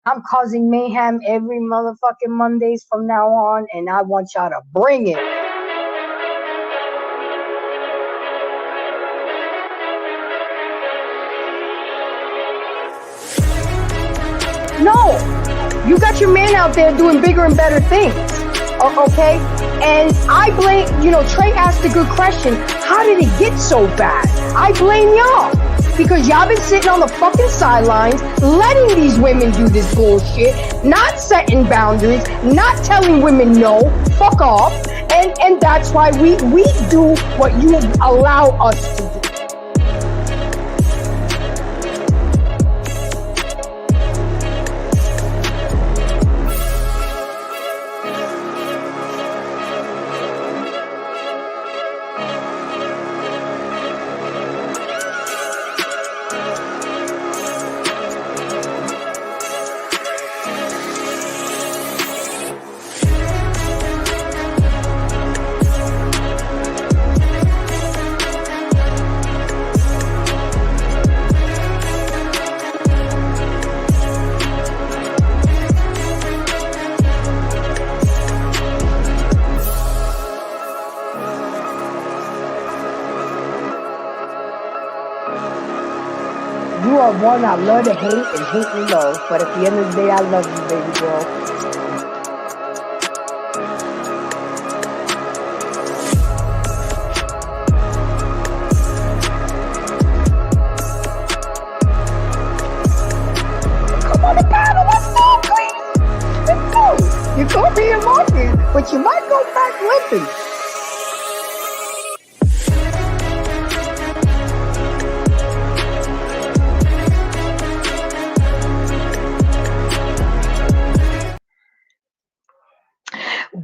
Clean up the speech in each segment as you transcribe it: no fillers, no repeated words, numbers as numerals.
I'm causing mayhem every motherfucking Mondays from now on, and I want y'all to bring it. No, you got your man out there doing bigger and better things, okay? And I blame, Trey asked a good question. How did it get so bad? I blame y'all. Because y'all been sitting on the fucking sidelines, letting these women do this bullshit, not setting boundaries, not telling women no, fuck off. And that's why we do what you allow us to do. You are one I love to hate and hate to love, but at the end of the day, I love you, baby girl. Come on the panel, let's go, please. Let's go. You're going to be emotional, but you might go back limping.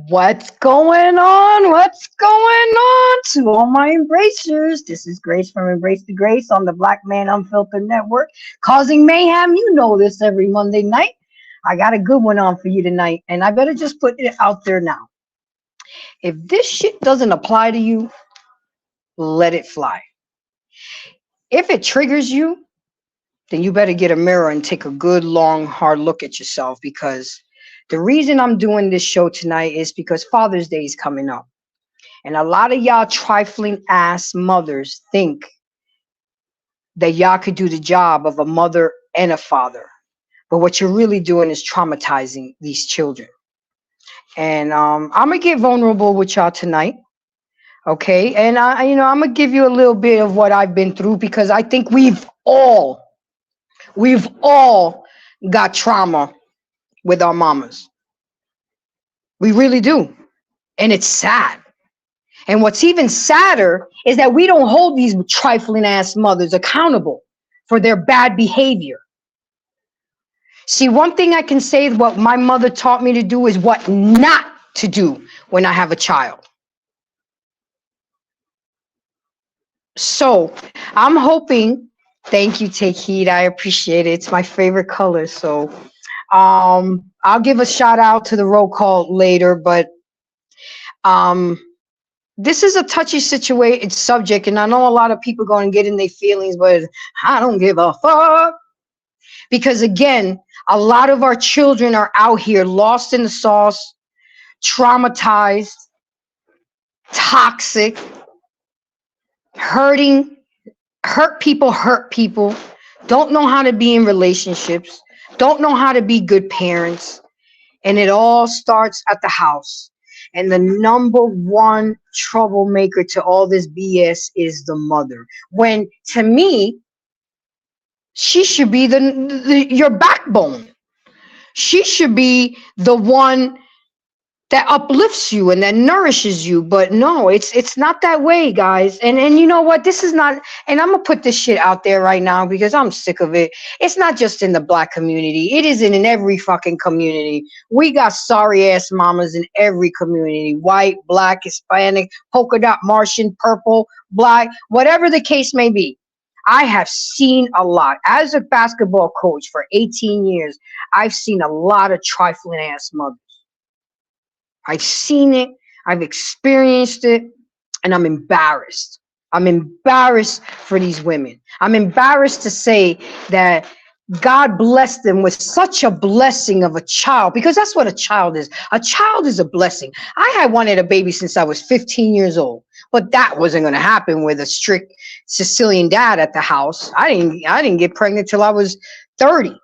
What's going on? What's going on to all my embracers? This is Grace from Embrace the Grace on the Black Man Unfiltered Network, causing mayhem. You know this every Monday night. I got a good one on for you tonight, and I better just put it out there now. If this shit doesn't apply to you, let it fly. If it triggers you, then you better get a mirror and take a good, long, hard look at yourself, because the reason I'm doing this show tonight is because Father's Day is coming up. And a lot of y'all trifling ass mothers think that y'all could do the job of a mother and a father. But what you're really doing is traumatizing these children. And I'm going to get vulnerable with y'all tonight. Okay? And I'm going to give you a little bit of what I've been through, because I think we've all got trauma with our mamas. We really do. And it's sad. And what's even sadder is that we don't hold these trifling ass mothers accountable for their bad behavior. See, one thing I can say is what my mother taught me to do is what not to do when I have a child. So I'm hoping, thank you, Take Heed. I appreciate it. It's my favorite color. So I'll give a shout out to the roll call later, but this is a touchy subject, and I know a lot of people going to get in their feelings, but I don't give a fuck. Because again, a lot of our children are out here lost in the sauce, traumatized, toxic, hurt people, don't know how to be in relationships, don't know how to be good parents. And it all starts at the house. And the number one troublemaker to all this BS is the mother. When, to me, she should be your backbone. She should be the one that uplifts you and that nourishes you. But no, it's not that way, guys. And you know what? This is not, and I'm gonna put this shit out there right now because I'm sick of it. It's not just in the Black community. It is in every fucking community. We got sorry ass mamas in every community. White, Black, Hispanic, polka dot, Martian, purple, Black, whatever the case may be. I have seen a lot. As a basketball coach for 18 years, I've seen a lot of trifling ass mothers. I've seen it, I've experienced it, and I'm embarrassed. I'm embarrassed for these women. I'm embarrassed to say that God blessed them with such a blessing of a child, because that's what a child is. A child is a blessing. I had wanted a baby since I was 15 years old, but that wasn't going to happen with a strict Sicilian dad at the house. I didn't get pregnant till I was 30.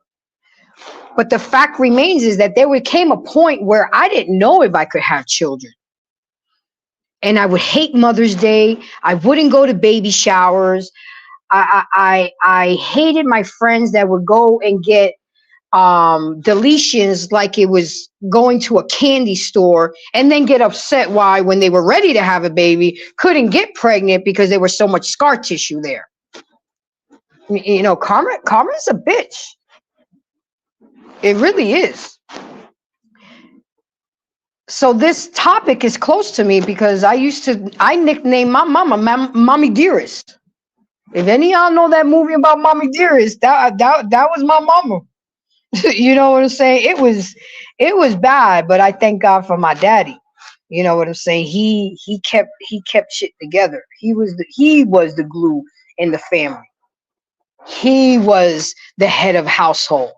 But the fact remains is that there came a point where I didn't know if I could have children. And I would hate Mother's Day. I wouldn't go to baby showers. I hated my friends that would go and get deletions like it was going to a candy store, and then get upset why, when they were ready to have a baby, couldn't get pregnant because there was so much scar tissue there. You know, karma's a bitch. It really is. So this topic is close to me because I nicknamed my mama Mommy Dearest. If any of y'all know that movie about Mommy Dearest, that was my mama. You know what I'm saying? It was bad, but I thank God for my daddy. You know what I'm saying? He kept shit together. He was the glue in the family. He was the head of household.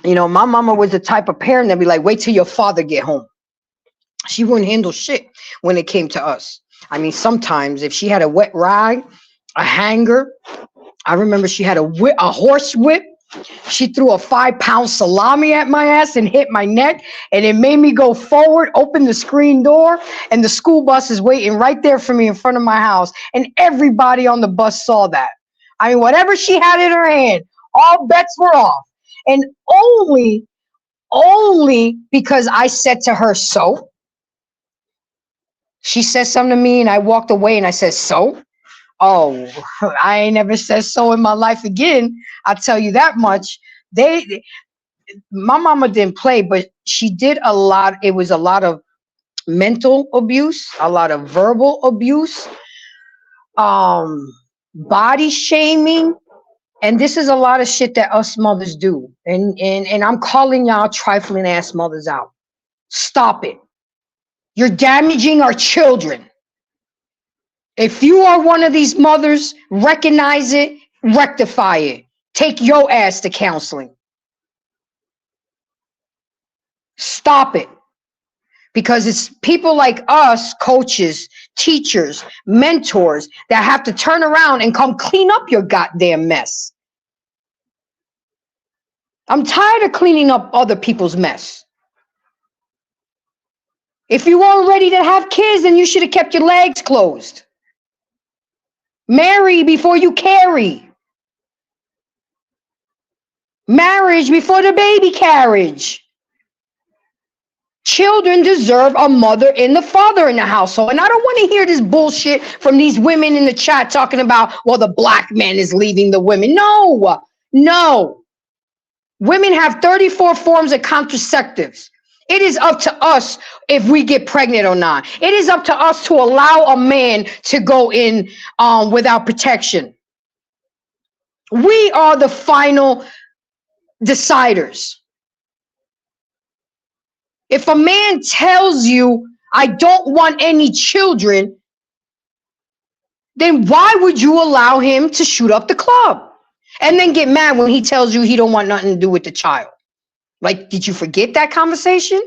You know, my mama was the type of parent that'd be like, wait till your father get home. She wouldn't handle shit when it came to us. I mean, sometimes if she had a wet rag, a hanger, I remember she had a horse whip. She threw a 5-pound salami at my ass and hit my neck, and it made me go forward, open the screen door, and the school bus is waiting right there for me in front of my house. And everybody on the bus saw that. I mean, whatever she had in her hand, all bets were off. And only because I said to her, so? She said something to me and I walked away and I said, so? Oh, I ain't never said so in my life again. I'll tell you that much. My mama didn't play, but she did a lot. It was a lot of mental abuse, a lot of verbal abuse, body shaming. And this is a lot of shit that us mothers do. And I'm calling y'all trifling ass mothers out. Stop it. You're damaging our children. If you are one of these mothers, recognize it, rectify it. Take your ass to counseling. Stop it. Because it's people like us, coaches, teachers, mentors, that have to turn around and come clean up your goddamn mess. I'm tired of cleaning up other people's mess. If you weren't ready to have kids, then you should have kept your legs closed. Marry before you carry. Marriage before the baby carriage. Children deserve a mother and the father in the household. And I don't want to hear this bullshit from these women in the chat talking about, well, the black man is leaving the women. No. Women have 34 forms of contraceptives. It is up to us if we get pregnant or not. It is up to us to allow a man to go in without protection. We are the final deciders. If a man tells you, I don't want any children, then why would you allow him to shoot up the club? And then get mad when he tells you he don't want nothing to do with the child. Like, did you forget that conversation?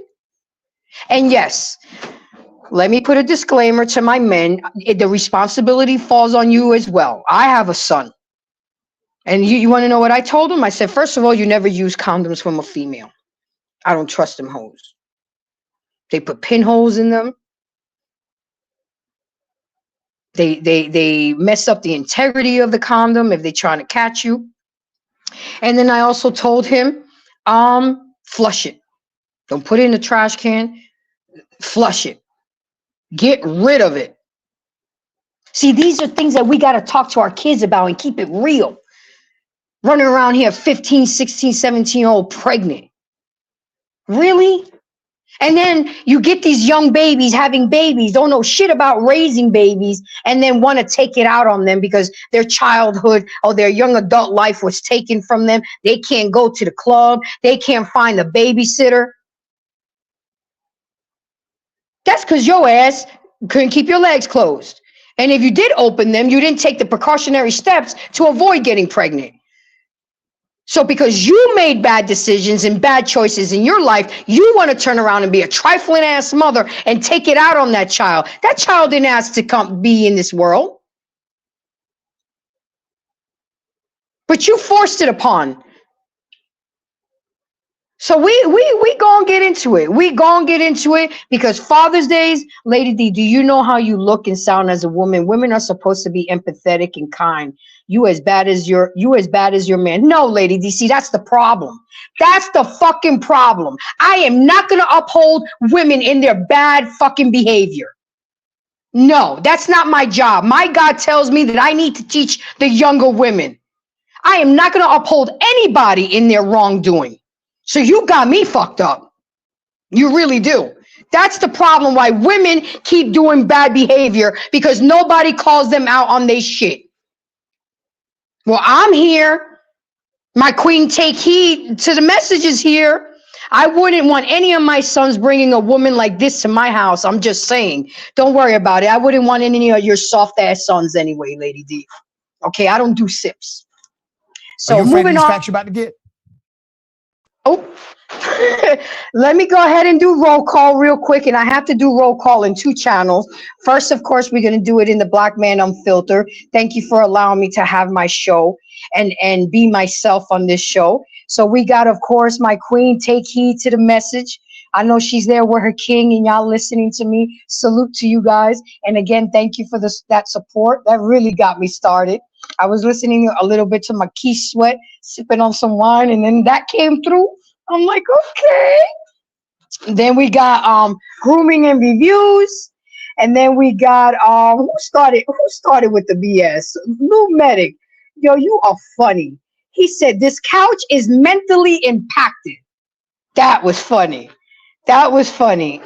And yes, let me put a disclaimer to my men. The responsibility falls on you as well. I have a son. And you want to know what I told him? I said, first of all, you never use condoms from a female. I don't trust them hoes. They put pinholes in them. They mess up the integrity of the condom if they're trying to catch you. And then I also told him, flush it. Don't put it in the trash can. Flush it. Get rid of it. See, these are things that we got to talk to our kids about and keep it real. Running around here 15, 16, 17-year-old pregnant. Really? And then you get these young babies having babies, don't know shit about raising babies, and then want to take it out on them because their childhood or their young adult life was taken from them. They can't go to the club. They can't find a babysitter. That's because your ass couldn't keep your legs closed. And if you did open them, you didn't take the precautionary steps to avoid getting pregnant. So because you made bad decisions and bad choices in your life, you want to turn around and be a trifling ass mother and take it out on that child. That child didn't ask to come be in this world, but you forced it upon. So we gonna get into it. We gonna get into it because Father's Days, Lady D, do you know how you look and sound as a woman? Women are supposed to be empathetic and kind. You as bad as your man. No, Lady D, see, that's the problem. That's the fucking problem. I am not gonna uphold women in their bad fucking behavior. No, that's not my job. My God tells me that I need to teach the younger women. I am not gonna uphold anybody in their wrongdoing. So you got me fucked up. You really do. That's the problem why women keep doing bad behavior, because nobody calls them out on their shit. Well, I'm here. My queen, take heed to the messages here. I wouldn't want any of my sons bringing a woman like this to my house. I'm just saying. Don't worry about it. I wouldn't want any of your soft ass sons anyway, Lady D. Okay, I don't do sips. So moving on. Facts you're about to get? Oh, let me go ahead and do roll call real quick. And I have to do roll call in 2 channels. First, of course, we're going to do it in the Black Man Unfiltered. Thank you for allowing me to have my show and be myself on this show. So we got, of course, my queen, take heed to the message. I know she's there with her king and y'all listening to me. Salute to you guys. And again, thank you for that support. That really got me started. I was listening a little bit to my Key Sweat, sipping on some wine, and then that came through. I'm like, okay. Then we got grooming and reviews. And then we got who started with the BS? Lou Medic. Yo, you are funny. He said this couch is mentally impacted. That was funny. That was funny.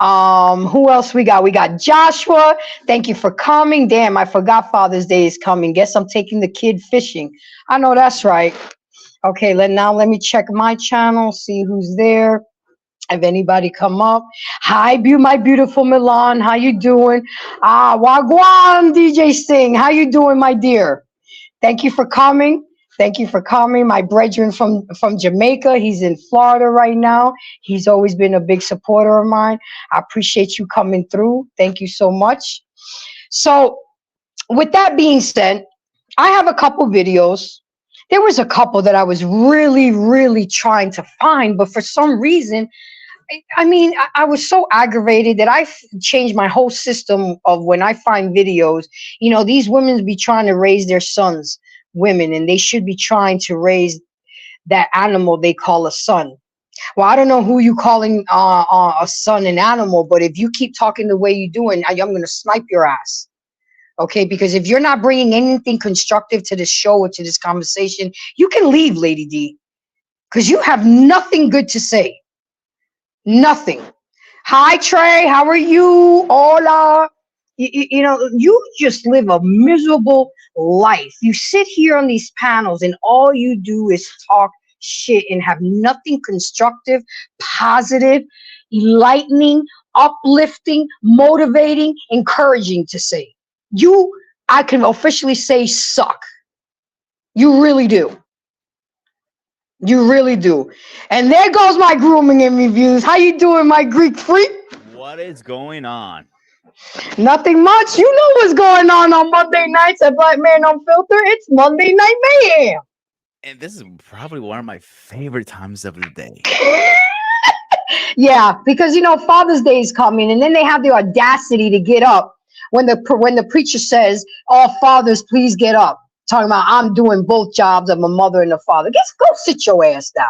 Who else we got? We got Joshua. Thank you for coming. Damn, I forgot Father's Day is coming. Guess I'm taking the kid fishing. I know that's right. Okay, let me check my channel, see who's there. If anybody come up. Hi, my beautiful Milan. How you doing? Wagwan, DJ Sting. How you doing, my dear? Thank you for coming. Thank you for coming. My brethren from Jamaica. He's in Florida right now. He's always been a big supporter of mine. I appreciate you coming through. Thank you so much. So with that being said, I have a couple videos. There was a couple that I was really, really trying to find, but for some reason, I was so aggravated that I changed my whole system of when I find videos. You know, these women be trying to raise their sons, women, and they should be trying to raise that animal they call a son. Well, I don't know who you calling a son an animal, but if you keep talking the way you're doing, I'm going to snipe your ass. Okay, because if you're not bringing anything constructive to this show or to this conversation, you can leave, Lady D, because you have nothing good to say. Nothing. Hi, Trey. How are you? Hola. You know, you just live a miserable life. You sit here on these panels and all you do is talk shit and have nothing constructive, positive, enlightening, uplifting, motivating, encouraging to say. You, I can officially say, suck. You really do. You really do. And there goes my grooming and reviews. How you doing, my Greek freak? What is going on? Nothing much. You know what's going on Monday nights at Black Man Unfiltered. It's Monday Night Mayhem. And this is probably one of my favorite times of the day. Yeah, because, you know, Father's Day is coming, and then they have the audacity to get up when the preacher says, all fathers, please get up. Talking about I'm doing both jobs of a mother and a father. Just go sit your ass down.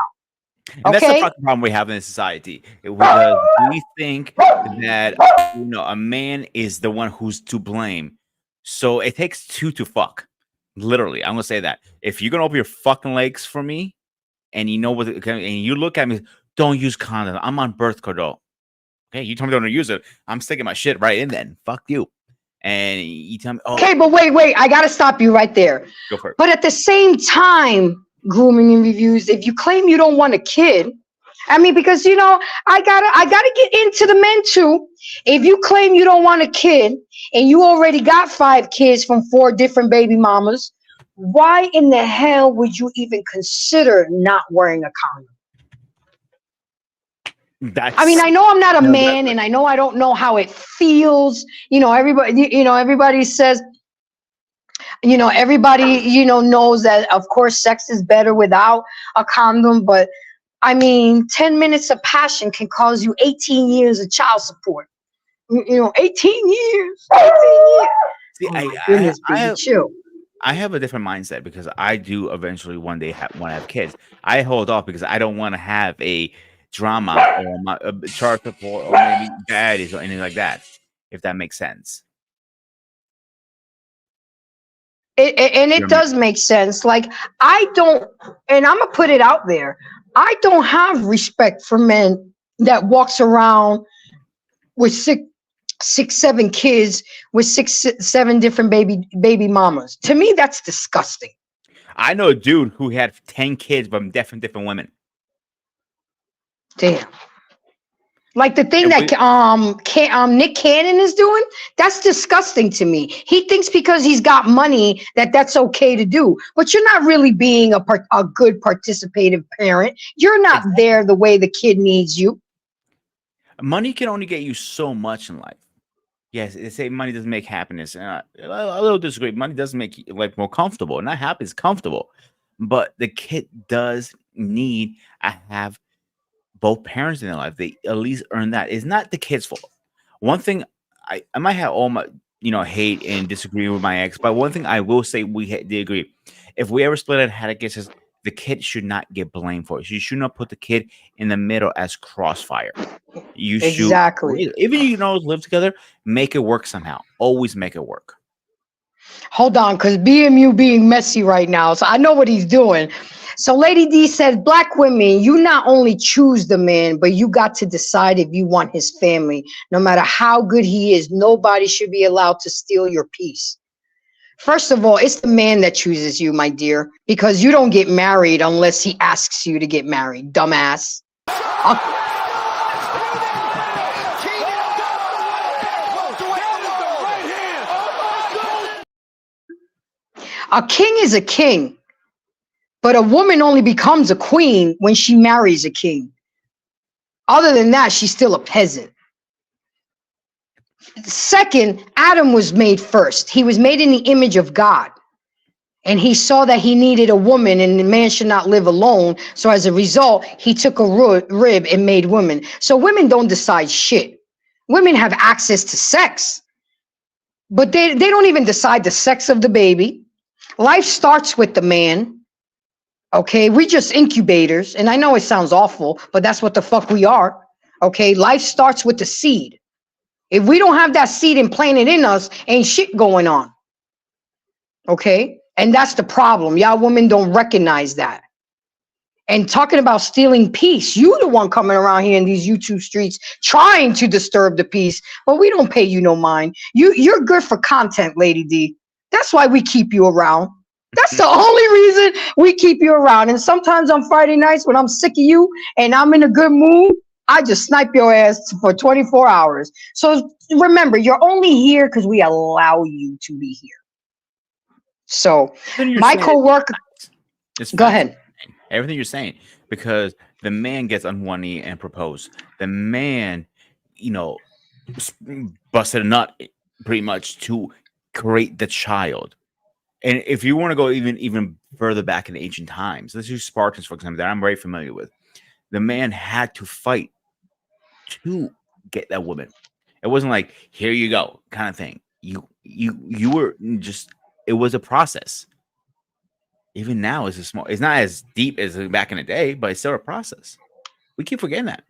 And okay? That's the fucking problem we have in society. Because we think that, you know, a man is the one who's to blame. So it takes 2 to fuck. Literally, I'm gonna say that. If you're gonna open your fucking legs for me, and you know what, and you look at me, don't use condom. I'm on birth control. Okay, you tell me don't use it. I'm sticking my shit right in then. Fuck you. And you tell me, oh. Okay, but wait. I gotta stop you right there. Go for it. But at the same time, grooming and reviews, if you claim you don't want a kid, I mean, because, you know, I gotta get into the men too. If you claim you don't want a kid and you already got 5 kids from 4 different baby mamas, why in the hell would you even consider not wearing a condom? I mean, That's I know I'm not a no, man, and I know I don't know how it feels. Everybody says, everybody, knows that, of course, sex is better without a condom. But I mean, 10 minutes of passion can cause you 18 years of child support. 18 years. 18 years. see, Oh my goodness, baby, chill. I have a different mindset because I do eventually one day want to have kids. I hold off because I don't want to have a drama or my child support or maybe daddies or anything like that. If that makes sense. And You know it what I mean? does make sense. Like, I don't, and I'm gonna put it out there. I don't have respect for men that walks around with six, seven kids with six, seven different baby mamas. To me, that's disgusting. I know a dude who had 10 kids from different women. Damn. Like the thing And that Nick Cannon is doing, that's disgusting to me. He thinks because he's got money that's okay to do, but you're not really being a good participative parent. You're not there the way the kid needs you. money can only get you so much in life. Yes, they say money doesn't make happiness, and I little disagree. Money doesn't make life more comfortable. Not happy, it's comfortable, but the kid does need to have both parents in their life. They at least earn that. It's not the kid's fault. One thing I might have all my hate and disagree with my ex, but one thing I will say did agree. If we ever split it, had a kid, the kid should not get blamed for it. You should not put the kid in the middle as crossfire. You should Exactly. even live together, make it work somehow. Always make it work. Hold on, because BMU being messy right now, so I know what he's doing. So Lady D says, Black women, you not only choose the man, but you got to decide if you want his family. No matter how good he is, nobody should be allowed to steal your peace. First of all, it's the man that chooses you, my dear, because you don't get married unless he asks you to get married, dumbass. A king is a king, but a woman only becomes a queen when she marries a king. Other than that, she's still a peasant. Second, Adam was made first. He was made in the image of God. And he saw that he needed a woman and the man should not live alone. So as a result, he took a rib and made women. So women don't decide shit. Women have access to sex, but they don't even decide the sex of the baby. Life starts with the man. Okay, we just incubators. And I know it sounds awful, but that's what the fuck we are. Okay, life starts with the seed. If we don't have that seed implanted in us, ain't shit going on. Okay, and that's the problem. Y'all women don't recognize that. And talking about stealing peace, you the one coming around here in these YouTube streets trying to disturb the peace, but we don't pay you no mind. You're good for content, Lady D. That's why we keep you around. That's the only reason we keep you around. And sometimes on Friday nights when I'm sick of you and I'm in a good mood, I just snipe your ass for 24 hours. So remember, you're only here because we allow you to be here. So my co-worker, go ahead. Everything you're saying, because the man gets on one knee and propose. The man, busted a nut pretty much to create the child. And if you want to go even further back in ancient times, let's use Spartans, for example, that I'm very familiar with. The man had to fight to get that woman. It wasn't like, here you go, kind of thing. You were just, it was a process. Even now, it's not as deep as back in the day, but it's still a process. We keep forgetting that.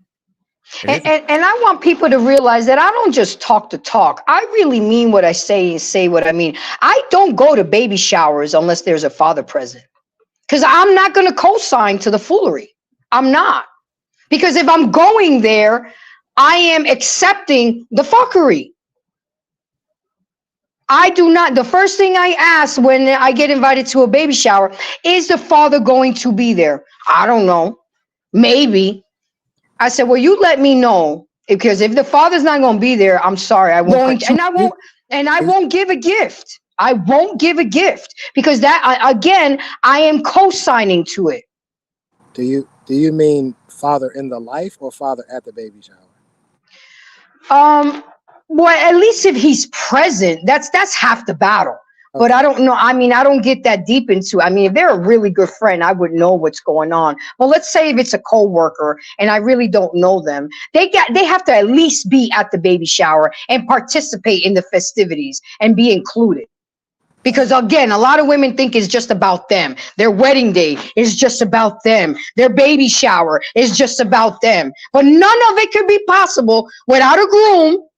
And I want people to realize that I don't just talk the talk. I really mean what I say and say what I mean. I don't go to baby showers unless there's a father present, because I'm not going to co-sign to the foolery. I'm not. Because if I'm going there, I am accepting the fuckery. I do not. The first thing I ask when I get invited to a baby shower, is the father going to be there? I don't know. Maybe. I said, well, you let me know, because if the father's not going to be there, I'm sorry, I won't. And I won't give a gift. I won't give a gift because again, I am co-signing to it. Do you mean father in the life or father at the baby shower? Well, at least if he's present, that's half the battle. Okay. But I don't know. I mean, I don't get that deep into it. I mean, if they're a really good friend, I would know what's going on. But let's say if it's a coworker and I really don't know them, they have to at least be at the baby shower and participate in the festivities and be included. Because again, a lot of women think it's just about them. Their wedding day is just about them. Their baby shower is just about them. But none of it could be possible without a groom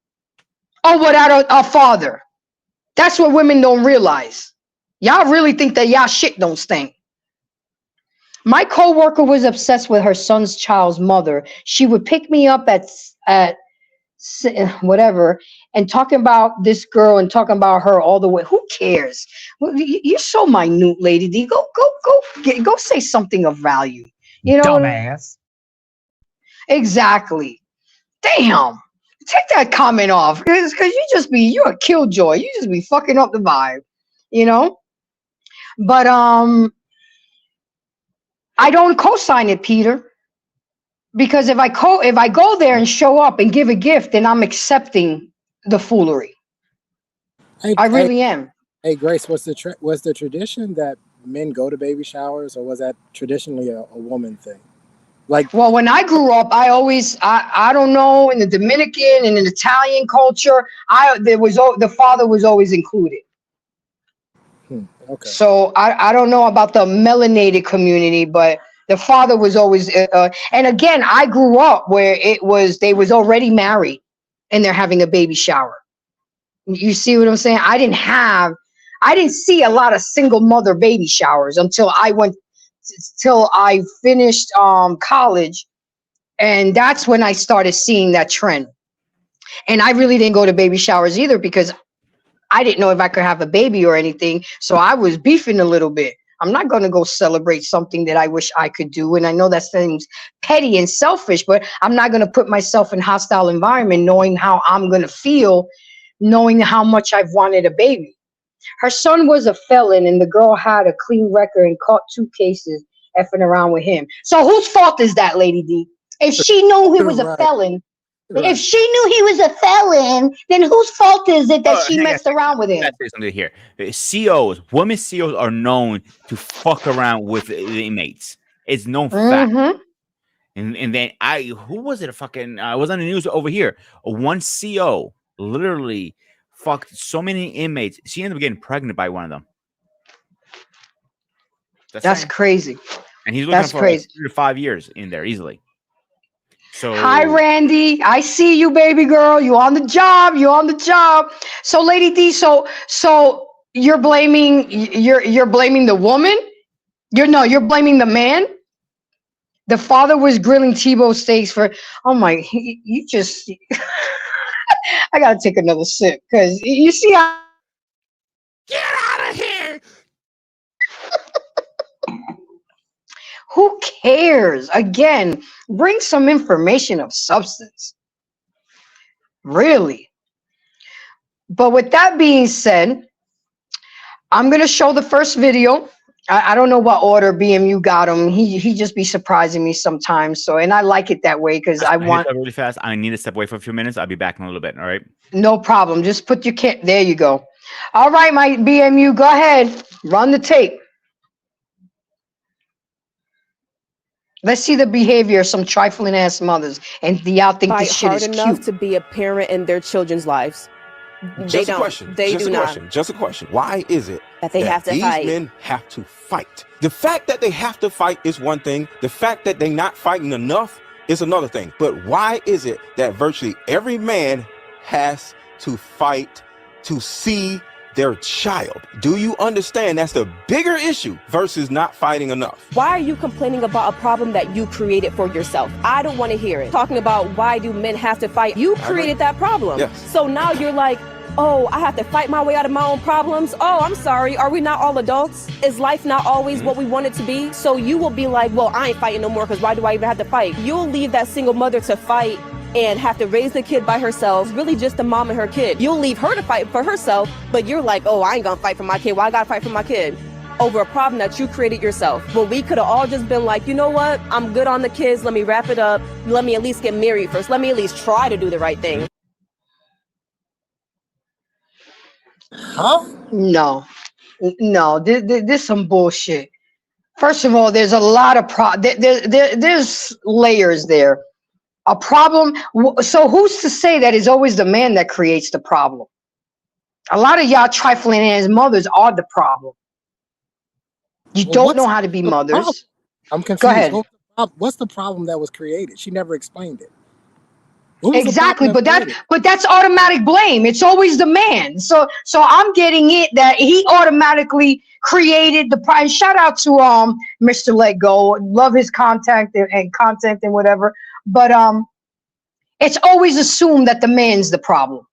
or without a father. That's what women don't realize. Y'all really think that y'all shit don't stink. My coworker was obsessed with her son's child's mother. She would pick me up at whatever and talking about this girl and talking about her all the way. Who cares? You're so minute, Lady D. Go say something of value. You know, dumbass. Exactly. Damn. Take that comment off, because you're a killjoy. You just be fucking up the vibe, you know. But I don't co-sign it, Peter, because if I go there and show up and give a gift, then I'm accepting the foolery. I really am. Hey, Grace, was the tradition that men go to baby showers, or was that traditionally a woman thing? Well, when I grew up, I don't know, in the Dominican and in Italian culture, the father was always included. Okay. So I don't know about the melanated community, but the father was always, and again, I grew up where they was already married and they're having a baby shower. You see what I'm saying? I didn't see a lot of single mother baby showers until I finished college, and that's when I started seeing that trend. And I really didn't go to baby showers either because I didn't know if I could have a baby or anything, so I was beefing a little bit. I'm not going to go celebrate something that I wish I could do, and I know that seems petty and selfish, but I'm not going to put myself in a hostile environment knowing how I'm going to feel, knowing how much I've wanted a baby. Her son was a felon, and the girl had a clean record and caught 2 cases effing around with him. So whose fault is that, Lady D? If she knew he was a felon, if she knew he was a felon, then whose fault is it that she messed around with him? Let's say something here. COs, women COs are known to fuck around with the inmates. It's known fact. And then who was it? I was on the news over here. One CO literally fucked so many inmates. She ended up getting pregnant by one of them. That's crazy. And he's looking for crazy. 3 to 5 years in there easily. So hi, Randy. I see you, baby girl. You on the job. So, Lady D, so you're blaming the woman? You're blaming the man? The father was grilling T-bone steaks for, oh my, you just, I gotta take another sip because you see how. Get out of here! Who cares? Again, bring some information of substance. Really. But with that being said, I'm going to show the first video. I don't know what order BMU got him. He just be surprising me sometimes. So, and I like it that way because I want really fast. I need to step away for a few minutes. I'll be back in a little bit. All right. No problem. Just put your kit. There you go. All right, my BMU, go ahead. Run the tape. Let's see the behavior of some trifling ass mothers, and y'all think this shit is cute. Hard enough to be a parent in their children's lives. They don't. They do not. Just a question. Why is it that they have to fight? These men have to fight. The fact that they have to fight is one thing. The fact that they're not fighting enough is another thing. But why is it that virtually every man has to fight to see their child? Do you understand that's the bigger issue versus not fighting enough? Why are you complaining about a problem that you created for yourself? I don't want to hear it. Talking about why do men have to fight? You created that problem. Yes. So now you're like, oh, I have to fight my way out of my own problems. Oh, I'm sorry. Are we not all adults? Is life not always what we want it to be? So you will be like, well, I ain't fighting no more because why do I even have to fight? You'll leave that single mother to fight and have to raise the kid by herself, really just the mom and her kid. You'll leave her to fight for herself, but you're like, oh, I ain't gonna fight for my kid. Why I gotta fight for my kid? Over a problem that you created yourself. Well, we could have all just been like, you know what? I'm good on the kids. Let me wrap it up. Let me at least get married first. Let me at least try to do the right thing. Huh? No, this some bullshit. First of all, there's a lot of there's layers there. A problem. So who's to say that it's always the man that creates the problem? A lot of y'all trifling ass mothers are the problem. You don't know how to be mothers. I'm confused. Go ahead. What's the problem that was created? She never explained it. Exactly, but that's automatic blame. It's always the man. So I'm getting it that he automatically created the problem. Shout out to Mr. Let Go. Love his content and whatever. But it's always assumed that the man's the problem.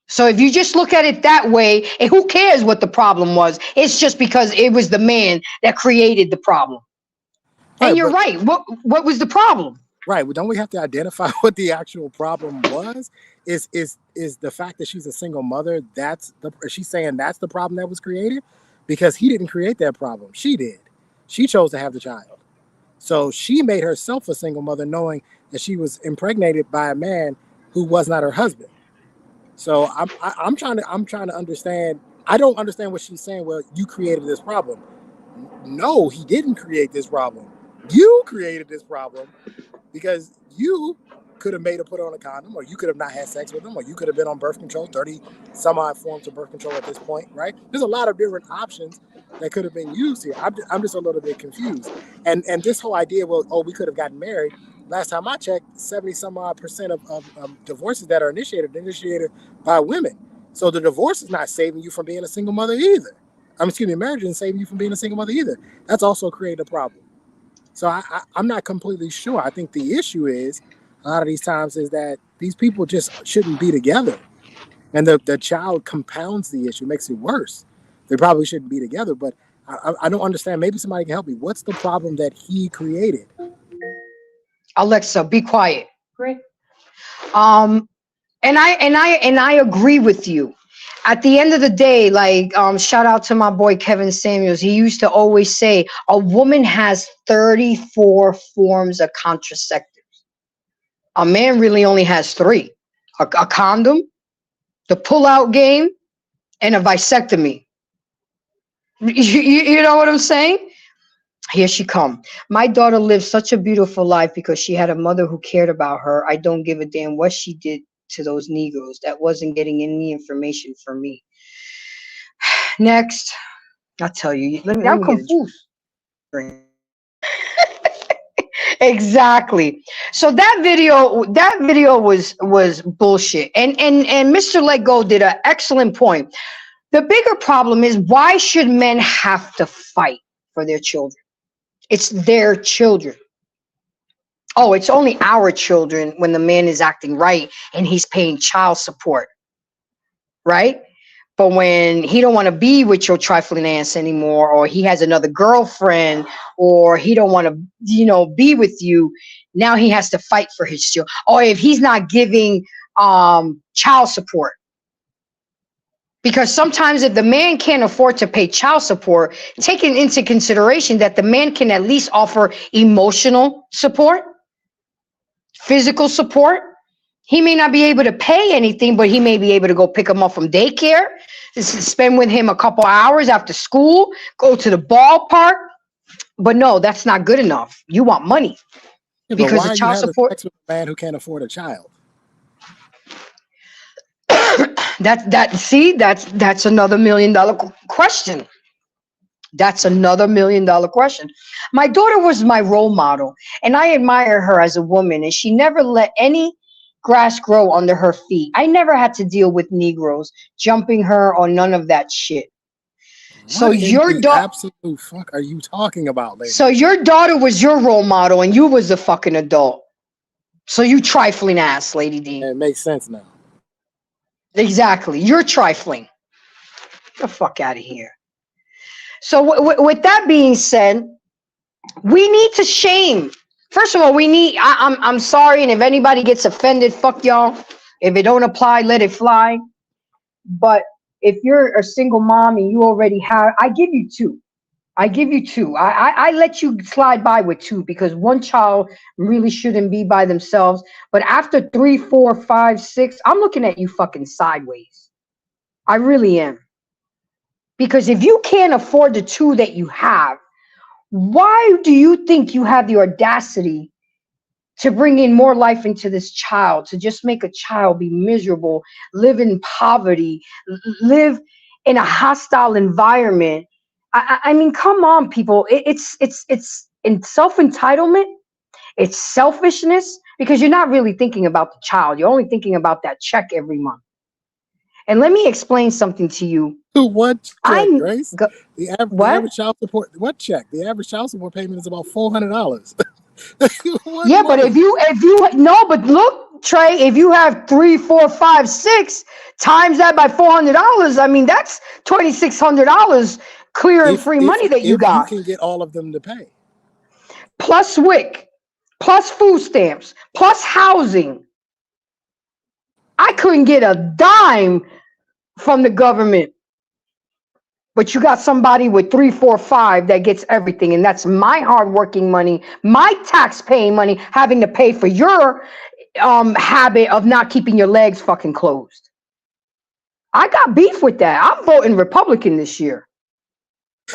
So if you just look at it that way, and who cares what the problem was? It's just because it was the man that created the problem. Right, and you're right. What was the problem? Right. Well, don't we have to identify what the actual problem was? Is the fact that she's a single mother? She's saying that's the problem that was created, because he didn't create that problem. She did. She chose to have the child. So she made herself a single mother, knowing that she was impregnated by a man who was not her husband. So I'm trying to understand. I don't understand what she's saying. Well, you created this problem. No, he didn't create this problem. You created this problem because you could have made her put on a condom, or you could have not had sex with him, or you could have been on birth control, 30 some odd forms of birth control at this point, right? There's a lot of different options that could have been used here. I'm just a little bit confused. And this whole idea, well, we could have gotten married. Last time I checked, 70 some odd percent of divorces that are initiated by women. So the divorce is not saving you from being a single mother either. Marriage isn't saving you from being a single mother either. That's also created a problem. So I'm not completely sure. I think the issue is, a lot of these times, is that these people just shouldn't be together. And the child compounds the issue, makes it worse. They probably shouldn't be together, but I don't understand. Maybe somebody can help me. What's the problem that he created? Alexa, be quiet. Great. And I agree with you. At the end of the day, like, shout out to my boy Kevin Samuels. He used to always say, a woman has 34 forms of contraceptives. A man really only has 3. A condom, the pull-out game, and a vasectomy. You know what I'm saying? Here she come. My daughter lived such a beautiful life because she had a mother who cared about her. I don't give a damn what she did to those Negroes. That wasn't getting any information from me. Next, I'll tell you. I'm confused. Exactly. So that video was bullshit. And Mr. Let Go did an excellent point. The bigger problem is, why should men have to fight for their children? It's their children. Oh, it's only our children when the man is acting right and he's paying child support, right? But when he don't want to be with your trifling ass anymore, or he has another girlfriend, or he don't want to, be with you, now he has to fight for his children. Or if he's not giving child support. Because sometimes if the man can't afford to pay child support, taking into consideration that the man can at least offer emotional support, physical support. He may not be able to pay anything, but he may be able to go pick him up from daycare, spend with him a couple hours after school, go to the ballpark. But no, that's not good enough. You want money. Yeah, because the child support. Sex with a man who can't afford a child. That's another $1 million question. That's another $1 million question. My daughter was my role model, and I admire her as a woman, and she never let any grass grow under her feet. I never had to deal with Negroes jumping her or none of that shit. So your daughter, absolute fuck are you talking about, lady? So your daughter was your role model, and you was the fucking adult. So you trifling ass, Lady D. It makes sense now. Exactly. You're trifling. Get the fuck out of here. So with that being said, we need to shame First of all, we need. I'm sorry, and if anybody gets offended, fuck y'all. If it don't apply, let it fly. But if you're a single mom and you already have, I give you two. I give you two. I let you slide by with two because one child really shouldn't be by themselves. But after 3, 4, 5, 6, I'm looking at you fucking sideways. I really am. Because if you can't afford the two that you have, why do you think you have the audacity to bring in more life into this child, to just make a child be miserable, live in poverty, live in a hostile environment? I mean, come on, people. It's in self-entitlement. It's selfishness because you're not really thinking about the child. You're only thinking about that check every month. And let me explain something to you. What check, Grace? The The average child support. What check? The average child support payment is about $400. Yeah, but if you no, but look, Trey, if you have 3, 4, 5, 6 times that by $400, I mean that's $2,600 clear and free money that you got. You can get all of them to pay. Plus WIC, plus food stamps, plus housing. I couldn't get a dime from the government. But you got somebody with 3, 4, 5 that gets everything. And that's my hardworking money, my tax paying money, having to pay for your habit of not keeping your legs fucking closed. I got beef with that. I'm voting Republican this year.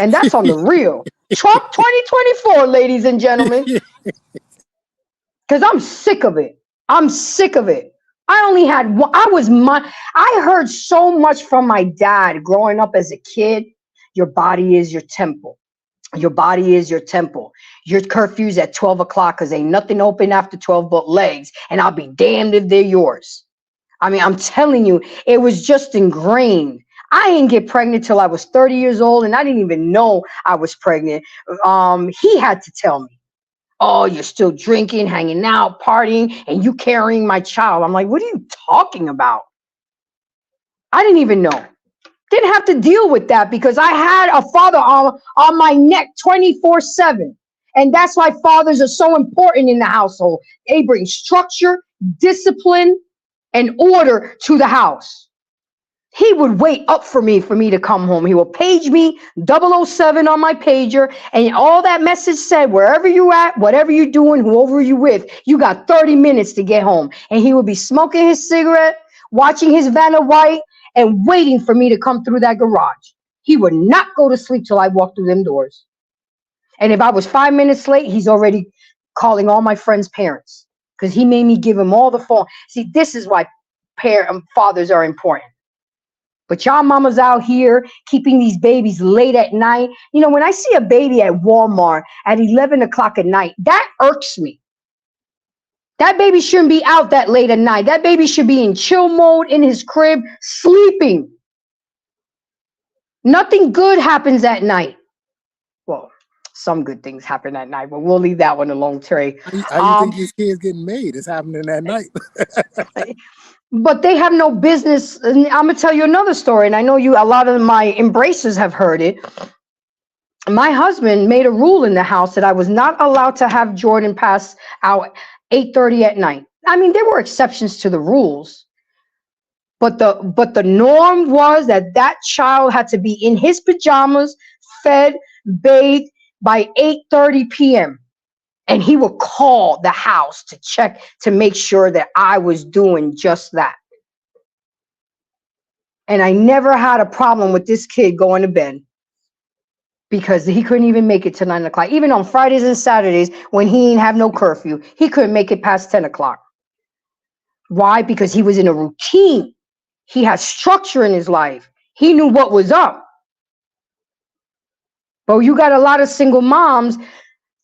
And that's on the real. Trump 2024, ladies and gentlemen. Because I'm sick of it. I'm sick of it. I only had one. I heard so much from my dad growing up as a kid. Your body is your temple. Your body is your temple. Your curfew's at 12 o'clock because ain't nothing open after 12 but legs. And I'll be damned if they're yours. I mean, I'm telling you, it was just ingrained. I didn't get pregnant till I was 30 years old, and I didn't even know I was pregnant. He had to tell me. Oh, you're still drinking, hanging out, partying, and you carrying my child. I'm like, what are you talking about? I didn't even know. Didn't have to deal with that because I had a father on my neck 24/7. And that's why fathers are so important in the household. They bring structure, discipline, and order to the house. He would wait up for me to come home. He will page me 007 on my pager, and all that message said, wherever you at, whatever you doing, whoever you with, you got 30 minutes to get home. And he would be smoking his cigarette, watching his Vanna White, and waiting for me to come through that garage. He would not go to sleep till I walked through them doors. And if I was 5 minutes late, he's already calling all my friends' parents because he made me give him all the phone. See, this is why fathers are important. But y'all mamas out here keeping these babies late at night. You know, when I see a baby at Walmart at 11 o'clock at night, that irks me. That baby shouldn't be out that late at night. That baby should be in chill mode in his crib, sleeping. Nothing good happens at night. Well, some good things happen at night, but we'll leave that one alone, Trey. How do you think these kids getting made? It's happening at night. But they have no business. And I'm gonna tell you another story, and I know a lot of my embracers have heard it. My husband made a rule in the house that I was not allowed to have Jordan pass out 8:30 at night. I mean, there were exceptions to the rules, but the norm was that child had to be in his pajamas, fed, bathed by 8:30 p.m. And he would call the house to check to make sure that I was doing just that. And I never had a problem with this kid going to bed because he couldn't even make it to 9 o'clock. Even on Fridays and Saturdays when he didn't have no curfew, he couldn't make it past 10 o'clock. Why? Because he was in a routine. He had structure in his life. He knew what was up. But you got a lot of single moms.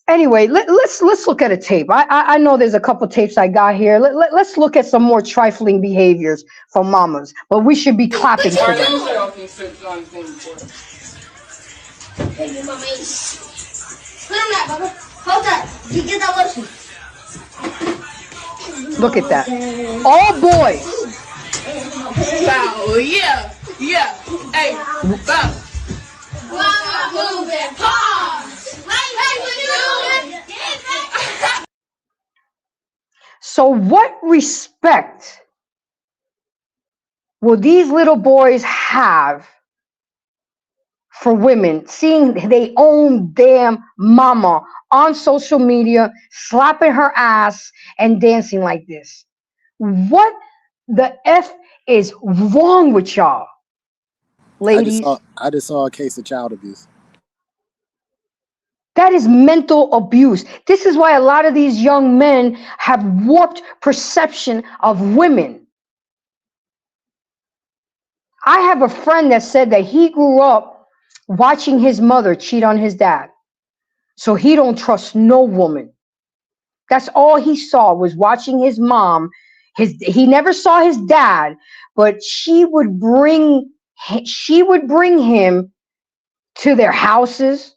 Anyway, let's look at a tape. I know there's a couple tapes I got here. Let's look at some more trifling behaviors from mamas. But we should be clapping for them. Look at that. All boys. Wow, yeah. Hey, bow. Mama, move it, pause. So what respect will these little boys have for women, seeing they own damn mama on social media, slapping her ass and dancing like this? What the F is wrong with y'all, ladies? I just saw a case of child abuse. That is mental abuse. This is why a lot of these young men have warped perception of women. I have a friend that said that he grew up watching his mother cheat on his dad. So he don't trust no woman. That's all he saw was watching his mom. He never saw his dad, but she would bring him to their houses.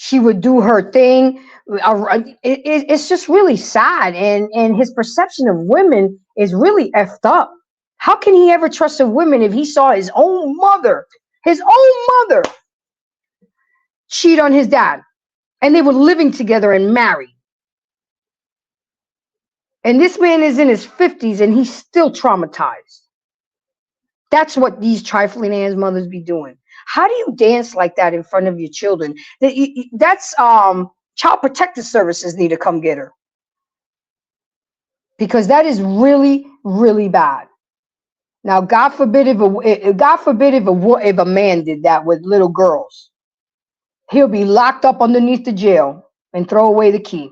She would do her thing. It's just really sad, and his perception of women is really effed up. How can he ever trust a woman if he saw his own mother cheat on his dad, and they were living together and married? And this man is in his 50s and he's still traumatized. That's what these trifling ass mothers be doing. How do you dance like that in front of your children? That's Child Protective Services need to come get her, because that is really, really bad. Now, God forbid if a man did that with little girls, he'll be locked up underneath the jail and throw away the key.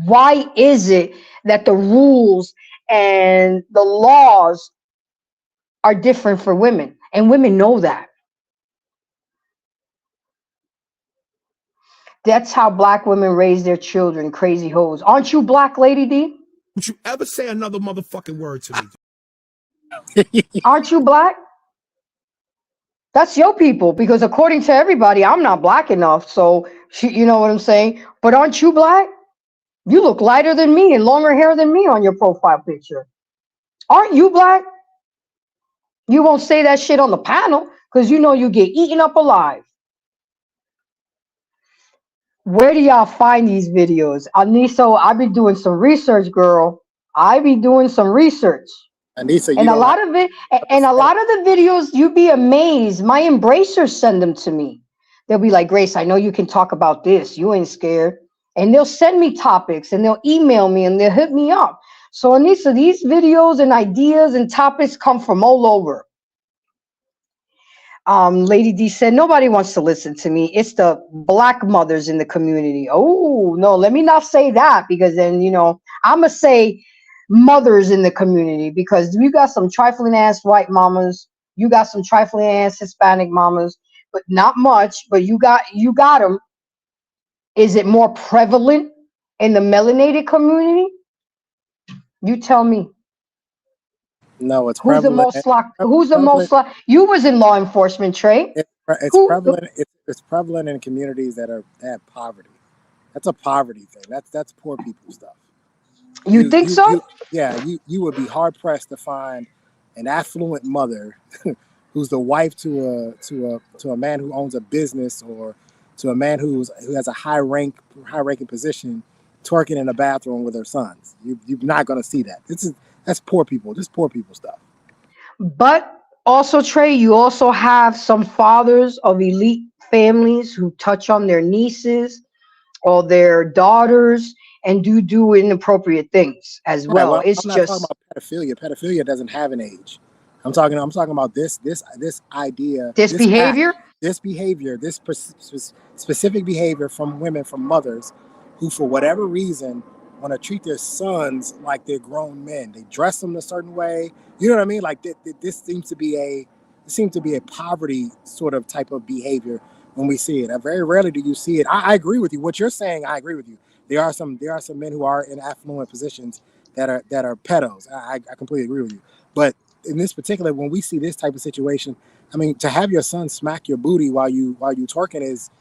Why is it that the rules and the laws are different for women? And women know that. That's how black women raise their children, crazy hoes. Aren't you black, Lady D? Don't you ever say another motherfucking word to me. Aren't you black? That's your people, because according to everybody, I'm not black enough. So, you know what I'm saying? But aren't you black? You look lighter than me and longer hair than me on your profile picture. Aren't you black? You won't say that shit on the panel because you know you get eaten up alive. Where do y'all find these videos? Anissa, I be doing some research, girl. I be doing some research. Anissa, And a lot of the videos, you'd be amazed. My embracers send them to me. They'll be like, Grace, I know you can talk about this. You ain't scared. And they'll send me topics and they'll email me and they'll hit me up. So Anissa, these videos and ideas and topics come from all over. Lady D said, nobody wants to listen to me. It's the black mothers in the community. Oh, no, let me not say that, because then, you know, I'm going to say mothers in the community, because you got some trifling ass white mamas. You got some trifling ass Hispanic mamas, but not much, but you got them. Is it more prevalent in the melanated community? You tell me. No, it's Who's prevalent. Who's the most locked? You was in law enforcement, Trey. It's prevalent. It's prevalent in communities that have poverty. That's a poverty thing. That's poor people stuff. You think so? You would be hard pressed to find an affluent mother who's the wife to a man who owns a business, or to a man who has a high ranking position, twerking in a bathroom with her sons. You're not going to see that. That's poor people, just poor people stuff. But also, Trey, you also have some fathers of elite families who touch on their nieces or their daughters and do inappropriate things as well. Right, It's I'm not just talking about pedophilia. Pedophilia doesn't have an age. I'm talking about this idea, this behavior. This specific behavior from women, from mothers, who for whatever reason want to treat their sons like they're grown men. They dress them a certain way. You know what I mean? Like this seems to be a poverty sort of type of behavior when we see it. Very rarely do you see it. I agree with you. What you're saying, I agree with you. There are some men who are in affluent positions that are pedos. I completely agree with you. But in this particular, when we see this type of situation, I mean, to have your son smack your booty while you twerking is,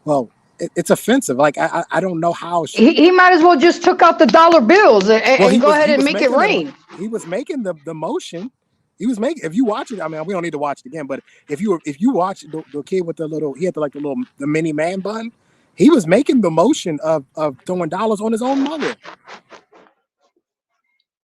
well, it's offensive. Like I don't know how He might as well just took out the dollar bills and go ahead and make it rain. He was making the motion. He was making. If you watch it, I mean, we don't need to watch it again. But if you watch the kid with the little, he had the mini man bun. He was making the motion of throwing dollars on his own mother.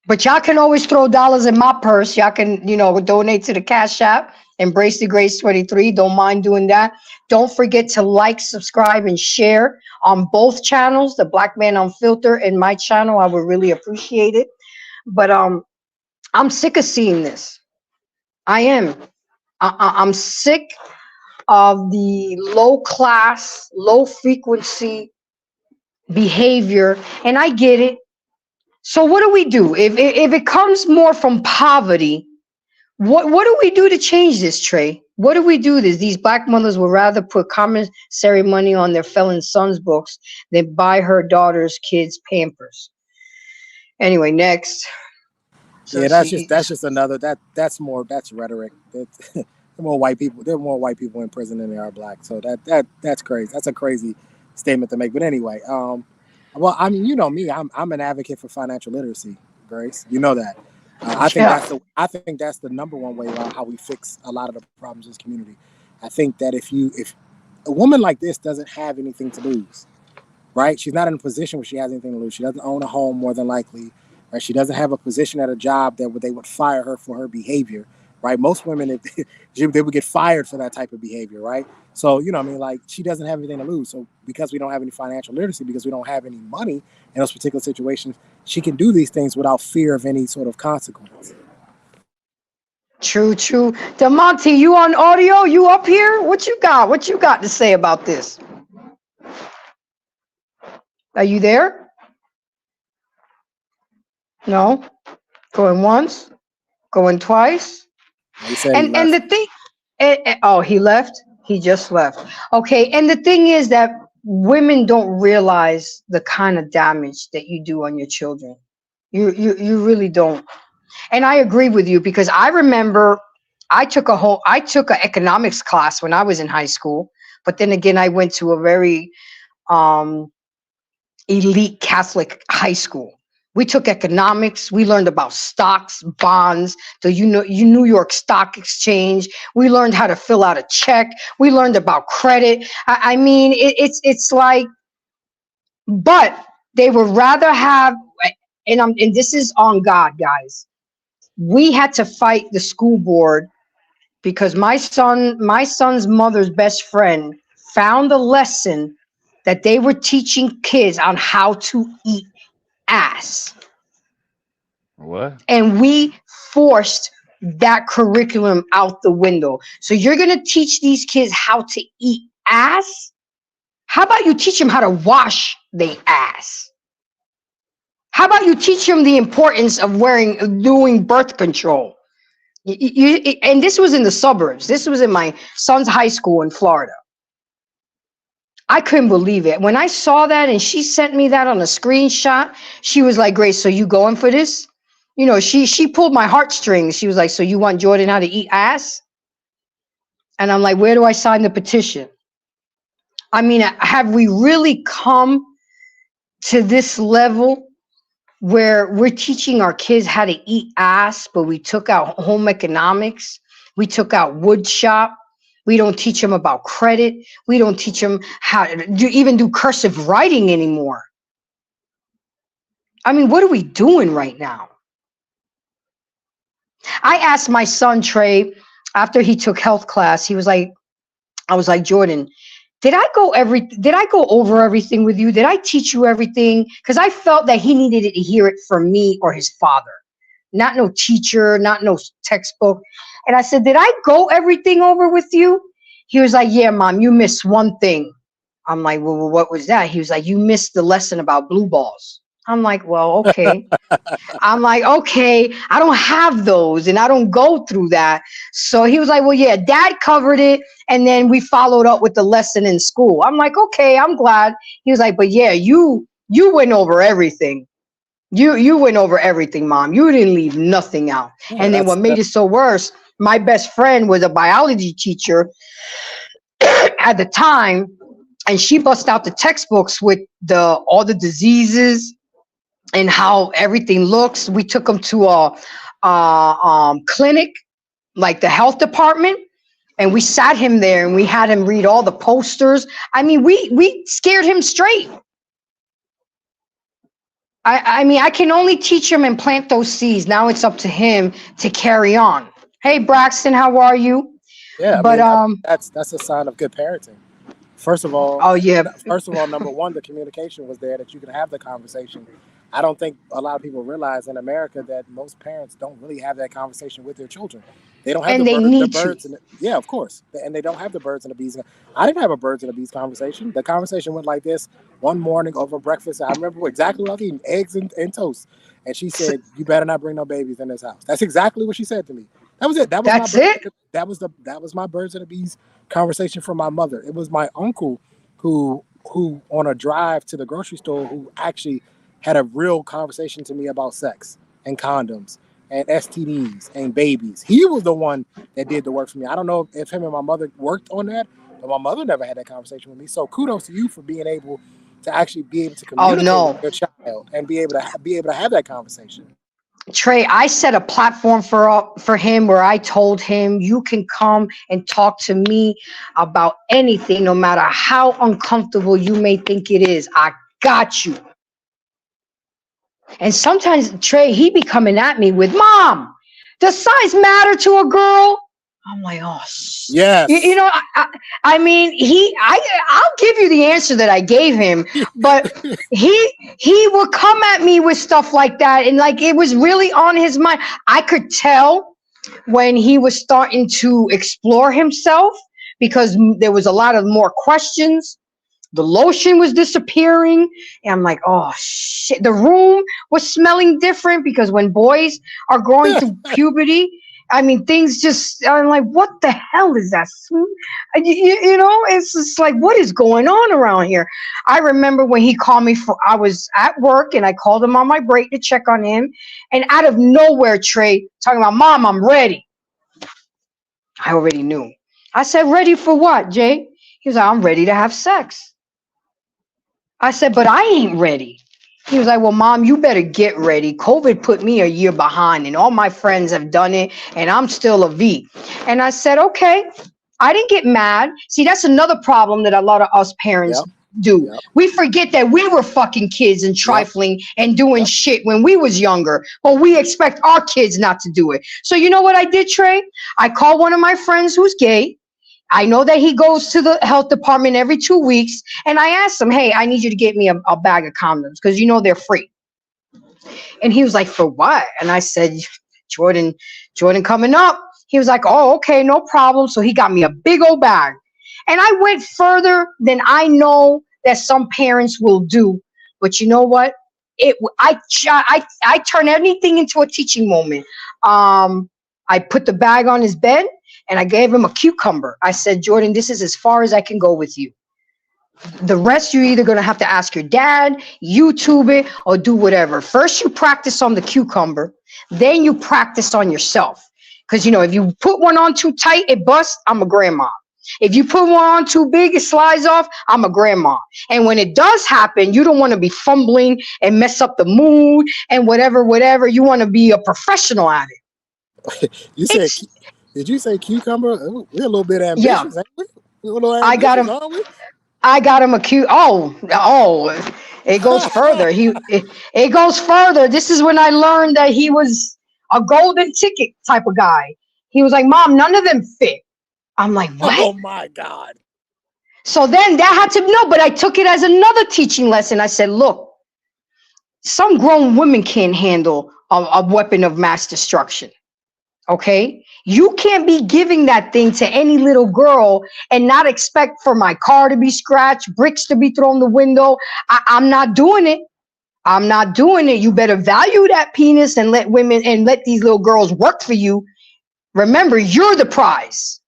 But y'all can always throw dollars in my purse. Y'all can, donate to the Cash App. Embrace the Grace 23. Don't mind doing that. Don't forget to like, subscribe, and share on both channels, the Black Man Unfiltered and my channel. I would really appreciate it. But I'm sick of seeing this. I am. I'm sick of the low class, low frequency behavior, and I get it. So what do we do if it comes more from poverty? What do we do to change this, Trey? What do we do this? These black mothers would rather put commissary money on their felon son's books than buy her daughter's kids Pampers. Anyway, next. So Yeah, that's just another that's rhetoric. There are more white people in prison than there are black. So that's crazy. That's a crazy statement to make. But anyway, well, I mean, you know me, I'm an advocate for financial literacy, Grace. You know that. I think that's the number one way how we fix a lot of the problems in this community. I think that if a woman like this doesn't have anything to lose, right? She's not in a position where she has anything to lose. She doesn't own a home, more than likely. Right? She doesn't have a position at a job that they would fire her for her behavior, right? Most women, they would get fired for that type of behavior, right? So, she doesn't have anything to lose. So because we don't have any financial literacy, because we don't have any money in those particular situations, she can do these things without fear of any sort of consequence. True. DeMonte, you on audio? You up here? What you got to say about this? Are you there? No? Going once? Going twice? And the thing, he left? He just left. Okay, and the thing is that women don't realize the kind of damage that you do on your children. You really don't. And I agree with you, because I remember I took an economics class when I was in high school, but then again I went to a very elite Catholic high school. We took economics. We learned about stocks, bonds, the New York Stock Exchange. We learned how to fill out a check. We learned about credit. I mean, it's like, but they would rather have, and this is on God, guys. We had to fight the school board because my son's mother's best friend found a lesson that they were teaching kids on how to eat ass. What? And we forced that curriculum out the window. So you're going to teach these kids how to eat ass? How about you teach them how to wash their ass? How about you teach them the importance of doing birth control? And this was in the suburbs. This was in my son's high school in Florida. I couldn't believe it. When I saw that and she sent me that on a screenshot, she was like, Grace, so you going for this? She pulled my heartstrings. She was like, so you want Jordan how to eat ass? And I'm like, where do I sign the petition? I mean, have we really come to this level where we're teaching our kids how to eat ass, but we took out home economics? We took out wood shop. We don't teach them about credit. We don't teach them how to even do cursive writing anymore. I mean, what are we doing right now? I asked my son, Trey, after he took health class, I was like, Jordan, did I go over everything with you? Did I teach you everything? Because I felt that he needed to hear it from me or his father, not no teacher, not no textbook. And I said, did I go everything over with you? He was like, yeah, Mom, you missed one thing. I'm like, well, what was that? He was like, you missed the lesson about blue balls. I'm like, well, okay. I don't have those and I don't go through that. So he was like, well, yeah, Dad covered it. And then we followed up with the lesson in school. I'm like, okay, I'm glad. He was like, but yeah, you went over everything. You went over everything, Mom. You didn't leave nothing out. Yeah, and then what made it so worse, my best friend was a biology teacher at the time, and she bust out the textbooks with all the diseases and how everything looks. We took them to a clinic, like the health department, And we sat him there and we had him read all the posters. I mean, we scared him straight. I mean, I can only teach him and plant those seeds. Now it's up to him to carry on. Hey, Braxton, how are you? Yeah, But that's a sign of good parenting. First of all, oh yeah. Number one, the communication was there that you could have the conversation. I don't think a lot of people realize in America that most parents don't really have that conversation with their children. They don't have And the they need birds and yeah, of course. And they don't have the birds and the bees. I didn't have a birds and the bees conversation. The conversation went like this one morning over breakfast. I remember exactly what I was eating, eggs and toast. And she said, "You better not bring no babies in this house." That's exactly what she said to me. That was it. That was my birds and the bees conversation from my mother. It was my uncle who on a drive to the grocery store who actually had a real conversation to me about sex and condoms and STDs and babies. He was the one that did the work for me. I don't know if him and my mother worked on that, but my mother never had that conversation with me. So kudos to you for being able to actually be able to communicate with your child and be able to have that conversation. Trey, I set a platform for him where I told him, you can come and talk to me about anything, no matter how uncomfortable you may think it is. I got you. And sometimes, Trey, he be coming at me with, "Mom, does size matter to a girl?" I'm like, oh, yes. You know, I mean, I'll give you the answer that I gave him, but he would come at me with stuff like that, and like it was really on his mind. I could tell when he was starting to explore himself because there was a lot of more questions. The lotion was disappearing, and I'm like, oh shit. The room was smelling different because when boys are going through puberty, I mean, things just, I'm like, what the hell is that? You know, it's just like, what is going on around here? I remember when he called me I was at work and I called him on my break to check on him. And out of nowhere, Trey, talking about, "Mom, I'm ready." I already knew. I said, "Ready for what, Jay?" He was like, "I'm ready to have sex." I said, "But I ain't ready." He was like, "Well, Mom, you better get ready. COVID put me a year behind and all my friends have done it and I'm still a V." And I said, okay. I didn't get mad. See, that's another problem that a lot of us parents do. Yep. We forget that we were fucking kids and trifling and doing shit when we was younger, but we expect our kids not to do it. So you know what I did, Trey? I called one of my friends who's gay. I know that he goes to the health department every 2 weeks. And I asked him, "Hey, I need you to get me a bag of condoms because you know they're free." And he was like, "For what?" And I said, Jordan coming up." He was like, "Oh, okay, no problem." So he got me a big old bag. And I went further than I know that some parents will do. But you know what? I turn anything into a teaching moment. I put the bag on his bed. And I gave him a cucumber. I said, "Jordan, this is as far as I can go with you. The rest you're either going to have to ask your dad, YouTube it, or do whatever. First you practice on the cucumber, then you practice on yourself. Because, you know, if you put one on too tight, it busts. I'm a grandma. If you put one on too big, it slides off. I'm a grandma. And when it does happen, you don't want to be fumbling and mess up the mood and whatever. You want to be a professional at it." Did you say cucumber? We're a little bit ambitious, ain't we? I got him a it goes further. It goes further. This is when I learned that he was a golden ticket type of guy. He was like, "Mom, none of them fit." I'm like, what? Oh my God. So then that had to but I took it as another teaching lesson. I said, look, some grown women can't handle a weapon of mass destruction. Okay? You can't be giving that thing to any little girl and not expect for my car to be scratched, bricks to be thrown the window. I'm not doing it. I'm not doing it. You better value that penis and let these little girls work for you. Remember, you're the prize.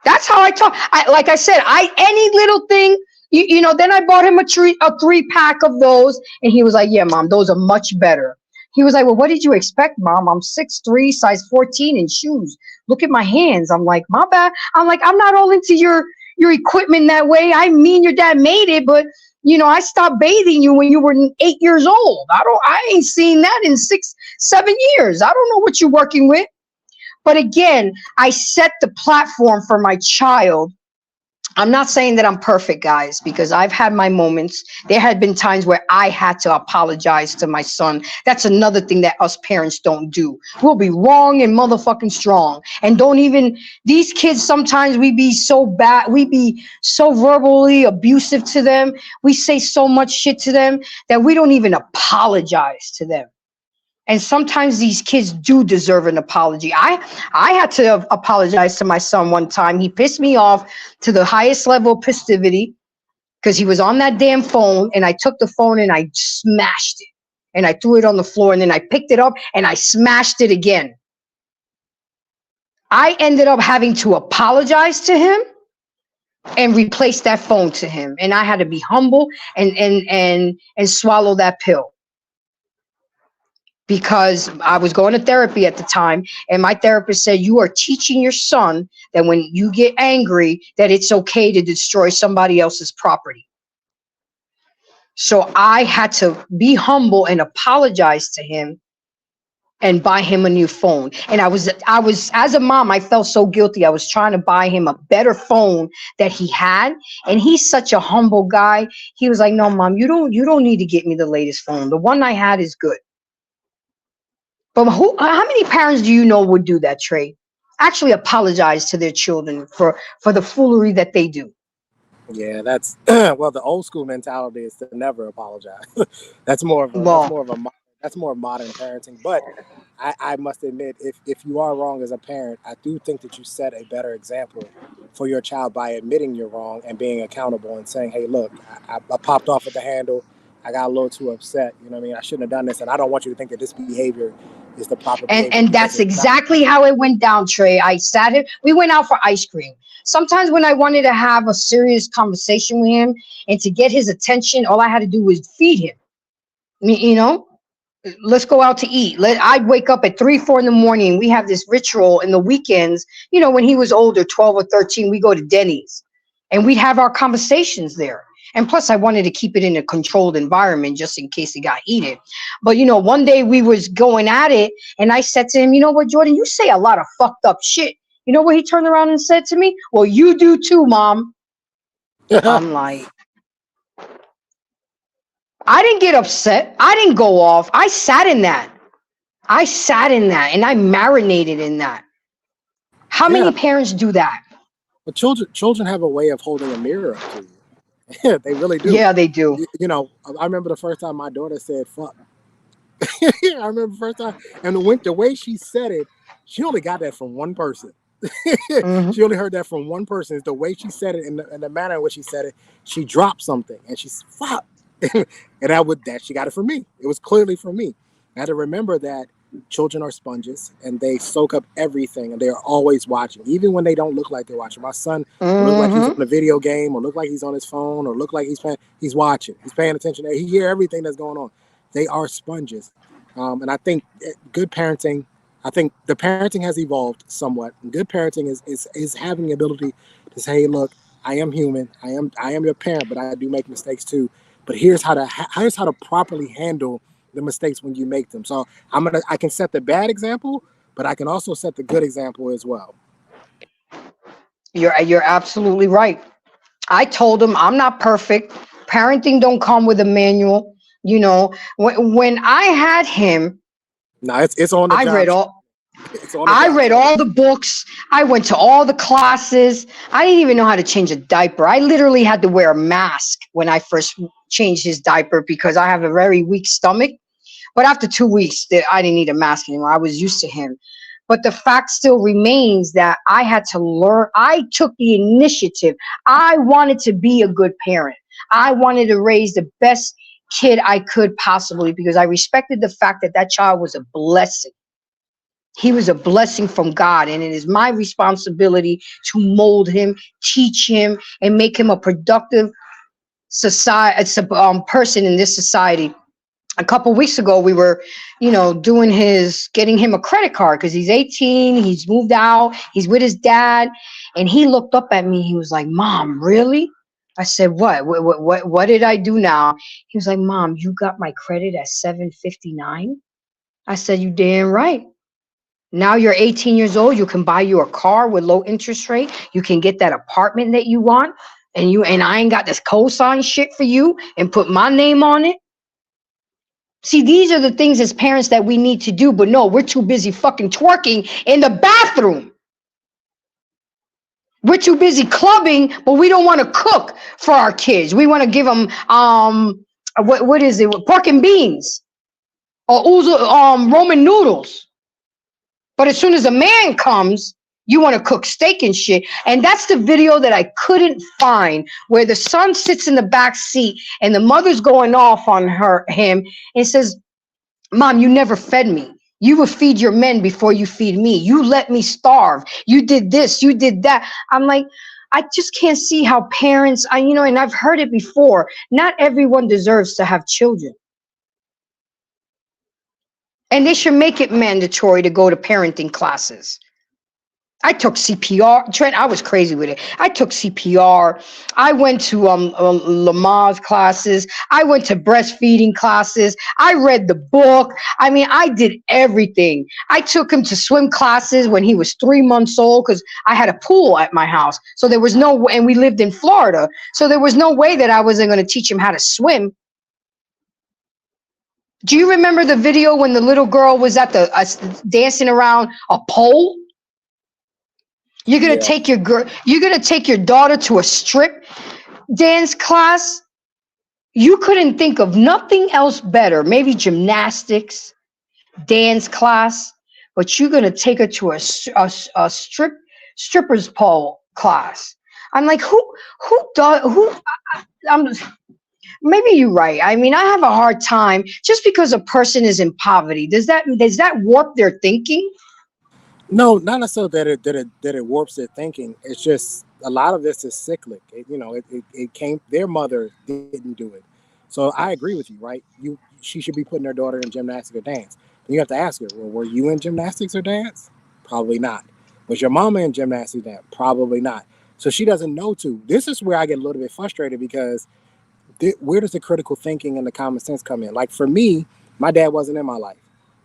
That's how I talk. Like I said, any little thing, you know, then I bought him a 3-pack of those. And he was like, "Yeah, Mom, those are much better." He was like, "Well, what did you expect, Mom? I'm 6'3", size 14 in shoes. Look at my hands." I'm like, "My bad." I'm like, "I'm not all into your equipment that way. I mean, your dad made it, but you know, I stopped bathing you when you were 8 years old. I ain't seen that in 6-7 years. I don't know what you're working with." But again, I set the platform for my child. I'm not saying that I'm perfect, guys, because I've had my moments. There had been times where I had to apologize to my son. That's another thing that us parents don't do. We'll be wrong and motherfucking strong. And don't even, these kids, sometimes we be so bad. We be so verbally abusive to them. We say so much shit to them that we don't even apologize to them. And sometimes these kids do deserve an apology. I had to apologize to my son one time. He pissed me off to the highest level of passivity because he was on that damn phone, and I took the phone and I smashed it. And I threw it on the floor, and then I picked it up and I smashed it again. I ended up having to apologize to him and replace that phone to him. And I had to be humble and swallow that pill. Because I was going to therapy at the time, and my therapist said, you are teaching your son that when you get angry, that it's okay to destroy somebody else's property. So I had to be humble and apologize to him and buy him a new phone. And I was, as a mom, I felt so guilty. I was trying to buy him a better phone that he had. And he's such a humble guy. He was like, no, Mom, you don't need to get me the latest phone. The one I had is good. But how many parents do you know would do that, Trey? Actually apologize to their children for the foolery that they do. Yeah, that's well, the old school mentality is to never apologize. That's more of modern parenting. But I must admit, if you are wrong as a parent, I do think that you set a better example for your child by admitting you're wrong and being accountable and saying, hey, look, I popped off at the handle. I got a little too upset. You know what I mean? I shouldn't have done this. And I don't want you to think that this behavior is the proper behavior. And that's exactly how it went down, Trey. I sat him. We went out for ice cream. Sometimes when I wanted to have a serious conversation with him and to get his attention, all I had to do was feed him. You know, let's go out to eat. I'd wake up at 3, 4 in the morning. We have this ritual in the weekends. You know, when he was older, 12 or 13, we go to Denny's and we'd have our conversations there. And plus, I wanted to keep it in a controlled environment just in case it got heated. But, you know, one day we was going at it, and I said to him, you know what, Jordan, you say a lot of fucked up shit. You know what he turned around and said to me? Well, you do too, Mom. I'm like, I didn't get upset. I didn't go off. I sat in that. And I marinated in that. How many parents do that? But children have a way of holding a mirror up to you. Yeah, they really do. Yeah, they do. You know, I remember the first time my daughter said fuck. I remember the first time, and the way she said it, she only got that from one person. Mm-hmm. She only heard that from one person. It's the way she said it and the manner in which she said it. She dropped something and she said fuck. And that she got it from me. It was clearly from me. I had to remember that children are sponges and they soak up everything and they are always watching, even when they don't look like they're watching. My son look like he's on a video game or look like he's on his phone or look like he's watching. He's paying attention. He hear everything that's going on. They are sponges. And I think good parenting, I think the parenting has evolved somewhat. Good parenting is having the ability to say, hey, look, I am human. I am your parent, but I do make mistakes too. But here's how to properly handle the mistakes when you make them. So I can set the bad example, but I can also set the good example as well. You're absolutely right. I told him I'm not perfect. Parenting don't come with a manual. You know, when I had him, no, it's on. I read all the books. I went to all the classes. I didn't even know how to change a diaper. I literally had to wear a mask when I first changed his diaper because I have a very weak stomach. But after 2 weeks, I didn't need a mask anymore. I was used to him. But the fact still remains that I had to learn. I took the initiative. I wanted to be a good parent. I wanted to raise the best kid I could possibly because I respected the fact that that child was a blessing. He was a blessing from God, and it is my responsibility to mold him, teach him, and make him a productive person in this society. A couple of weeks ago, we were, getting him a credit card because he's 18, he's moved out, he's with his dad, and he looked up at me. He was like, "Mom, really?" I said, What did I do now? He was like, "Mom, you got my credit at 759." I said, "You damn right." Now you're 18 years old. You can buy you a car with low interest rate. You can get that apartment that you want. And I ain't got this cosign shit for you and put my name on it. See, these are the things as parents that we need to do. But no, we're too busy fucking twerking in the bathroom. We're too busy clubbing, but we don't want to cook for our kids. We want to give them what is it? Pork and beans or Roman noodles. But as soon as a man comes, you want to cook steak and shit. And that's the video that I couldn't find, where the son sits in the back seat and the mother's going off on him and says, Mom, you never fed me. You would feed your men before you feed me. You let me starve. You did this, you did that. I'm like, I just can't see how parents, and I've heard it before. Not everyone deserves to have children. And they should make it mandatory to go to parenting classes. I took CPR. Trent, I was crazy with it. I took CPR. I went to Lamaze classes. I went to breastfeeding classes. I read the book. I mean, I did everything. I took him to swim classes when he was 3 months old because I had a pool at my house. So there was no way, and we lived in Florida. So there was no way that I wasn't going to teach him how to swim. Do you remember the video when the little girl was at the dancing around a pole? You're gonna take your girl. You're gonna take your daughter to a strip dance class. You couldn't think of nothing else better. Maybe gymnastics, dance class, but you're gonna take her to a stripper's pole class. I'm like, maybe you're right. I mean, I have a hard time just because a person is in poverty. Does that warp their thinking? No, not necessarily that it warps their thinking. It's just a lot of this is cyclic. It came. Their mother didn't do it, so I agree with you. Right? She should be putting her daughter in gymnastics or dance. And you have to ask her. Well, were you in gymnastics or dance? Probably not. Was your mama in gymnastics or dance? Probably not. So she doesn't know to. This is where I get a little bit frustrated because where does the critical thinking and the common sense come in? Like for me, my dad wasn't in my life.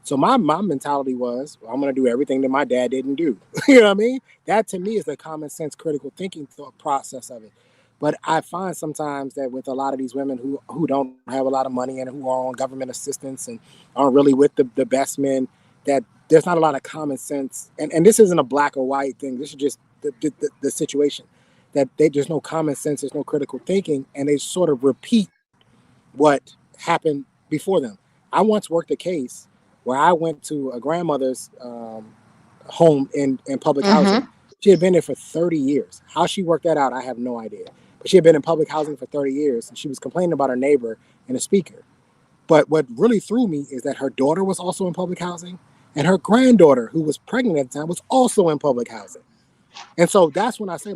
So my mentality was, well, I'm going to do everything that my dad didn't do. You know what I mean? That to me is the common sense critical thinking thought process of it. But I find sometimes that with a lot of these women who don't have a lot of money and who are on government assistance and aren't really with the best men, that there's not a lot of common sense. And this isn't a black or white thing. This is just the situation. That there's no common sense, there's no critical thinking, and they sort of repeat what happened before them. I once worked a case where I went to a grandmother's home in public housing. She had been there for 30 years. How she worked that out, I have no idea. But she had been in public housing for 30 years, and she was complaining about her neighbor and a speaker. But what really threw me is that her daughter was also in public housing, and her granddaughter, who was pregnant at the time, was also in public housing. And so that's when I say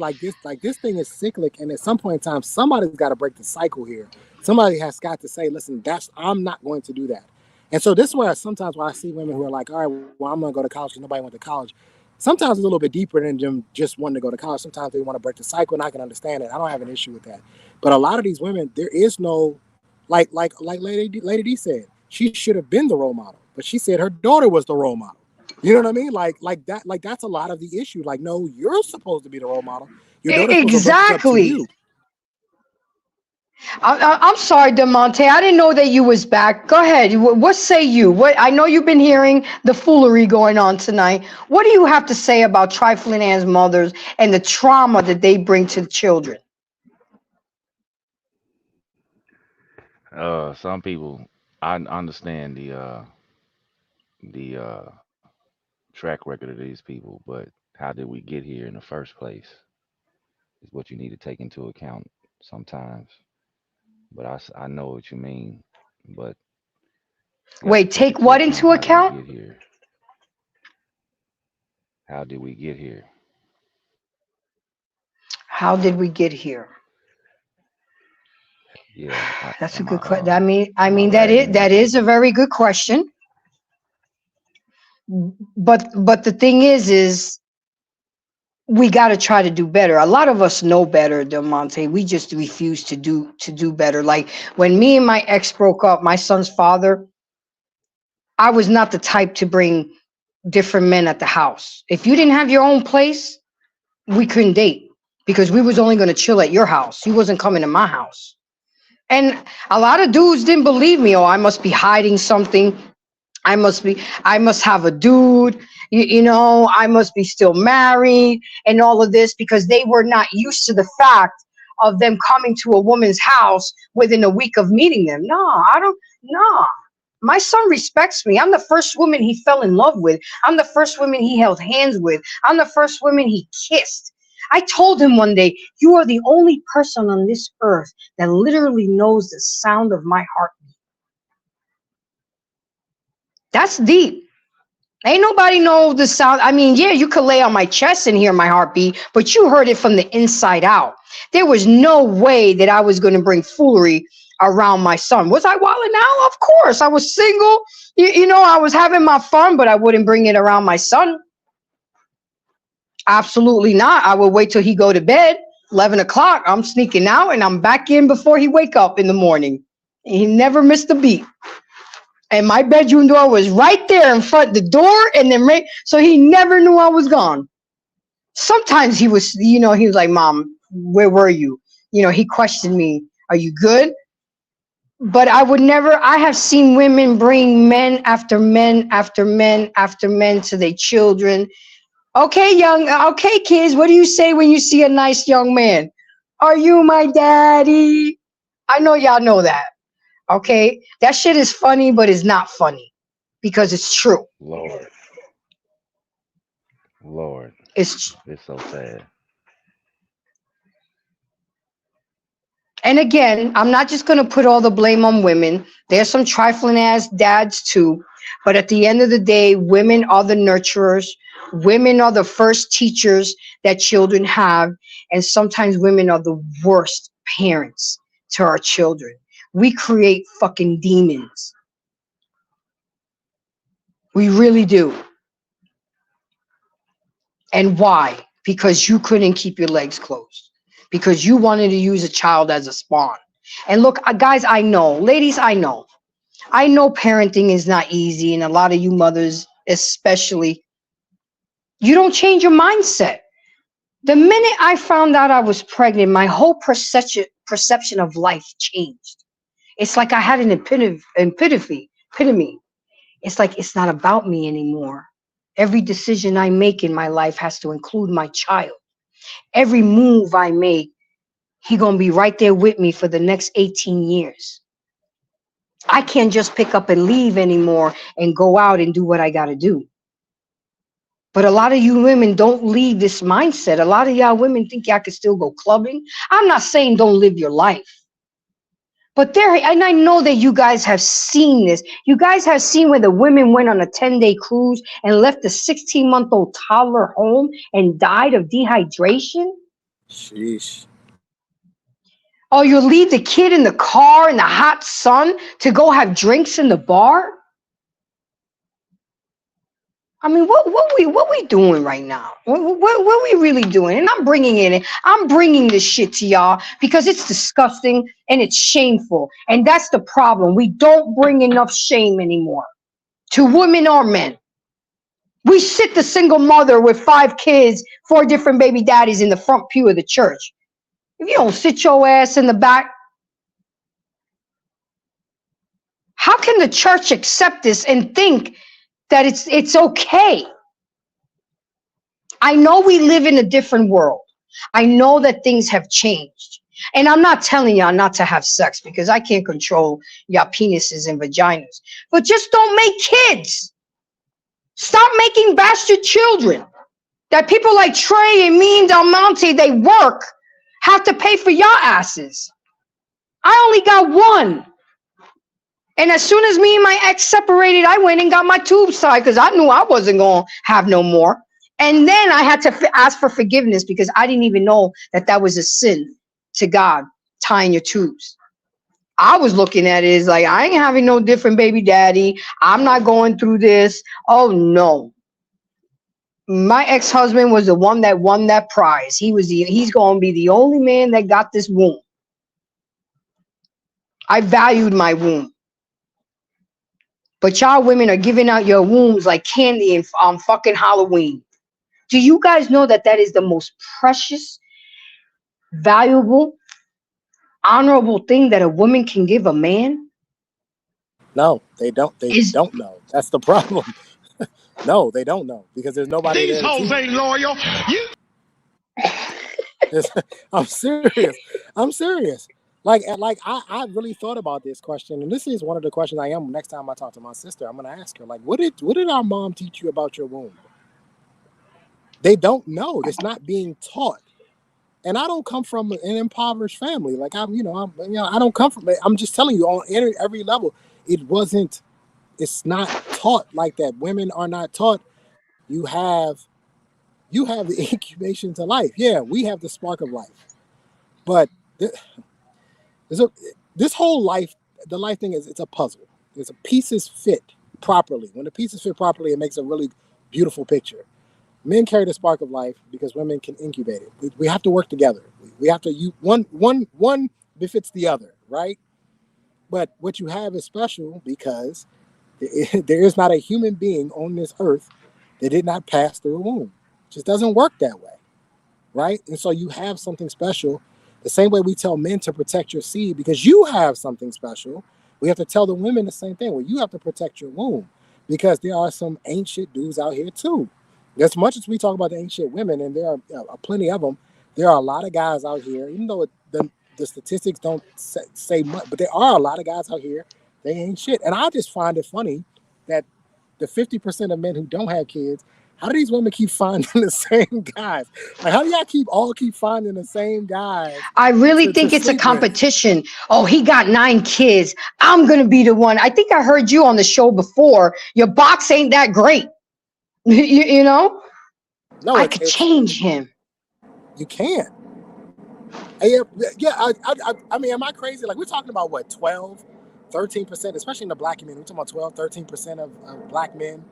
this thing is cyclic, and at some point in time, somebody's got to break the cycle here. Somebody has got to say, listen, I'm not going to do that. And so this is where sometimes when I see women who are like, all right, well, I'm going to go to college because nobody went to college. Sometimes it's a little bit deeper than them just wanting to go to college. Sometimes they want to break the cycle, and I can understand it. I don't have an issue with that. But a lot of these women, there is no, like Lady D said, she should have been the role model, but she said her daughter was the role model. You know what I mean? Like that's a lot of the issue. Like, no, you're supposed to be the role model. Your daughter's Exactly. supposed to look up to you. I'm sorry, DeMonte. I didn't know that you was back. Go ahead. What say you? I know you've been hearing the foolery going on tonight. What do you have to say about trifling as mothers and the trauma that they bring to the children? Some people, I understand the track record of these people, but how did we get here in the first place is what you need to take into account sometimes. But I know what you mean. But wait, take what into account? How did we get here? How did we get here? Yeah, that's a good question. I mean that is a very good question. But the thing is we got to try to do better. A lot of us know better, DeMonte. We just refuse to do better. Like when me and my ex broke up, my son's father, I was not the type to bring different men at the house. If you didn't have your own place, we couldn't date because we was only going to chill at your house. You wasn't coming to my house. And a lot of dudes didn't believe me. Oh, I must be hiding something. I must have a dude, you know, I must be still married and all of this because they were not used to the fact of them coming to a woman's house within a week of meeting them. No. My son respects me. I'm the first woman he fell in love with. I'm the first woman he held hands with. I'm the first woman he kissed. I told him one day, you are the only person on this earth that literally knows the sound of my heartbeat. That's deep. Ain't nobody know the sound. I mean, yeah, you could lay on my chest and hear my heartbeat, but you heard it from the inside out. There was no way that I was going to bring foolery around my son. Was I wilding out? Of course. I was single. You know, I was having my fun, but I wouldn't bring it around my son. Absolutely not. I would wait till he go to bed. 11 o'clock, I'm sneaking out and I'm back in before he wake up in the morning. He never missed a beat. And my bedroom door was right there in front of the door, and then so he never knew I was gone. Sometimes he was, you know, he was like, Mom, where were you? You know, he questioned me, are you good? But I would never, I have seen women bring men after men after men after men to their children. Okay, kids, what do you say when you see a nice young man? Are you my daddy? I know y'all know that. Okay, that shit is funny, but it's not funny because it's true. Lord. It's so sad. And again, I'm not just going to put all the blame on women. There's some trifling ass dads too. But at the end of the day, women are the nurturers. Women are the first teachers that children have. And sometimes women are the worst parents to our children. We create fucking demons. We really do. And why? Because you couldn't keep your legs closed. Because you wanted to use a child as a spawn. And look, guys, I know. Ladies, I know. I know parenting is not easy. And a lot of you mothers, especially, you don't change your mindset. The minute I found out I was pregnant, my whole perception of life changed. It's like I had an epitome. It's like it's not about me anymore. Every decision I make in my life has to include my child. Every move I make, he gonna be right there with me for the next 18 years. I can't just pick up and leave anymore and go out and do what I gotta do. But a lot of you women don't leave this mindset. A lot of y'all women think y'all can still go clubbing. I'm not saying don't live your life. But and I know that you guys have seen this. You guys have seen where the women went on a 10-day cruise and left the 16-month-old toddler home and died of dehydration. Sheesh. Oh, you leave the kid in the car in the hot sun to go have drinks in the bar? I mean, what we doing right now? What we really doing? And I'm bringing it in. I'm bringing this shit to y'all because it's disgusting and it's shameful. And that's the problem. We don't bring enough shame anymore to women or men. We sit the single mother with 5 kids, 4 different baby daddies in the front pew of the church. If you don't sit your ass in the back, how can the church accept this and think that it's okay? I know we live in a different world. I know that things have changed. And I'm not telling y'all not to have sex because I can't control y'all penises and vaginas. But just don't make kids. Stop making bastard children. That people like Trey and me and Del Monte, they work, have to pay for y'all asses. I only got one. And as soon as me and my ex separated, I went and got my tubes tied because I knew I wasn't going to have no more. And then I had to ask for forgiveness because I didn't even know that that was a sin to God, tying your tubes. I was looking at it as like, I ain't having no different baby daddy. I'm not going through this. Oh, no. My ex-husband was the one that won that prize. He's going to be the only man that got this womb. I valued my womb. but y'all women are giving out your wombs like candy on fucking Halloween. Do you guys know that that is the most precious, valuable, honorable thing that a woman can give a man? No, they don't. They Is don't know. That's the problem. No, they don't know because there's nobody These there to hoes teach. ain't loyal. You I'm serious. I'm serious. Like I really thought about this question, and this is one of the questions I am. Next time I talk to my sister, I'm gonna ask her, like, what did our mom teach you about your womb? They don't know. It's not being taught. And I don't come from an impoverished family. Like I don't come from it. I'm just telling you on every level, it wasn't. It's not taught like that. Women are not taught. You have the incubation to life. Yeah, we have the spark of life, but this whole life, the life thing it's a puzzle. There's a pieces fit properly. When the pieces fit properly, it makes a really beautiful picture. Men carry the spark of life because women can incubate it. We have to work together. We have to one befits the other, right? But what you have is special because there is not a human being on this earth that did not pass through a womb. It just doesn't work that way, right? And so you have something special. The same way we tell men to protect your seed because you have something special, we have to tell the women the same thing. Well, you have to protect your womb because there are some ancient dudes out here too. As much as we talk about the ancient women, and there are plenty of them, there are a lot of guys out here, even though the statistics don't say much, but there are a lot of guys out here, they ain't shit. And I just find it funny that the 50% of men who don't have kids, how do these women keep finding the same guys? Like, how do y'all keep finding the same guys? I really think it's a sleep with? competition. Oh, he got 9 kids. I'm gonna be the one. I think I heard you on the show before. Your box ain't that great. You know? No, I could change him. You can't. Yeah, I mean, am I crazy? Like, we're talking about what, 12, 13%, especially in the black community. We're talking about 12, 13% of black men.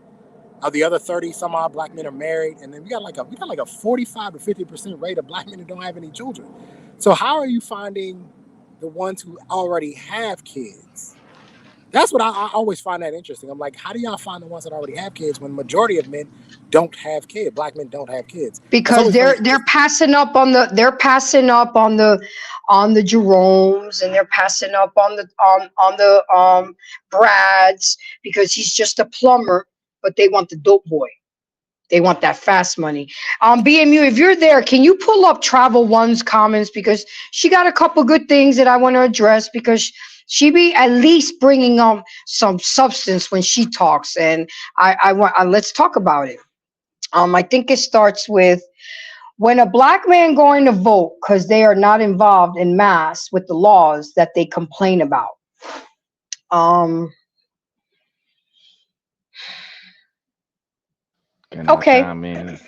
Of the other 30 some odd black men are married, and then we got like a 45 to 50% rate of black men who don't have any children. So how are you finding the ones who already have kids? That's what I always find that interesting. I'm like, how do y'all find the ones that already have kids when the majority of men don't have kids? Black men don't have kids because they're passing up on the Jeromes, and they're passing up on the Brads because he's just a plumber, but they want the dope boy. They want that fast money. BMU, if you're there, can you pull up Travel One's comments, because she got a couple good things that I want to address, because she be at least bringing up some substance when she talks, and I want let's talk about it. I think it starts with, when a black man going to vote because they are not involved in mass with the laws that they complain about. Okay. Chime in?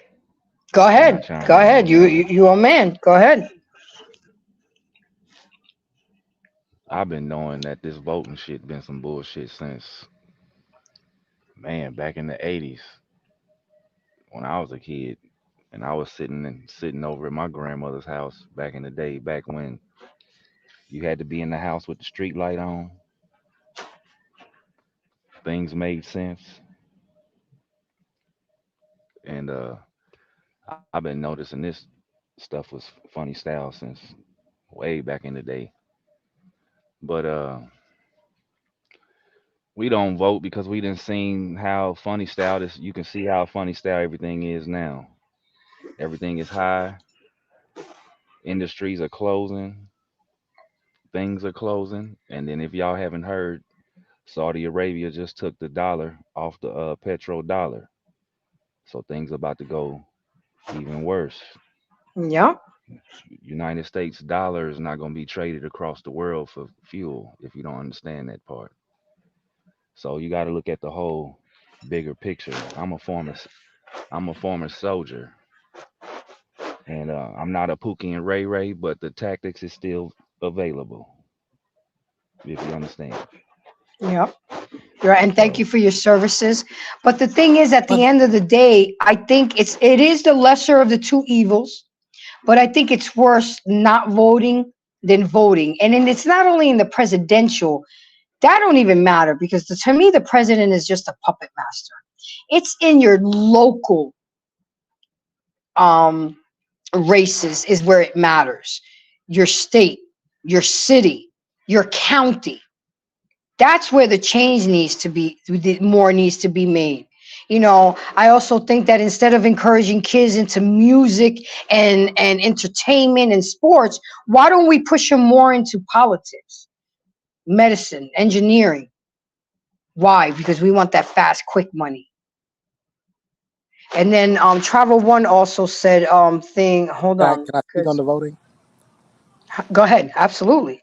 Go ahead. Go ahead. You a man. Go ahead. I've been knowing that this voting shit been some bullshit since, man, back in the 80s when I was a kid, and I was sitting over at my grandmother's house back in the day, back when you had to be in the house with the street light on. Things made sense. And I've been noticing this stuff was funny style since way back in the day. But we don't vote because we didn't seen how funny style this. You can see how funny style everything is now. Everything is high. Industries are closing. Things are closing. And then if y'all haven't heard, Saudi Arabia just took the dollar off the petrodollar. So things about to go even worse. Yeah. United States dollar is not going to be traded across the world for fuel if you don't understand that part. So you got to look at the whole bigger picture. I'm a former soldier, and I'm not a Pookie and Ray Ray, but the tactics is still available, if you understand. Yeah. Right. And thank you for your services. But the thing is, at the end of the day, I think it is the lesser of the two evils. But I think it's worse not voting than voting. And then it's not only in the presidential, That don't even matter because to me, the president is just a puppet master. It's in your local um, races is where it matters. Your state, your city, your county. That's where the change needs to be, more needs to be made. You know, I also think that instead of encouraging kids into music and entertainment and sports, why don't we push them more into politics, medicine, engineering? Why? Because we want that fast, quick money. And then Travel One also said thing. Hold on, Can I speak on the voting? go ahead. Absolutely.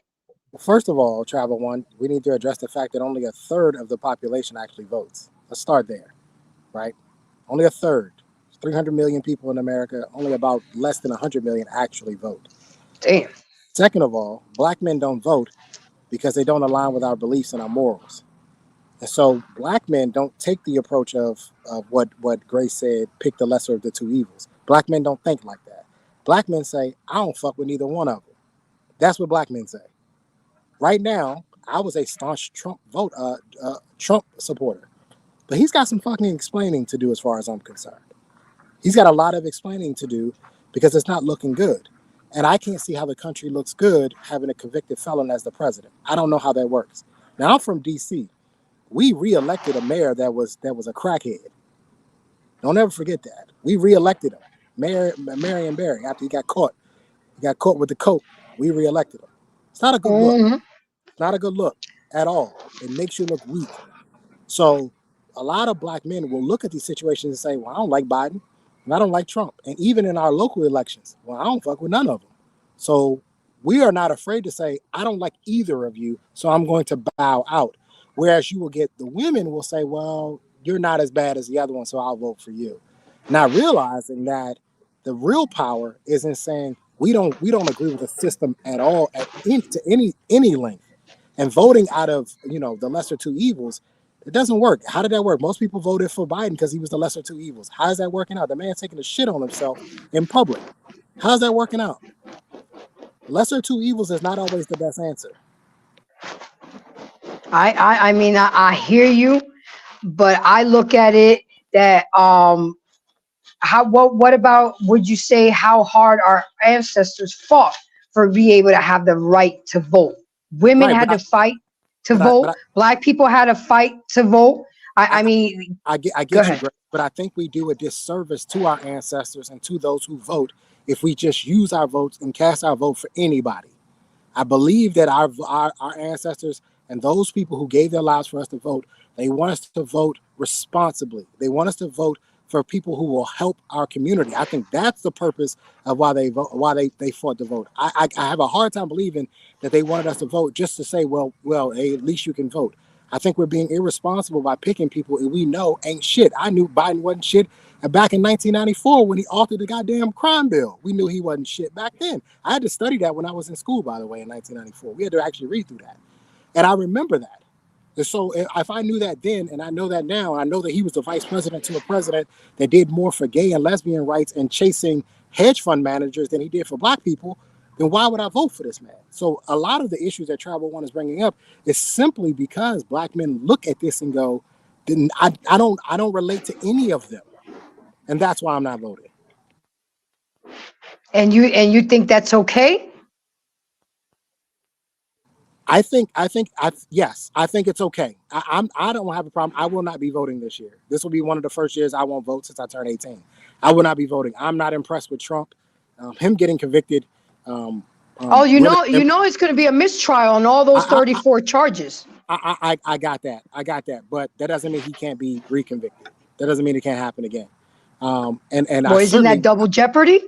First of all, Travel One, we need to address the fact that only a third of the population actually votes. Let's start there, right? Only a third. 300 million people in America, only about less than 100 million actually vote. Damn. Second of all, black men don't vote because they don't align with our beliefs and our morals. And so black men don't take the approach of what Grace said, pick the lesser of the two evils. Black men don't think like that. Black men say, I don't fuck with neither one of them. That's what black men say. Right now, I was a staunch Trump supporter, but he's got some fucking explaining to do as far as I'm concerned. He's got a lot of explaining to do because it's not looking good. And I can't see how the country looks good having a convicted felon as the president. I don't know how that works. Now, I'm from D.C. We re-elected a mayor that was a crackhead. Don't ever forget that. We re-elected him, Marion Barry, after he got caught. He got caught with the coke. We re-elected him. It's not a good look. It's not a good look at all. It makes you look weak. So a lot of black men will look at these situations and say, well, I don't like Biden and I don't like Trump. And even in our local elections, well, I don't fuck with none of them. So we are not afraid to say, I don't like either of you, so I'm going to bow out. Whereas you will get the women will say, well, you're not as bad as the other one, so I'll vote for you. Not realizing that the real power is in saying we don't agree with the system at all to any length. And voting out of the lesser two evils, it doesn't work. How did that work? Most people voted for Biden because he was the lesser two evils. How is that working out? The man's taking a shit on himself in public. How's that working out? Lesser two evils is not always the best answer. I mean, I hear you, but I look at it that what about, would you say how hard our ancestors fought for being able to have the right to vote? Women had to fight to vote. Black people had to fight to vote. I mean, I get you, Greg, but I think we do a disservice to our ancestors and to those who vote if we just use our votes and cast our vote for anybody. I believe that our ancestors and those people who gave their lives for us to vote, they want us to vote responsibly. They want us to vote for people who will help our community. I think that's the purpose of why they vote, why they fought to vote. I have a hard time believing that they wanted us to vote just to say, well, hey, at least you can vote. I think we're being irresponsible by picking people who we know ain't shit. I knew Biden wasn't shit back in 1994 when he authored the goddamn crime bill. We knew he wasn't shit back then. I had to study that when I was in school, by the way, in 1994. We had to actually read through that. And I remember that. And so if I knew that then, and I know that now, I know that he was the vice president to a president that did more for gay and lesbian rights and chasing hedge fund managers than he did for black people, then why would I vote for this man? So a lot of the issues that Travel One is bringing up is simply because black men look at this and go, I don't relate to any of them. And that's why I'm not voting. And you think that's okay? Yes, I think it's okay. I don't have a problem. I will not be voting this year. This will be one of the first years I won't vote since I turned 18. I will not be voting. I'm not impressed with Trump. Him getting convicted. You know it's going to be a mistrial on all those 34 charges. I got that. But that doesn't mean he can't be reconvicted. That doesn't mean it can't happen again. Isn't that double jeopardy?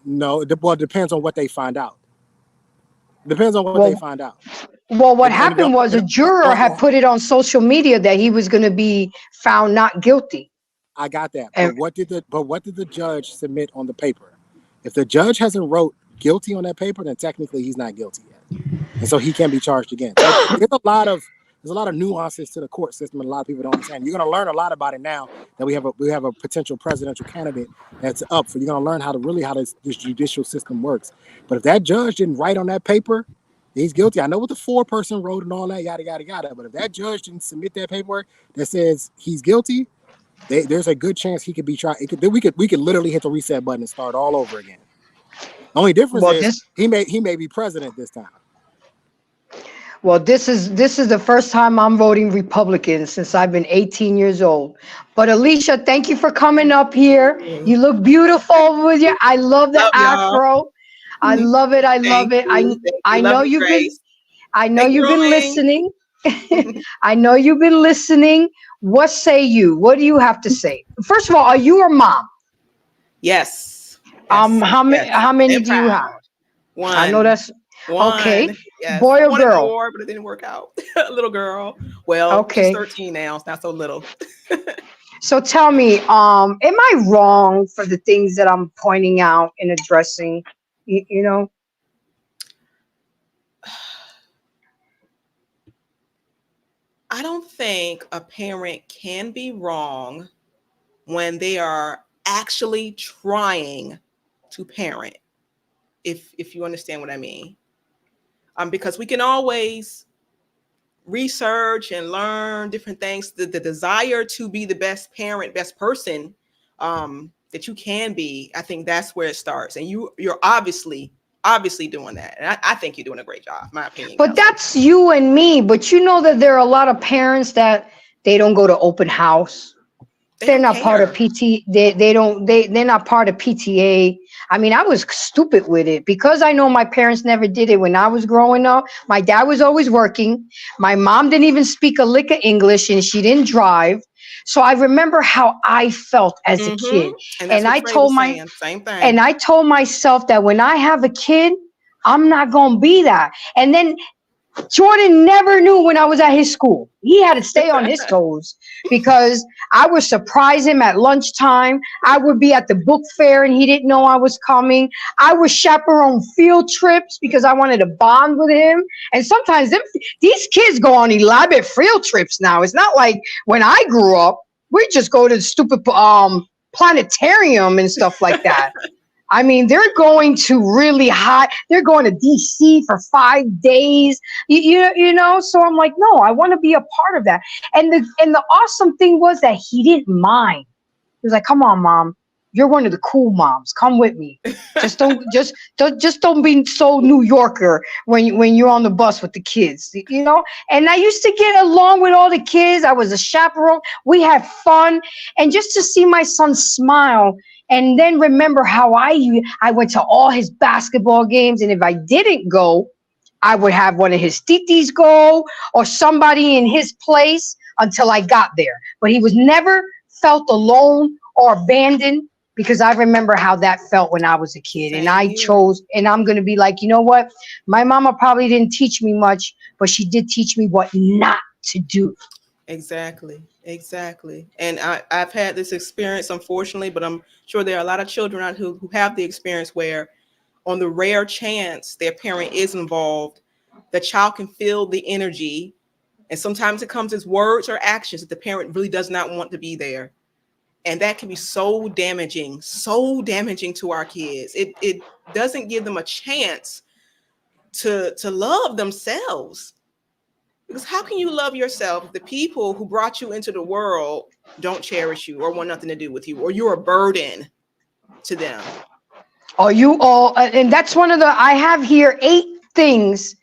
No, it depends on what they find out. Depends on what they find out. Well, what happened was a juror had put it on social media that he was going to be found not guilty. I got that. But what did the judge submit on the paper? If the judge hasn't wrote guilty on that paper, then technically he's not guilty yet, and so he can't be charged again. So there's a lot of nuances to the court system, and a lot of people don't understand. You're going to learn a lot about it now that we have a potential presidential candidate that's up for. You're going to learn how this judicial system works. But if that judge didn't write on that paper He's guilty. I know what the 4-person wrote and all that, yada, yada, yada. But if that judge didn't submit that paperwork that says he's guilty, there's a good chance he could be tried. We could literally hit the reset button and start all over again. The only difference Well, is he may be president this time. Well, this is the first time I'm voting Republican since I've been 18 years old. But Alicia, thank you for coming up here. You look beautiful with your. I love the Love y'all. afro. I love it. I love it. I know you've been. I know you've been listening. I know you've been listening. What say you? What do you have to say? First of all, are you a mom? Yes. How many do you have? One. I know that's one. Okay. Yes. Boy or Wanted girl? more, but it didn't work out. A little girl. Well, Okay. she's 13 now. It's not so little. So tell me, am I wrong for the things that I'm pointing out and addressing? You know? I don't think a parent can be wrong when they are actually trying to parent, if you understand what I mean. Because we can always research and learn different things. The desire to be the best parent, best person that you can be, I think that's where it starts. And you're obviously doing that. And I think you're doing a great job, in my opinion. But that's you and me. But you know that there are a lot of parents that they don't go to open house. They're not part of PT. They're not part of PTA. I mean, I was stupid with it because I know my parents never did it when I was growing up. My dad was always working. My mom didn't even speak a lick of English and she didn't drive. So I remember how I felt as a kid. And I told same thing. And I told myself that when I have a kid, I'm not going to be that. And then Jordan never knew when I was at his school. He had to stay on his toes because I would surprise him at lunchtime. I would be at the book fair and he didn't know I was coming. I would chaperone field trips because I wanted to bond with him. And sometimes these kids go on elaborate field trips now. It's not like when I grew up, we just go to the stupid planetarium and stuff like that. I mean, they're going to really high. They're going to DC for 5 days. You know. So I'm like, no, I want to be a part of that. And the awesome thing was that he didn't mind. He was like, come on, Mom. You're one of the cool moms. Come with me. Just don't be so New Yorker when you're on the bus with the kids. You know. And I used to get along with all the kids. I was a chaperone. We had fun, and just to see my son smile. And then remember how I went to all his basketball games. And if I didn't go, I would have one of his titis go or somebody in his place until I got there. But he was never felt alone or abandoned because I remember how that felt when I was a kid. And I chose, and I'm going to be like, you know what? My mama probably didn't teach me much, but she did teach me what not to do. Exactly. And I've had this experience, unfortunately, but I'm sure there are a lot of children out who have the experience where on the rare chance their parent is involved, the child can feel the energy. And sometimes it comes as words or actions that the parent really does not want to be there. And that can be so damaging to our kids. It doesn't give them a chance to love themselves. Because how can you love yourself if the people who brought you into the world don't cherish you or want nothing to do with you, or you're a burden to them? Are you all? And that's one of I have here 8 things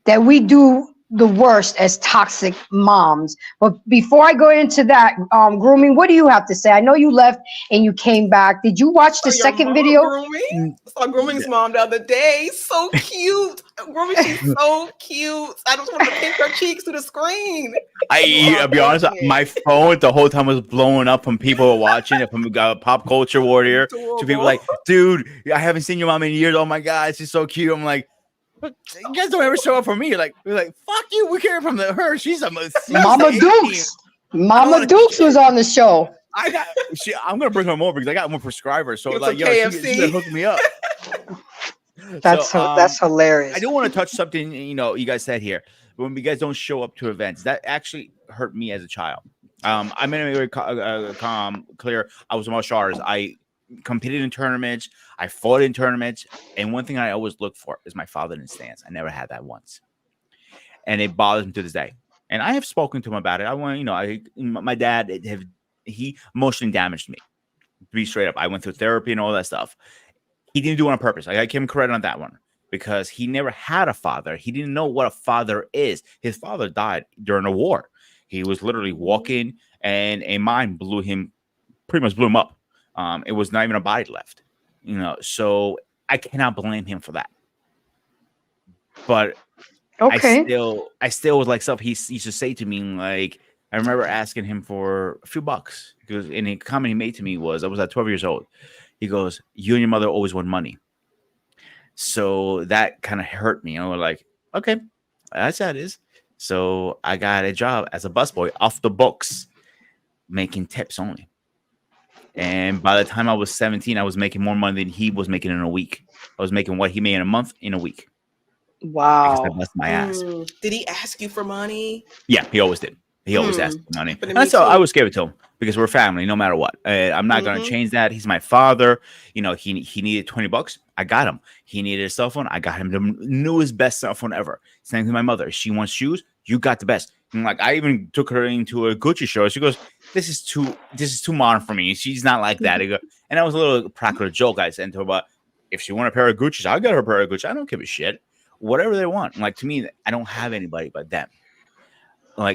that we do the worst as toxic moms. But before I go into that, grooming, what do you have to say? I know you left and you came back. Did you watch the second video? Grooming? I saw Grooming's mom the other day. So cute. Grooming, she's so cute. I just want to pinch her cheeks to the screen. I'll be honest, my phone the whole time was blowing up from people watching it, from Pop Culture Warrior to people like, dude, I haven't seen your mom in years. Oh my God, she's so cute. I'm like, but you guys don't ever show up for me. We're like, fuck you. We care from her. She's Mama Dukes. Mama Dukes was on the show. I'm gonna bring her over because I got more subscribers. So like, she's gonna hook me up. That's hilarious. I do want to touch something you guys said here. When you guys don't show up to events, that actually hurt me as a child. I'm gonna be very clear. I was a martial artist. I competed in tournaments. I fought in tournaments. And one thing I always look for is my father in stance. I never had that once. And it bothers me to this day. And I have spoken to him about it. I want, my dad, he emotionally damaged me. To be straight up, I went through therapy and all that stuff. He didn't do it on purpose. I give him credit on that one because he never had a father. He didn't know what a father is. His father died during a war. He was literally walking, and a mine pretty much blew him up. It was not even a body left, So I cannot blame him for that. But okay, I still was like stuff he used to say to me. Like I remember asking him for a few bucks because, and a comment he made to me was, I was at 12 years old. He goes, "You and your mother always want money." So that kind of hurt me. We're like, okay, that's how it is. So I got a job as a busboy off the books, making tips only. And by the time I was 17, I was making more money than he was making in a week. I was making what he made in a month in a week. wow. Because I bust my ass. Did he ask you for money? Yeah, he always did. He always asked for money. And so I always gave it to him because we're family, no matter what. I'm not going to change that. He's my father. He needed $20. I got him. He needed a cell phone. I got him the newest, best cell phone ever. Same with my mother. If she wants shoes, you got the best. And I even took her into a Gucci show. She goes, this is too modern for me. She's not like that. And that was a little practical joke I sent to her about if she want a pair of Gucci's, I'll get her a pair of Gucci. I don't give a shit. Whatever they want. To me, I don't have anybody but them.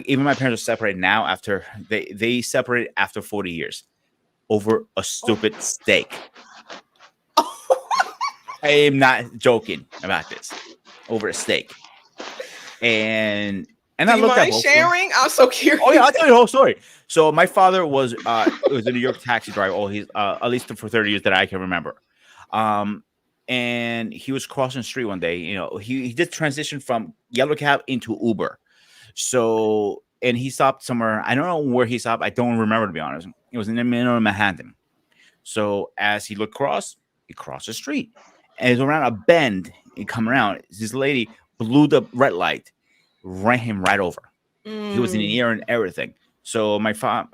Even my parents are separated now after they separated after 40 years over a stupid steak. I am not joking about this. Over a steak. And do you mind sharing? I'm so curious. Oh yeah, I'll tell you the whole story. So my father was a New York taxi driver. He's at least for 30 years that I can remember. And he was crossing the street one day. He did transition from yellow cab into Uber. So, and he stopped somewhere. I don't know where he stopped. I don't remember, to be honest. It was in the middle of Manhattan. So as he looked across, he crossed the street. And it was around a bend. He come around. This lady blew the red light, ran him right over. He was in the air and everything. So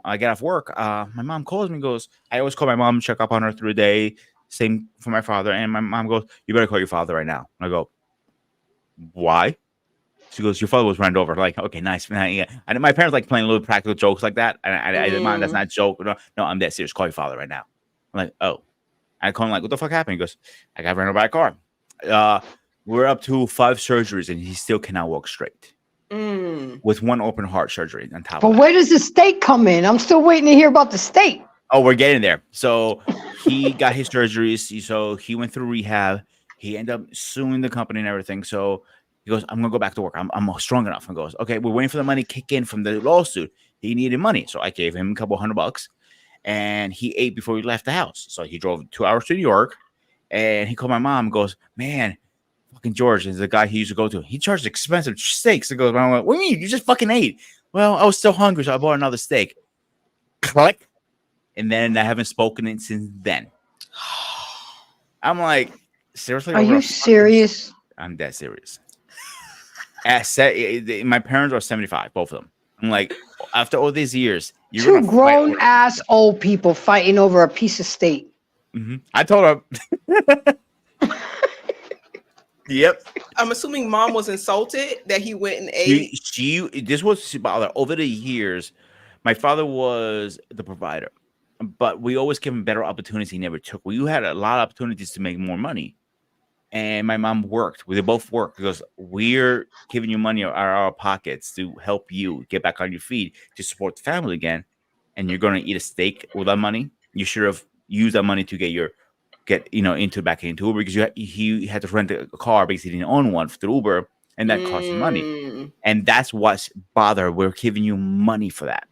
I get off work. My mom calls me and goes, I always call my mom, check up on her through the day. Same for my father. And my mom goes, you better call your father right now. And I go, why? She goes, your father was run over. Okay, nice. Yeah. And my parents playing little practical jokes like that. And I Mom, that's not a joke. No, I'm dead serious. Call your father right now. I'm like, oh. I call him what the fuck happened? He goes, I got run over by a car. We're up to 5 surgeries and he still cannot walk straight. With 1 open heart surgery on top of But where does the steak come in? I'm still waiting to hear about the steak. Oh, we're getting there. So he got his surgeries. So he went through rehab. He ended up suing the company and everything. So he goes, I'm going to go back to work. I'm strong enough. And goes, okay, we're waiting for the money to kick in from the lawsuit. He needed money. So I gave him a couple $100 and he ate before he left the house. So he drove 2 hours to New York and he called my mom and goes, man, fucking George is the guy he used to go to. He charged expensive steaks. He goes, what do you mean? You just fucking ate. Well, I was still hungry. So I bought another steak. Click. And then I haven't spoken it since then. I'm like, seriously? Are you serious? I'm dead serious. My parents are 75, both of them. I'm like, after all these years, you're 2 grown ass old people fighting over a piece of steak. I told her. Yep. I'm assuming mom was insulted that he went and ate. This was over the years. My father was the provider, but we always gave him better opportunities he never took. We had a lot of opportunities to make more money. And my mom worked. They both worked because we're giving you money out of our pockets to help you get back on your feet to support the family again. And you're going to eat a steak with that money. You should have used that money to back into Uber because he had to rent a car because he didn't own one through Uber, and that cost him money. And that's what's bothered. We're giving you money for that.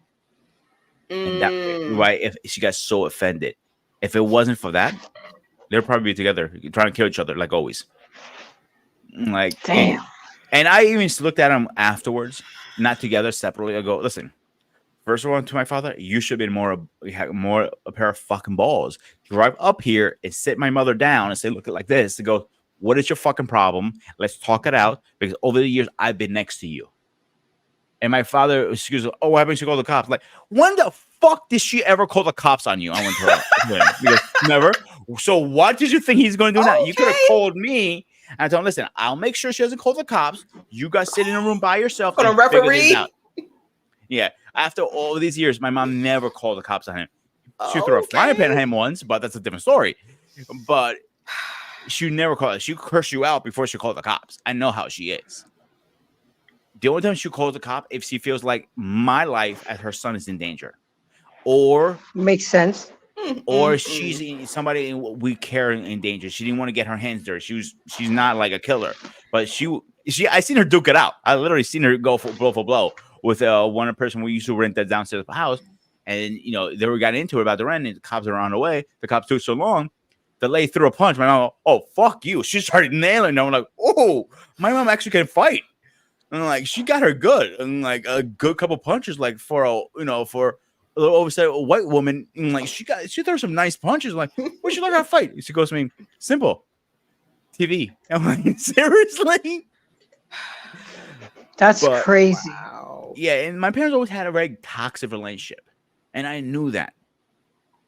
And that, right? If she got so offended, if it wasn't for that, they'll probably be together trying to kill each other like always. Damn. And I even looked at him afterwards, not together, separately. I go, listen, first of all, to my father, you should have been more a pair of fucking balls. Drive up here and sit my mother down and say, look like this. To go, what is your fucking problem? Let's talk it out because over the years I've been next to you. And my father excuse me, oh, why haven't you called the cops? Like, when the fuck did she ever call the cops on you? I went to her. He goes, never. So what did you think he's going to do now? You could have called me. And I told him, listen, I'll make sure she doesn't call the cops. You guys sit in a room by yourself Put a and figure this referee. out. Yeah. After all these years, my mom never called the cops on him. She threw a frying pan at him once, but that's a different story. But she never called it. She cursed you out before she called the cops. I know how she is. The only time she calls the cop if she feels like my life as her son is in danger, or Makes sense. or she's somebody we care in danger. She didn't want to get her hands dirty. She's not like a killer, but she I seen her duke it out. I literally seen her go for blow with one person we used to rent that downstairs house, and they were got into it about the rent, and the cops are on the way. The cops took so long. The lady threw a punch. My mom, oh fuck you! She started nailing them. I'm like, oh, my mom actually can fight. And like she got her good, and like a good couple punches, like for a for a little oversized white woman, and like she threw some nice punches. Like, where'd she learn how to fight? She goes to me, simple, TV. I'm like, seriously? That's crazy. Wow. Yeah, and my parents always had a very toxic relationship, and I knew that.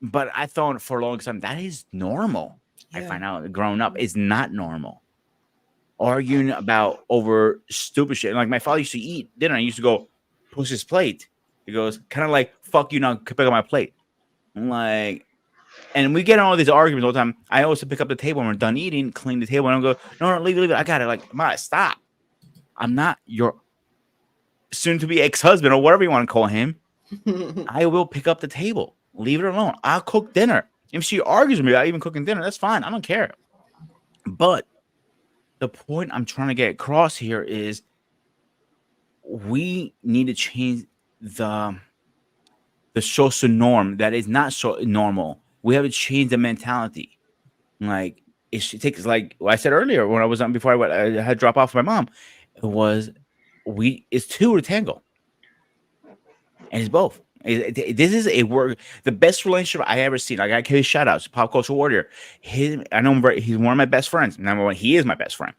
But I thought for a long time that is normal. I find out growing up is not normal. Arguing about over stupid shit. Like my father used to eat dinner. I used to go push his plate. He goes, kind of like, fuck you, now pick up my plate. I'm like, and we get in all these arguments all the time. I always pick up the table when we're done eating, clean the table, and I go, no, leave it. I got it. Like, Ma, stop. I'm not your soon-to-be ex-husband or whatever you want to call him. I will pick up the table. Leave it alone. I'll cook dinner. If she argues with me about even cooking dinner, that's fine. I don't care. But the point I'm trying to get across here is we need to change the social norm that is not so normal. We have to change the mentality. Like it takes, like I said earlier when I was on before I had to drop off my mom. It was it's two to tango, and it's both. This is the best relationship I ever seen. Like I give shout outs, Pop Culture Warrior. I know he's one of my best friends. Number one, he is my best friend.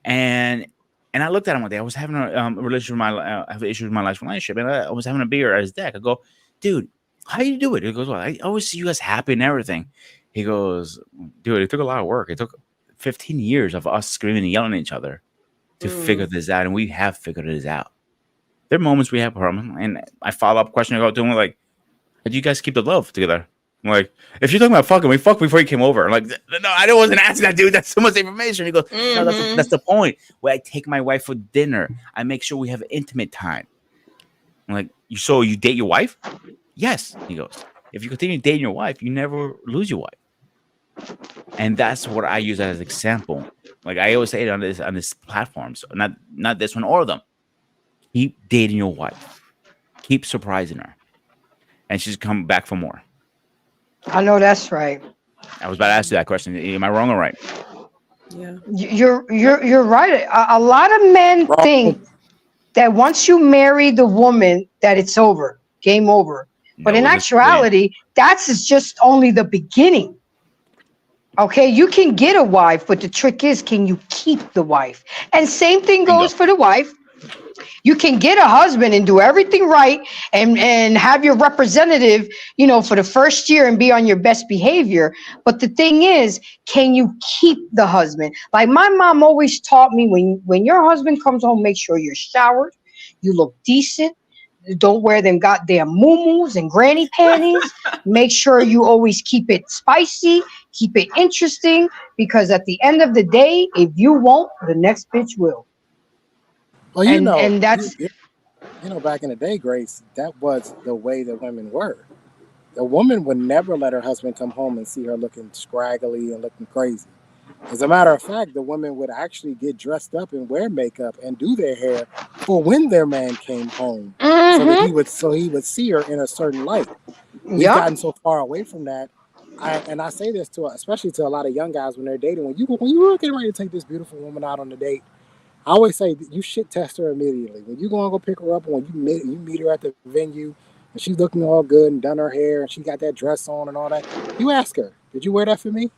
And I looked at him one day. I was having a relationship with I have issues with my life relationship, and I was having a beer at his deck. I go, dude, how do you do it? He goes, well, I always see you guys happy and everything. He goes, dude, it took a lot of work. It took 15 years of us screaming and yelling at each other to figure this out, and we have figured this out. There are moments we have problems, and I follow up question. I go to him like, how do you guys keep the love together? I'm like, if you're talking about fucking, we fucked before you came over. I'm like, no, I wasn't asking that, dude. That's so much information. He goes, no, that's the point. Where I take my wife for dinner, I make sure we have intimate time. I'm like, so you date your wife? Yes. He goes, if you continue dating your wife, you never lose your wife. And that's what I use as an example. Like I always say it on this platform. So not this one, all of them. Keep dating your wife. Keep surprising her. And she's coming back for more. I know that's right. I was about to ask you that question. Am I wrong or right? Yeah. You're right. A lot of men think that once you marry the woman that it's over, game over. But in actuality, that's just only the beginning. Okay, you can get a wife, but the trick is, can you keep the wife? And same thing goes for the wife. You can get a husband and do everything right and have your representative, for the first year and be on your best behavior. But the thing is, can you keep the husband? Like my mom always taught me, when your husband comes home, make sure you're showered, you look decent. Don't wear them goddamn muumuus and granny panties. Make sure you always keep it spicy, keep it interesting, because at the end of the day, if you won't, the next bitch will. Well, and that's back in the day, Grace, that was the way that women were. The woman would never let her husband come home and see her looking scraggly and looking crazy. As a matter of fact, the women would actually get dressed up and wear makeup and do their hair for when their man came home, so that he would see her in a certain light. We've gotten so far away from that. I say this especially to a lot of young guys when they're dating. When you're getting ready to take this beautiful woman out on a date, I always say you shit test her immediately. When you go pick her up, and when you meet her at the venue, and she's looking all good and done her hair, and she got that dress on and all that, you ask her, "Did you wear that for me?"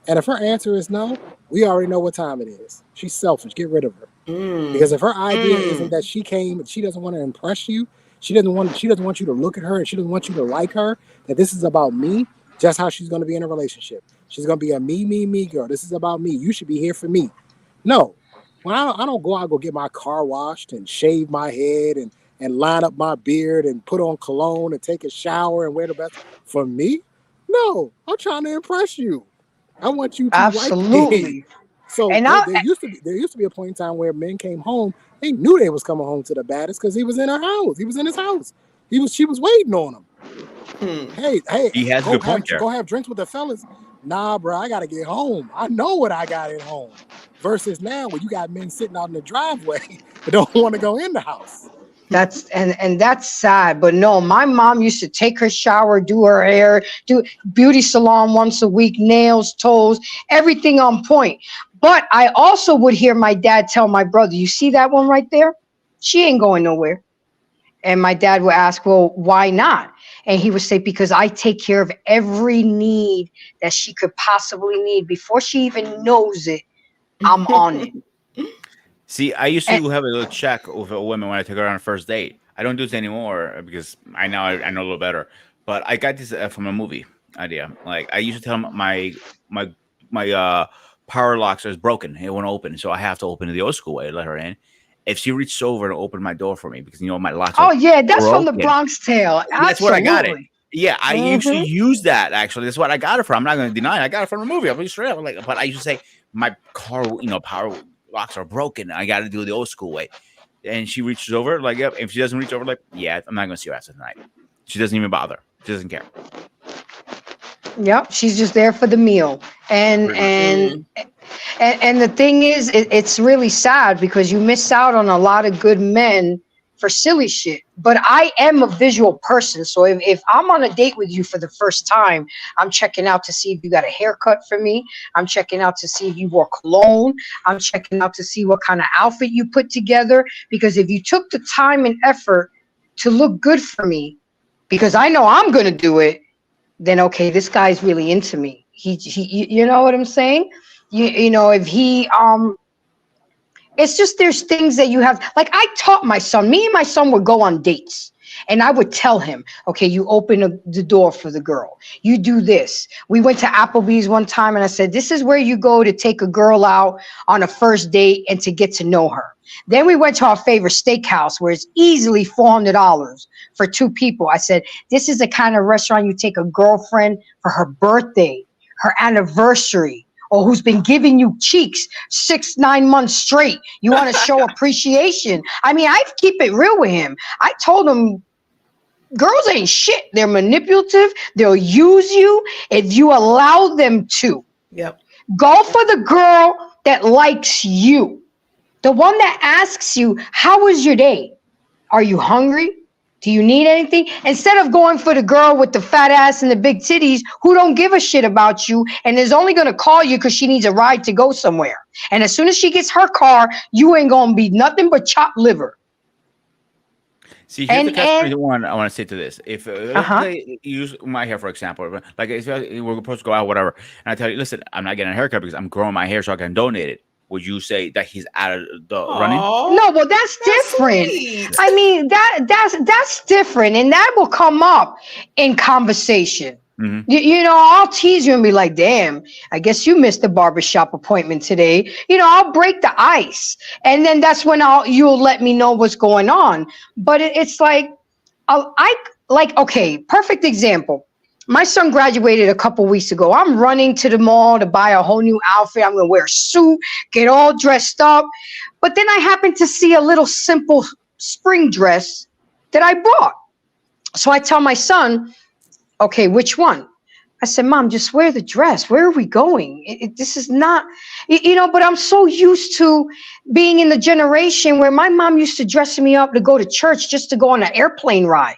And if her answer is no, we already know what time it is. She's selfish. Get rid of her. Because if her idea isn't that she came, she doesn't want to impress you. She doesn't want you to look at her, and she doesn't want you to like her. That this is about me. Just how she's going to be in a relationship. She's going to be a me girl. This is about me. You should be here for me. No, when I don't go out, go get my car washed and shave my head and line up my beard and put on cologne and take a shower and wear the best for me. No, I'm trying to impress you. I want you to like me. So there used to be a point in time where men came home. They knew they was coming home to the baddest because he was in her house. He was in his house. She was waiting on him. Hey, he has a good point there. Go have drinks with the fellas. Nah, bro, I gotta get home. I know what I got at home. Versus now, where you got men sitting out in the driveway but don't want to go in the house. That's and that's sad. But no, my mom used to take her shower, do her hair, do beauty salon once a week, nails, toes, everything on point. But I also would hear my dad tell my brother, "You see that one right there? She ain't going nowhere." And my dad would ask, "Well, why not?" And he would say, "Because I take care of every need that she could possibly need before she even knows it. I'm on it." See, I used to have a little check with a woman when I took her on a first date. I don't do this anymore because I know a little better. But I got this from a movie idea. Like I used to tell them my power locks is broken. It won't open, so I have to open it the old school way to let her in. If she reaches over and opened my door for me, because my locks. Oh yeah, that's broken. From the Bronx Tale. Absolutely. That's what I got it. Yeah, I used to use that actually. That's what I got it from. I'm not going to deny it. I got it from a movie. I'll be straight up. But I used to say my car, power locks are broken. I got to do it the old school way. And she reaches over, yep. If she doesn't reach over, yeah, I'm not going to see her after tonight. She doesn't even bother. She doesn't care. Yep, she's just there for the meal. And the thing is, it's really sad because you miss out on a lot of good men for silly shit. But I am a visual person, so if I'm on a date with you for the first time, I'm checking out to see if you got a haircut for me. I'm checking out to see if you wore cologne. I'm checking out to see what kind of outfit you put together. Because if you took the time and effort to look good for me, because I know I'm gonna do it, then okay, this guy's really into me. He you know what I'm saying? If he it's just there's things that you have. Like I taught my son. Me and my son would go on dates, and I would tell him, okay, you open the door for the girl. You do this. We went to Applebee's one time, and I said, this is where you go to take a girl out on a first date and to get to know her. Then we went to our favorite steakhouse where it's easily $400 for two people. I said, this is the kind of restaurant you take a girlfriend for her birthday, her anniversary, or who's been giving you cheeks 6-9 months straight. You want to show appreciation. I mean, I keep it real with him. I told him, girls ain't shit. They're manipulative. They'll use you if you allow them to. Yep. Go for the girl that likes you. The one that asks you, how was your day? Are you hungry? Do you need anything? Instead of going for the girl with the fat ass and the big titties who don't give a shit about you and is only going to call you because she needs a ride to go somewhere. And as soon as she gets her car, you ain't going to be nothing but chopped liver. See, here's the catch one I want to say to this. If let's say you use my hair, for example, like if we're supposed to go out, whatever, and I tell you, listen, I'm not getting a haircut because I'm growing my hair so I can donate it. Would you say that he's out of the running? No, well, that's different. Sweet. I mean, that's different, and that will come up in conversation. Mm-hmm. I'll tease you and be like, damn, I guess you missed the barbershop appointment today. I'll break the ice, and then that's when you'll let me know what's going on. But it's like, okay, perfect example. My son graduated a couple weeks ago. I'm running to the mall to buy a whole new outfit. I'm going to wear a suit, get all dressed up. But then I happened to see a little simple spring dress that I bought. So I tell my son, okay, which one? I said, Mom, just wear the dress. Where are we going? This is not, but I'm so used to being in the generation where my mom used to dress me up to go to church just to go on an airplane ride.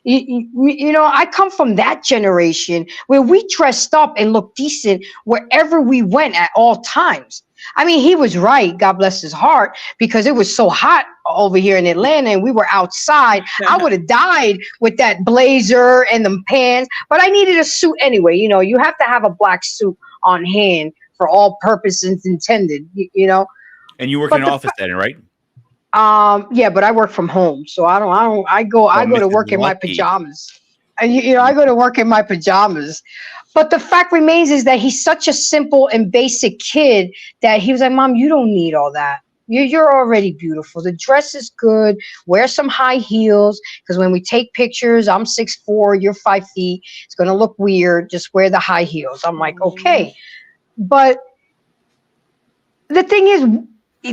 I come from that generation where we dressed up and looked decent wherever we went at all times. I mean, he was right, God bless his heart, because it was so hot over here in Atlanta and we were outside, I would have died with that blazer and the pants. But I needed a suit anyway. You know, you have to have a black suit on hand for all purposes intended. You know. And you work But in an office setting, right? Yeah, but I work from home, so I go to Mrs. work in my Lucky. pajamas. And you know, I go to work in my pajamas. But the fact remains is that he's such a simple and basic kid that he was like, Mom, you don't need all that. You're already beautiful. The dress is good. Wear some high heels, because when we take pictures, I'm 6'4", you're 5 feet. It's gonna look weird. Just wear the high heels. I'm like, okay. But the thing is,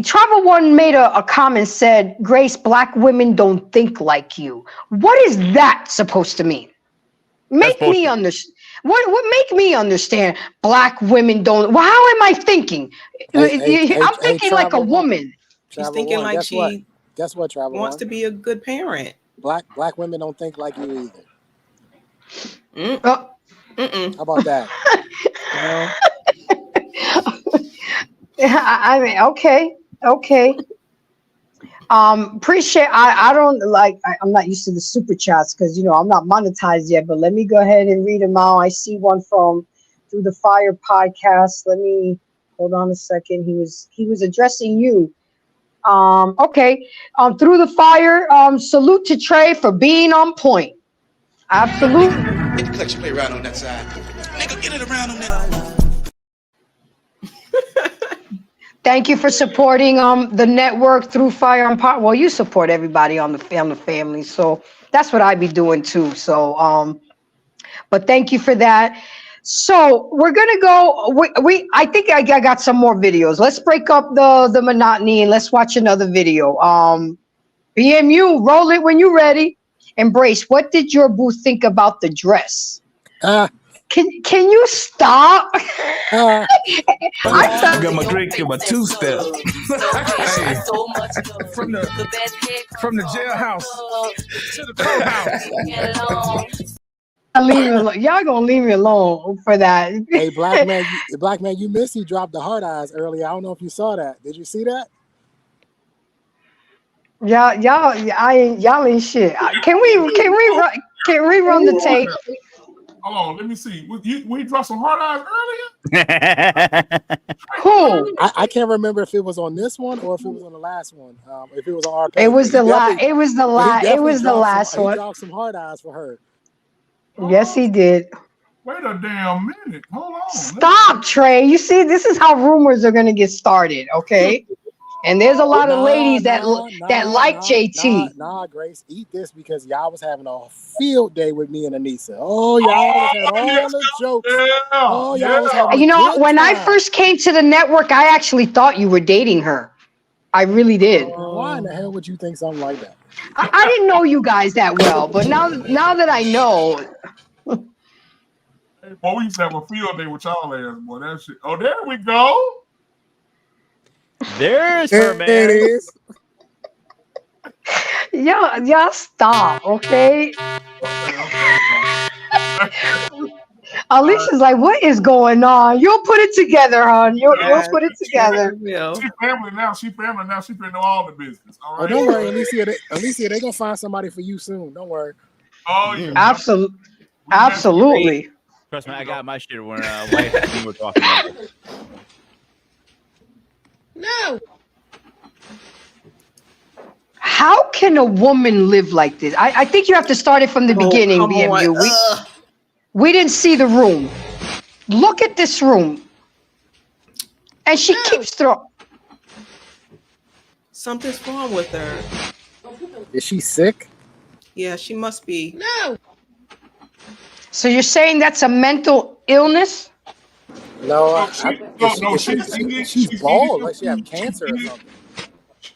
Travel One made a comment, said, Grace, black women don't think like you. What is that supposed to mean? Make me understand. What make me understand? Black women don't. Well, how am I thinking? I'm thinking like a woman. She's thinking like she guess what, Travel wants One? to be a good parent. Black women don't think like you either. Oh. How about that? I mean, okay. Appreciate. I don't like. I'm not used to the super chats because you know I'm not monetized yet. But let me go ahead and read them out. I see one from Through the Fire podcast. Let me hold on a second. He was addressing you. Okay. Through the Fire. Salute to Trey for being on point. Absolutely. Get the collection plate right on that side. Nigga, get it around on that. Thank you for supporting the network Through Fire on Pot. Well, you support everybody on the family, so that's what I be doing too. So, but thank you for that. So we're gonna go. I think I got some more videos. Let's break up the monotony and let's watch another video. BMU, roll it when you're ready. Embrace. What did your boo think about the dress? Can you stop? I got my drink in my two-step. Hey, from the jailhouse to the courthouse. Y'all gonna leave me alone for that. Hey, black man, you missed. He dropped the hard eyes earlier. I don't know if you saw that. Did you see that? Y'all ain't shit. Can we run the tape? Hold on, let me see. We dropped some hard eyes earlier? Who? I can't remember if it was on this one or if it was on the last one. If it was on our page. It was the last. It was the last one. He dropped some hard eyes for her. Yes, he did. Wait a damn minute. Hold on. Stop, Trey. You see, this is how rumors are gonna get started, okay? And there's a lot of ladies that like JT. Nah, Grace, eat this because y'all was having a field day with me and Anissa. Oh, y'all had all the jokes. Oh, y'all was having You know, good when I time. first came to the network, I actually thought you were dating her. I really did. Why in the hell would you think something like that? I didn't know you guys that well, but now that I know. Hey, boy, we used to have a field day with y'all ass, boy. That shit. Oh, there we go. There's her, man. There it is. Y'all stop, okay? Alicia's like, what is going on? You'll put it together, hon. You'll put it together. She family now. She finna know all the business. All right. Oh, don't worry, Alicia. They gonna find somebody for you soon. Don't worry. Oh yeah. Absolutely. Trust me, I got my shit when we were talking about it. No. How can a woman live like this? I think you have to start it from the beginning, BMU. We didn't see the room. Look at this room. And she keeps throwing. Something's wrong with her. Is she sick? Yeah, she must be. No. So you're saying that's a mental illness? No, she's bald. Like she have cancer or something.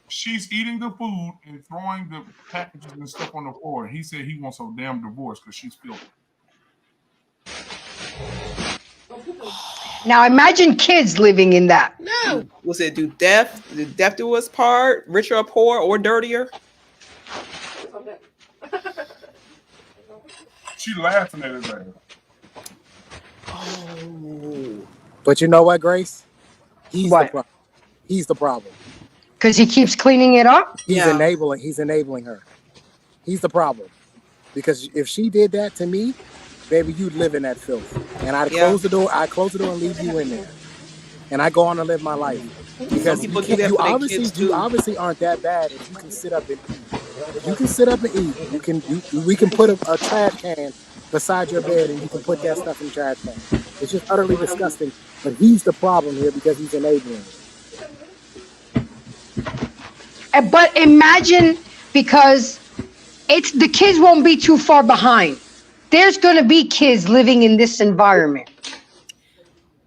She's eating the food and throwing the packages and stuff on the floor. He said he wants a damn divorce because she's filthy. Now imagine kids living in that. No. Was it do death do us part, richer or poor or dirtier? She laughing at his ass. Oh. But you know what, Grace? He's the problem. Because he keeps cleaning it up? He's enabling her. He's the problem. Because if she did that to me, baby, you'd live in that filth. And I'd close the door. I'd close the door and leave you in there. And I go on to live my life. Because you obviously aren't that bad if you can sit up and eat. If you can sit up and eat, we can put a trash can beside your bed and you can put that stuff in the trash can. It's just utterly disgusting. But he's the problem here because he's enabling it. But imagine, because the kids won't be too far behind. There's going to be kids living in this environment.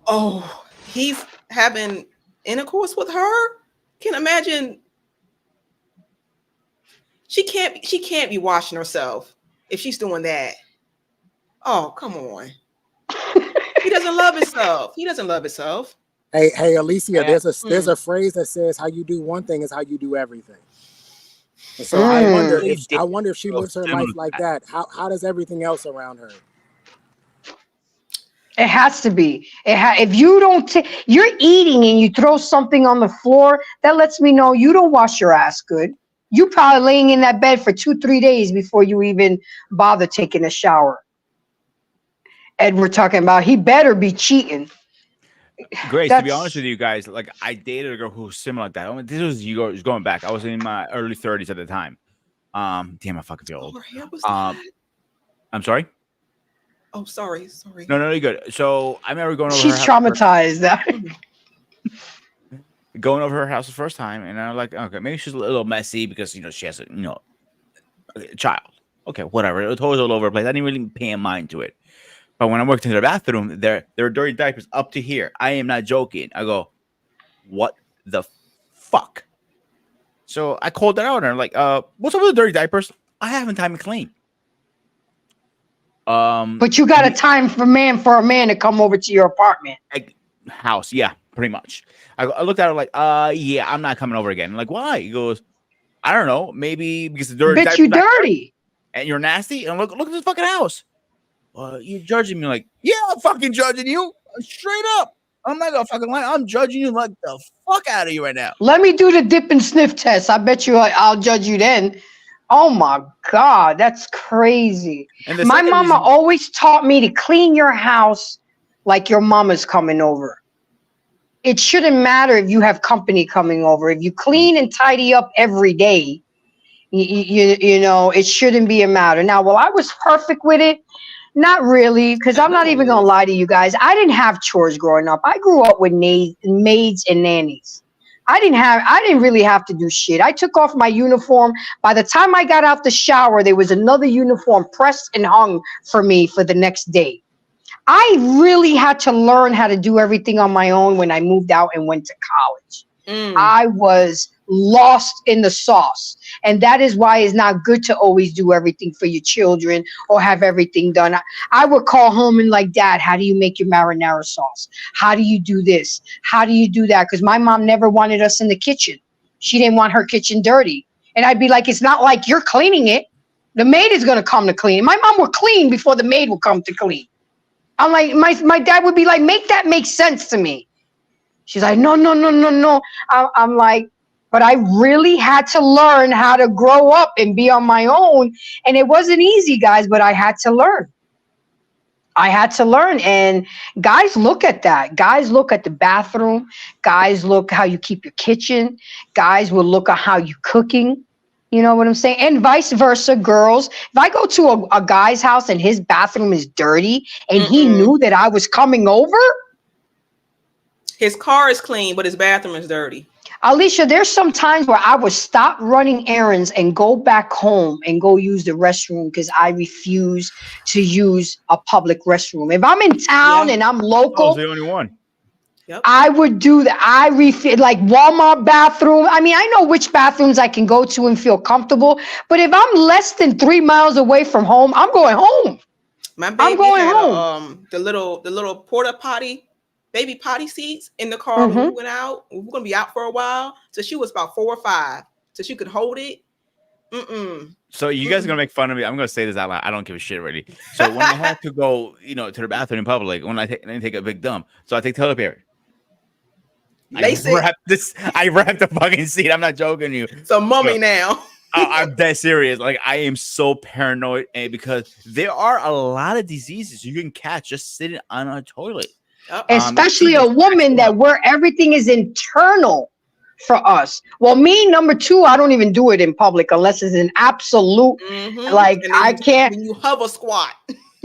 Oh, he's having intercourse with her? Can imagine. She can't be washing herself if she's doing that. Oh, come on. He doesn't love himself. He doesn't love himself. Hey, Alicia, there's a phrase that says how you do one thing is how you do everything. And so I wonder if she lives her life like that. How does everything else around her? It has to be. If you don't, you're eating and you throw something on the floor, that lets me know you don't wash your ass good. You probably laying in that bed for 2-3 days before you even bother taking a shower. And we're talking about he better be cheating. Grace, to be honest with you guys, like I dated a girl who was similar like that. I mean, this was going back. I was in my early 30s at the time. Damn, I fucking feel old. Her hair was that? I'm sorry. Oh, sorry. No, you're good. So I remember going over. She's traumatized. Going over her house the first time, and I'm like, okay, maybe she's a little messy because she has a child. Okay, whatever. It was all over the place. I didn't really pay mind to it. But when I walked into the bathroom, there were dirty diapers up to here. I am not joking. I go, what the fuck? So I called her out, and I'm like, what's up with the dirty diapers? I haven't time to clean. But you got a time for a man to come over to your apartment. House, yeah, pretty much. I looked at her like, yeah, I'm not coming over again. I'm like, why? He goes, I don't know, maybe because the dirty. Bitch, you dirty. And you're nasty. And look at this fucking house. You're judging me like, yeah, I'm fucking judging you. Straight up. I'm not gonna fucking lie. I'm judging you like the fuck out of you right now. Let me do the dip and sniff test. I bet you I'll judge you then. Oh my God, that's crazy. My mama always taught me to clean your house like your mama's coming over. It shouldn't matter if you have company coming over. If you clean and tidy up every day, you know, it shouldn't be a matter. Now, well, I was perfect with it. Not really, because I'm not even going to lie to you guys. I didn't have chores growing up. I grew up with maids and nannies. I didn't really have to do shit. I took off my uniform. By the time I got out the shower, there was another uniform pressed and hung for me for the next day. I really had to learn how to do everything on my own when I moved out and went to college. I was lost in the sauce. And that is why it's not good to always do everything for your children or have everything done. I would call home and like, Dad, how do you make your marinara sauce? How do you do this? How do you do that? Because my mom never wanted us in the kitchen. She didn't want her kitchen dirty. And I'd be like, it's not like you're cleaning it. The maid is going to come to clean. My mom would clean before the maid would come to clean. I'm like, my dad would be like, make that make sense to me. She's like, no. I'm like, but I really had to learn how to grow up and be on my own. And it wasn't easy, guys, but I had to learn. And guys look at that. Guys look at the bathroom. Guys look how you keep your kitchen. Guys will look at how you cooking. You know what I'm saying? And vice versa, girls. If I go to a guy's house and his bathroom is dirty and he knew that I was coming over. His car is clean, but his bathroom is dirty. Alicia, there's some times where I would stop running errands and go back home and go use the restroom because I refuse to use a public restroom. If I'm in town and I'm local, I was the only one. Yep. I would do that. I refeel like Walmart bathroom. I mean, I know which bathrooms I can go to and feel comfortable. But if I'm less than 3 miles away from home, I'm going home. My baby had the little porta potty. Baby potty seats in the car when we went out. We were gonna be out for a while. So she was about 4 or 5. So she could hold it. So you guys are gonna make fun of me. I'm gonna say this out loud. I don't give a shit really. So when I have to go, to the bathroom in public, when I take a big dump, so I take toilet paper. I wrapped the fucking seat. I'm not joking you. It's a mummy now. I'm dead serious. Like, I am so paranoid, because there are a lot of diseases you can catch just sitting on a toilet. Especially a woman where everything is internal for us. Well, me, number two, I don't even do it in public unless it's an absolute, like, I can't. When you hover squat.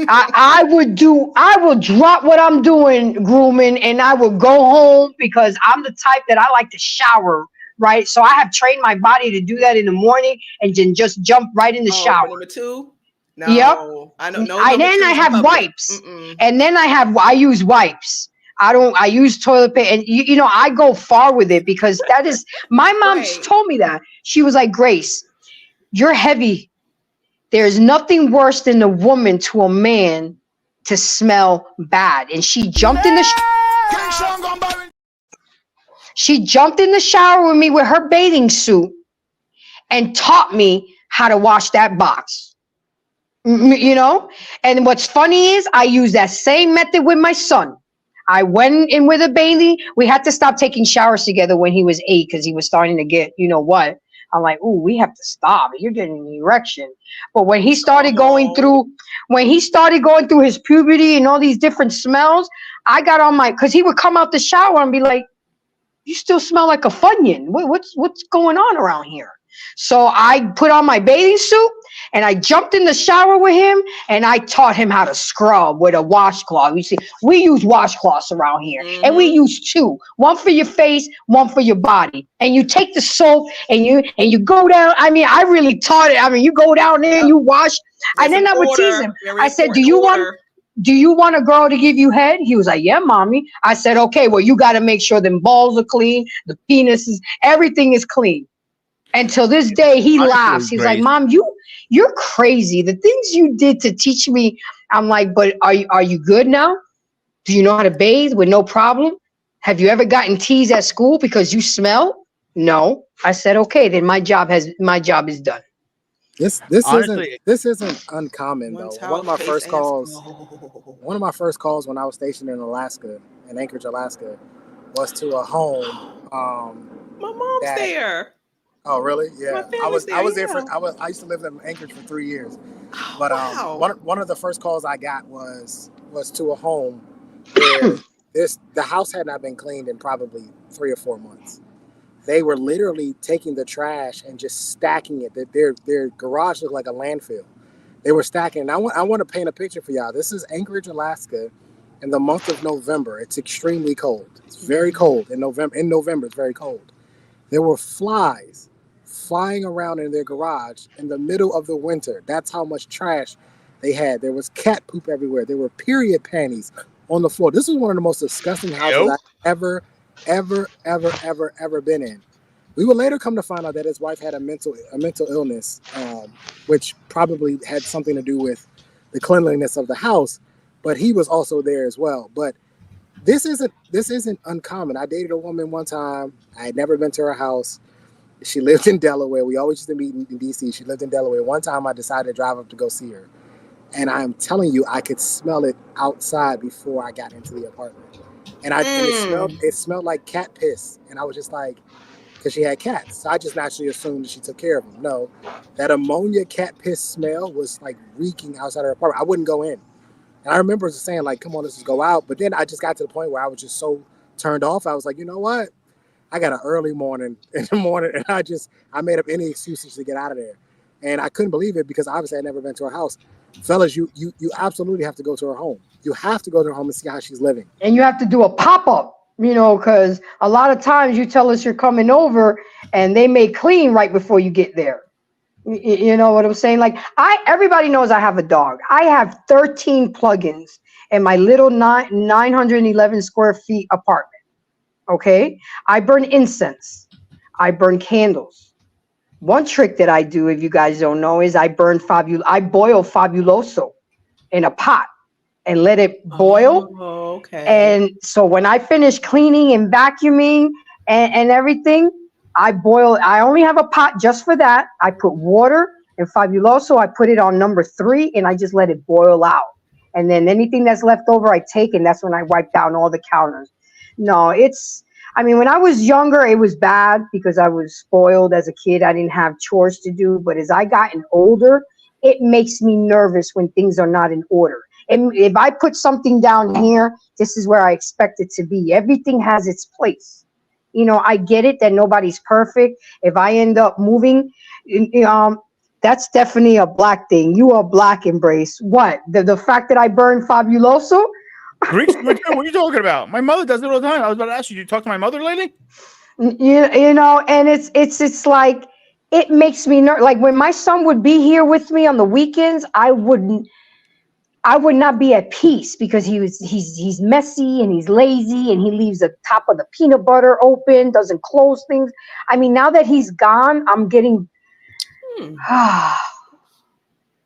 I will drop what I'm doing, grooming, and I will go home because I'm the type that I like to shower, right? So I have trained my body to do that in the morning and then just jump right in the shower. Number two? No. Yep. I don't know. Then I have wipes. And then I use wipes. I use toilet paper, and you know, I go far with it because that is, my mom told me that. She was like, Grace, you're heavy. There's nothing worse than a woman to a man to smell bad. And she jumped in the shower with me with her bathing suit and taught me how to wash that box. You know? And what's funny is I use that same method with my son. I went in with a baby. We had to stop taking showers together when he was 8 because he was starting to get, you know what? I'm like, ooh, we have to stop. You're getting an erection. But when he started going through his puberty and all these different smells, I got on because he would come out the shower and be like, you still smell like a Funyun. What's going on around here? So I put on my bathing suit and I jumped in the shower with him and I taught him how to scrub with a washcloth. You see, we use washcloths around here, and we use 2, one for your face, one for your body. And you take the soap and you go down. I mean, I really taught it. I mean, you go down there and you wash. And then I would tease him. I said, do you want a girl to give you head? He was like, yeah, mommy. I said, okay, well, you got to make sure them balls are clean, the penises, everything is clean. Until this day, he laughs. He's like, Mom, you're crazy. The things you did to teach me. I'm like, but are you good now? Do you know how to bathe with no problem? Have you ever gotten teased at school because you smell? No. I said, okay, then my job is done. This isn't uncommon though. One of my first calls when I was stationed in Alaska, in Anchorage, Alaska, was to a home. My mom's there. Oh really? Yeah. I was there yeah. I used to live in Anchorage for 3 years. But wow. one of the first calls I got was to a home where the house had not been cleaned in probably 3 or 4 months. They were literally taking the trash and just stacking it. Their garage looked like a landfill. They were stacking. And I want to paint a picture for y'all. This is Anchorage, Alaska, in the month of November. It's extremely cold. It's very cold in November. In November, it's very cold. There were flies flying around in their garage in the middle of the winter. That's how much trash they had. There was cat poop everywhere. There were period panties on the floor. This was one of the most disgusting houses I've ever been in. We would later come to find out that his wife had a mental illness, which probably had something to do with the cleanliness of the house, but he was also there as well. But this isn't uncommon. I dated a woman one time. I had never been to her house. She lived in Delaware. We always used to meet in DC. She lived in Delaware. One time I decided to drive up to go see her. And I'm telling you, I could smell it outside before I got into the apartment. And it smelled like cat piss. And I was just like, because she had cats. So I just naturally assumed that she took care of them. No, that ammonia cat piss smell was like reeking outside her apartment. I wouldn't go in. And I remember just saying like, come on, let's just go out. But then I just got to the point where I was just so turned off. I was like, you know what? I got an early morning in the morning, and I made up any excuses to get out of there. And I couldn't believe it because obviously I'd never been to her house. Fellas, you absolutely have to go to her home. You have to go to her home and see how she's living. And you have to do a pop-up, you know, because a lot of times you tell us you're coming over and they may clean right before you get there. You know what I'm saying? Like everybody knows I have a dog. I have 13 plugins in my little 911 square feet apartment. Okay, I burn incense. I burn candles. One trick that I do, if you guys don't know, is I boil fabuloso in a pot and let it boil. Oh, okay. And so when I finish cleaning and vacuuming and everything, I only have a pot just for that. I put water and fabuloso. I put it on number 3 and I just let it boil out. And then anything that's left over, I take, and that's when I wipe down all the counters. No, I mean, when I was younger, it was bad because I was spoiled as a kid. I didn't have chores to do. But as I gotten older, it makes me nervous when things are not in order. And if I put something down here, this is where I expect it to be. Everything has its place. You know, I get it that nobody's perfect. If I end up moving, that's definitely a black thing. You are black, Embrace. What? The fact that I burned Fabuloso? Greeks, what are you talking about? My mother does it all the time. I was about to ask you, did you talk to my mother lately? You know, and it's like, it makes me nervous. Like when my son would be here with me on the weekends, I would not be at peace because he's messy and he's lazy and he leaves the top of the peanut butter open, doesn't close things. I mean, now that he's gone, I'm getting,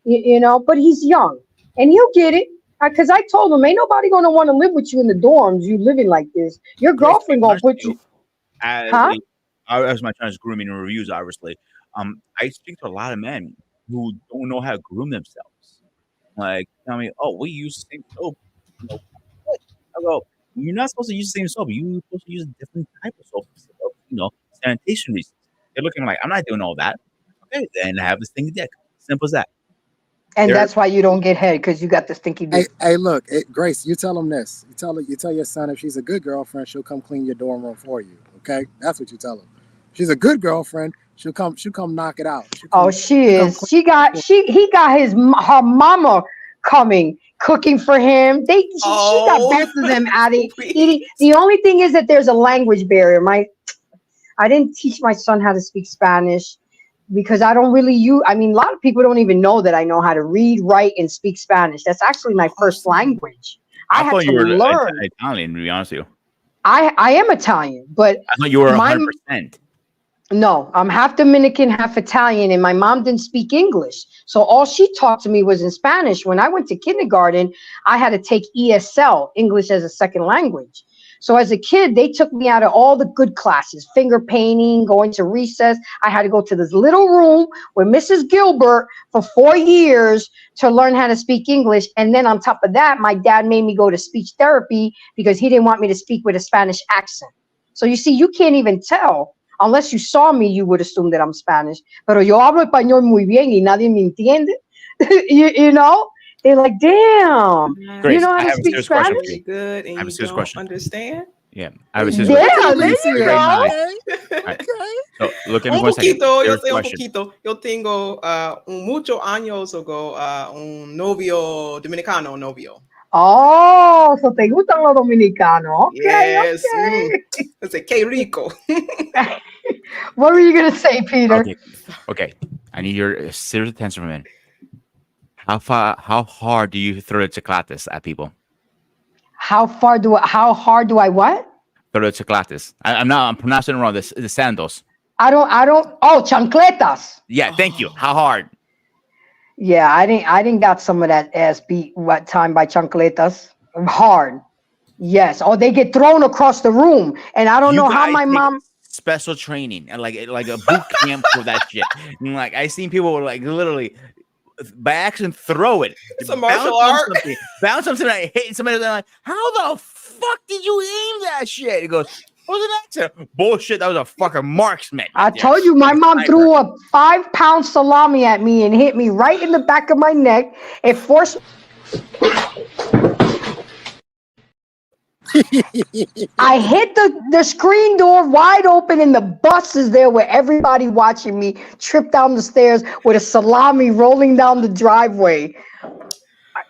you know, but he's young and he'll get it. Because I told him, ain't nobody gonna want to live with you in the dorms. You living like this, your girlfriend gonna put you. As my chance grooming and reviews, obviously, I speak to a lot of men who don't know how to groom themselves. Like, tell me, oh, we use the same soap. You know, I go, you're not supposed to use the same soap. You're supposed to use a different type of soap. You know, sanitation reasons. They're looking like, I'm not doing all that. Okay, then have the stinky dick. Simple as that. And that's why you don't get head, because you got the stinky dick. Hey, look, Grace, you tell him this. You tell your son if she's a good girlfriend, she'll come clean your dorm room for you. Okay, that's what you tell him. If she's a good girlfriend, she'll come knock it out. She is. He got her mama coming, cooking for him. She got both of them at it eating. The only thing is that there's a language barrier. I didn't teach my son how to speak Spanish. Because I don't really a lot of people don't even know that I know how to read, write, and speak Spanish. That's actually my first language. I had to learn Italian, to be honest with you. I am Italian, but I thought you were 100%. No, I'm half Dominican, half Italian, and my mom didn't speak English. So all she taught to me was in Spanish. When I went to kindergarten, I had to take ESL, English as a second language. So as a kid, they took me out of all the good classes, finger painting, going to recess. I had to go to this little room with Mrs. Gilbert for 4 years to learn how to speak English. And then on top of that, my dad made me go to speech therapy because he didn't want me to speak with a Spanish accent. So you see, you can't even tell. Unless you saw me, you would assume that I'm Spanish. Pero yo hablo español muy bien y nadie me entiende. you know? They're like, damn. Grace, you know how to speak Spanish? Good, and you don't understand? Yeah, I have a serious question. There you go. Right. So, look at me Un for a second. poquito, yo Serious sé un question. poquito. Yo tengo muchos años ago un novio dominicano novio. Oh, so te gustan los dominicanos. Okay, Yes. okay. It's a que rico. What were you going to say, Peter? Okay. I need your serious attention for a minute. How hard do you throw the chocolates at people? How hard do I what? Throw the chocolates. I'm pronouncing it wrong. The sandals. I don't. Oh, chancletas. Yeah, thank you. How hard? Yeah, I didn't got some of that ass beat what time by chancletas. Hard. Yes. Or they get thrown across the room. And I don't know how my mom. Special training and like a boot camp for that shit. And like I seen people like literally by accident throw it. It's a martial art. Bounce something. I hit somebody. They're like, how the fuck did you aim that shit? It goes, what was an accident? Bullshit. That was a fucking marksman. I told you, my mom threw a 5-pound salami at me and hit me right in the back of my neck. It forced. I hit the screen door wide open and the bus is there with everybody watching me trip down the stairs with a salami rolling down the driveway.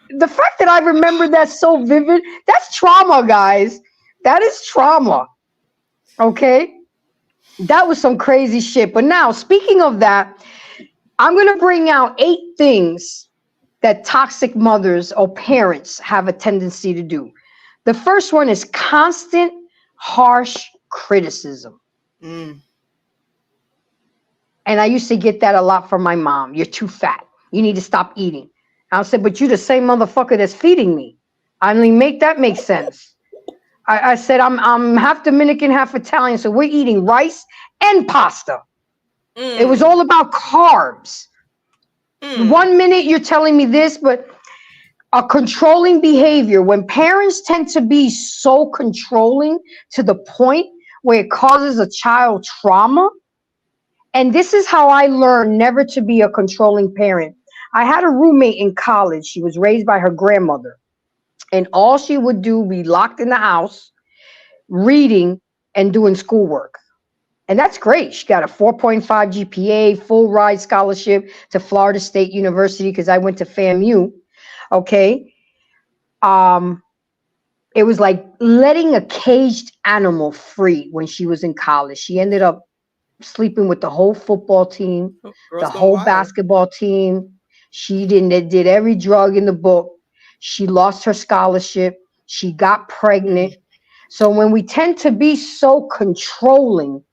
The fact that I remember that so vivid, that's trauma, guys. That is trauma. Okay? That was some crazy shit. But now, speaking of that, I'm going to bring out 8 things that toxic mothers or parents have a tendency to do. The first one is constant, harsh criticism. And I used to get that a lot from my mom. You're too fat. You need to stop eating. I said, but you're the same motherfucker that's feeding me. I mean, make that make sense. I said, I'm half Dominican, half Italian, so we're eating rice and pasta. It was all about carbs. 1 minute you're telling me this, but a controlling behavior, when parents tend to be so controlling to the point where it causes a child trauma. And this is how I learned never to be a controlling parent. I had a roommate in college. She was raised by her grandmother. And all she would do be locked in the house, reading and doing schoolwork. And that's great. She got a 4.5 GPA, full ride scholarship to Florida State University because I went to FAMU. Okay. It was like letting a caged animal free when she was in college. She ended up sleeping with the whole football team, the whole basketball team. She did every drug in the book. She lost her scholarship. She got pregnant. So when we tend to be so controlling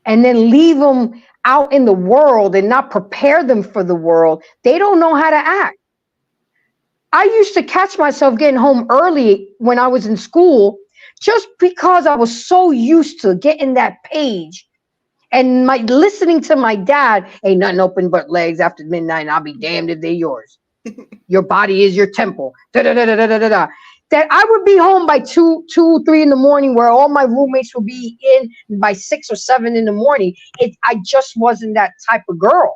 and then leave them out in the world and not prepare them for the world, they don't know how to act. I used to catch myself getting home early when I was in school just because I was so used to getting that page and listening to my dad, ain't nothing open but legs after midnight, and I'll be damned if they're yours. Your body is your temple. Da, da, da, da, da, da, da. That I would be home by 2, 3 in the morning, where all my roommates would be in by 6 or 7 in the morning. I just wasn't that type of girl.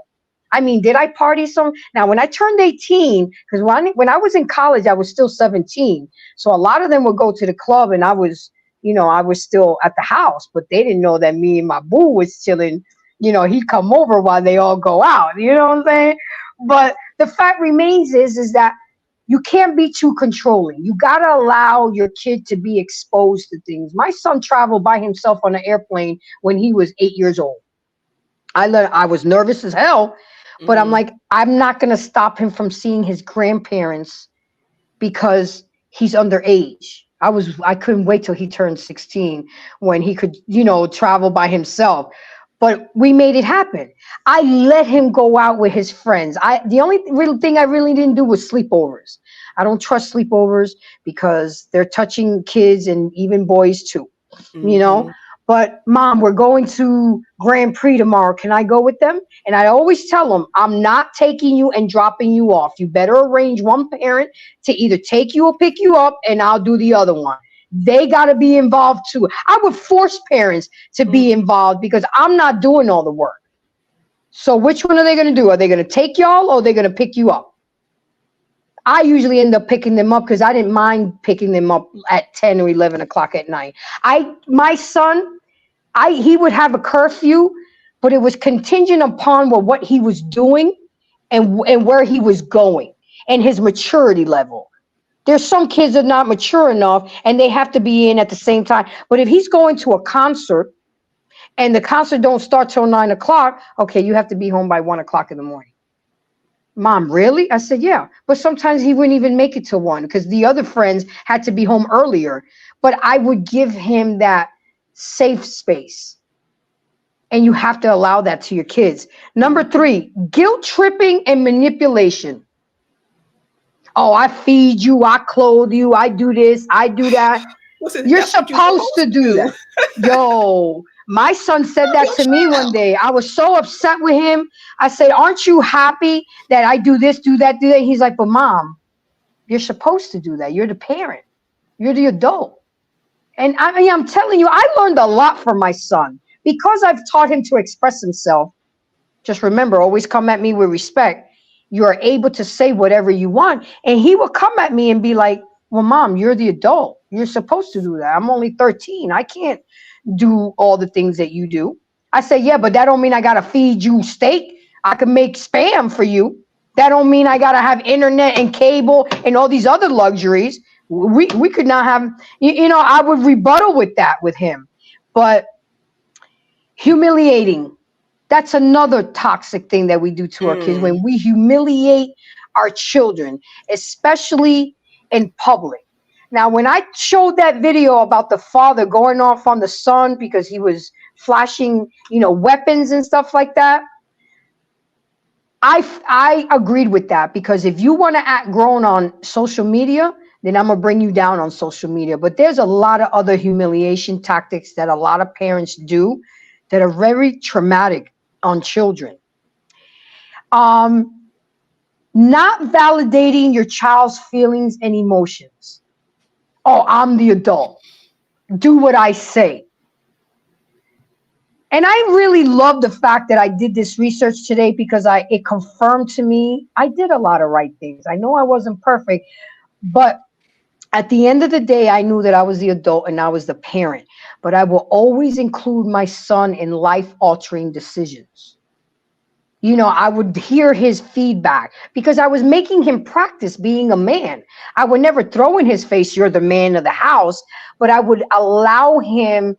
I mean, did I party some? Now, when I turned 18, because when I was in college, I was still 17. So a lot of them would go to the club, and I was still at the house, but they didn't know that me and my boo was chilling. He'd come over while they all go out. You know what I'm saying? But the fact remains is that you can't be too controlling. You got to allow your kid to be exposed to things. My son traveled by himself on an airplane when he was 8 years old. I was nervous as hell, but I'm like, I'm not going to stop him from seeing his grandparents because he's underage. I couldn't wait till he turned 16 when he could, travel by himself. But we made it happen. I let him go out with his friends. The only real thing I really didn't do was sleepovers. I don't trust sleepovers because they're touching kids and even boys too, But Mom, we're going to Grand Prix tomorrow. Can I go with them? And I always tell them, I'm not taking you and dropping you off. You better arrange one parent to either take you or pick you up, and I'll do the other one. They got to be involved too. I would force parents to be involved because I'm not doing all the work. So which one are they going to do? Are they going to take y'all or are they going to pick you up? I usually end up picking them up because I didn't mind picking them up at 10 or 11 o'clock at night. My son, he would have a curfew, but it was contingent upon what he was doing and where he was going and his maturity level. There's some kids that are not mature enough and they have to be in at the same time. But if he's going to a concert and the concert don't start till 9 o'clock, okay, you have to be home by 1 o'clock in the morning. Mom, really? I said, yeah. But sometimes he wouldn't even make it to 1 because the other friends had to be home earlier. But I would give him that safe space. And you have to allow that to your kids. Number 3, guilt tripping and manipulation. Oh, I feed you, I clothe you, I do this, I do that. You're supposed to do that. Yo, my son said that to me one day. I was so upset with him. I said, aren't you happy that I do this, do that, do that? He's like, but Mom, you're supposed to do that. You're the parent. You're the adult. And I'm telling you, I learned a lot from my son because I've taught him to express himself. Just remember, always come at me with respect. You are able to say whatever you want. And he will come at me and be like, well, Mom, you're the adult. You're supposed to do that. I'm only 13. I can't do all the things that you do. I say, yeah, but that don't mean I got to feed you steak. I can make spam for you. That don't mean I got to have internet and cable and all these other luxuries. We could not have, I would rebuttal with that with him. But humiliating. That's another toxic thing that we do to our kids when we humiliate our children, especially in public. Now, when I showed that video about the father going off on the son because he was flashing, weapons and stuff like that, I agreed with that because if you want to act grown on social media, then I'm going to bring you down on social media. But there's a lot of other humiliation tactics that a lot of parents do that are very traumatic on children. Not validating your child's feelings and emotions. Oh, I'm the adult. Do what I say. And I really love the fact that I did this research today because it confirmed to me I did a lot of right things. I know I wasn't perfect, but at the end of the day, I knew that I was the adult and I was the parent. But I will always include my son in life-altering decisions. You know, I would hear his feedback because I was making him practice being a man. I would never throw in his face, "You're the man of the house," but I would allow him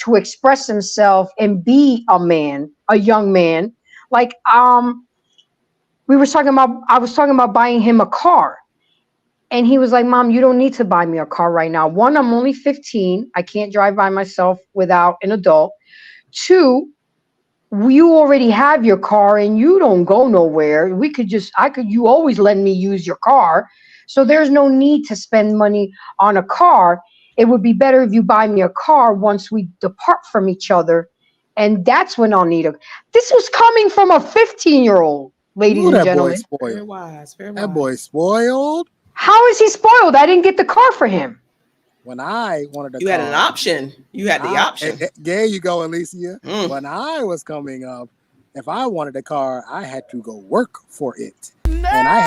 to express himself and be a man, a young man. Like, I was talking about buying him a car. And he was like, "Mom, you don't need to buy me a car right now. One, I'm only 15. I can't drive by myself without an adult. Two, you already have your car and you don't go nowhere. You always let me use your car. So there's no need to spend money on a car. It would be better if you buy me a car once we depart from each other. And that's when I'll need a." This was coming from a 15-year-old, ladies Ooh, and that boy gentlemen. spoiled. Very wise. Very wise. That boy spoiled. How is he spoiled? I didn't get the car for him. When I wanted a You car, had an option. You had the option. There you go, Alicia. Mm. When I was coming up, if I wanted a car, I had to go work for it, and I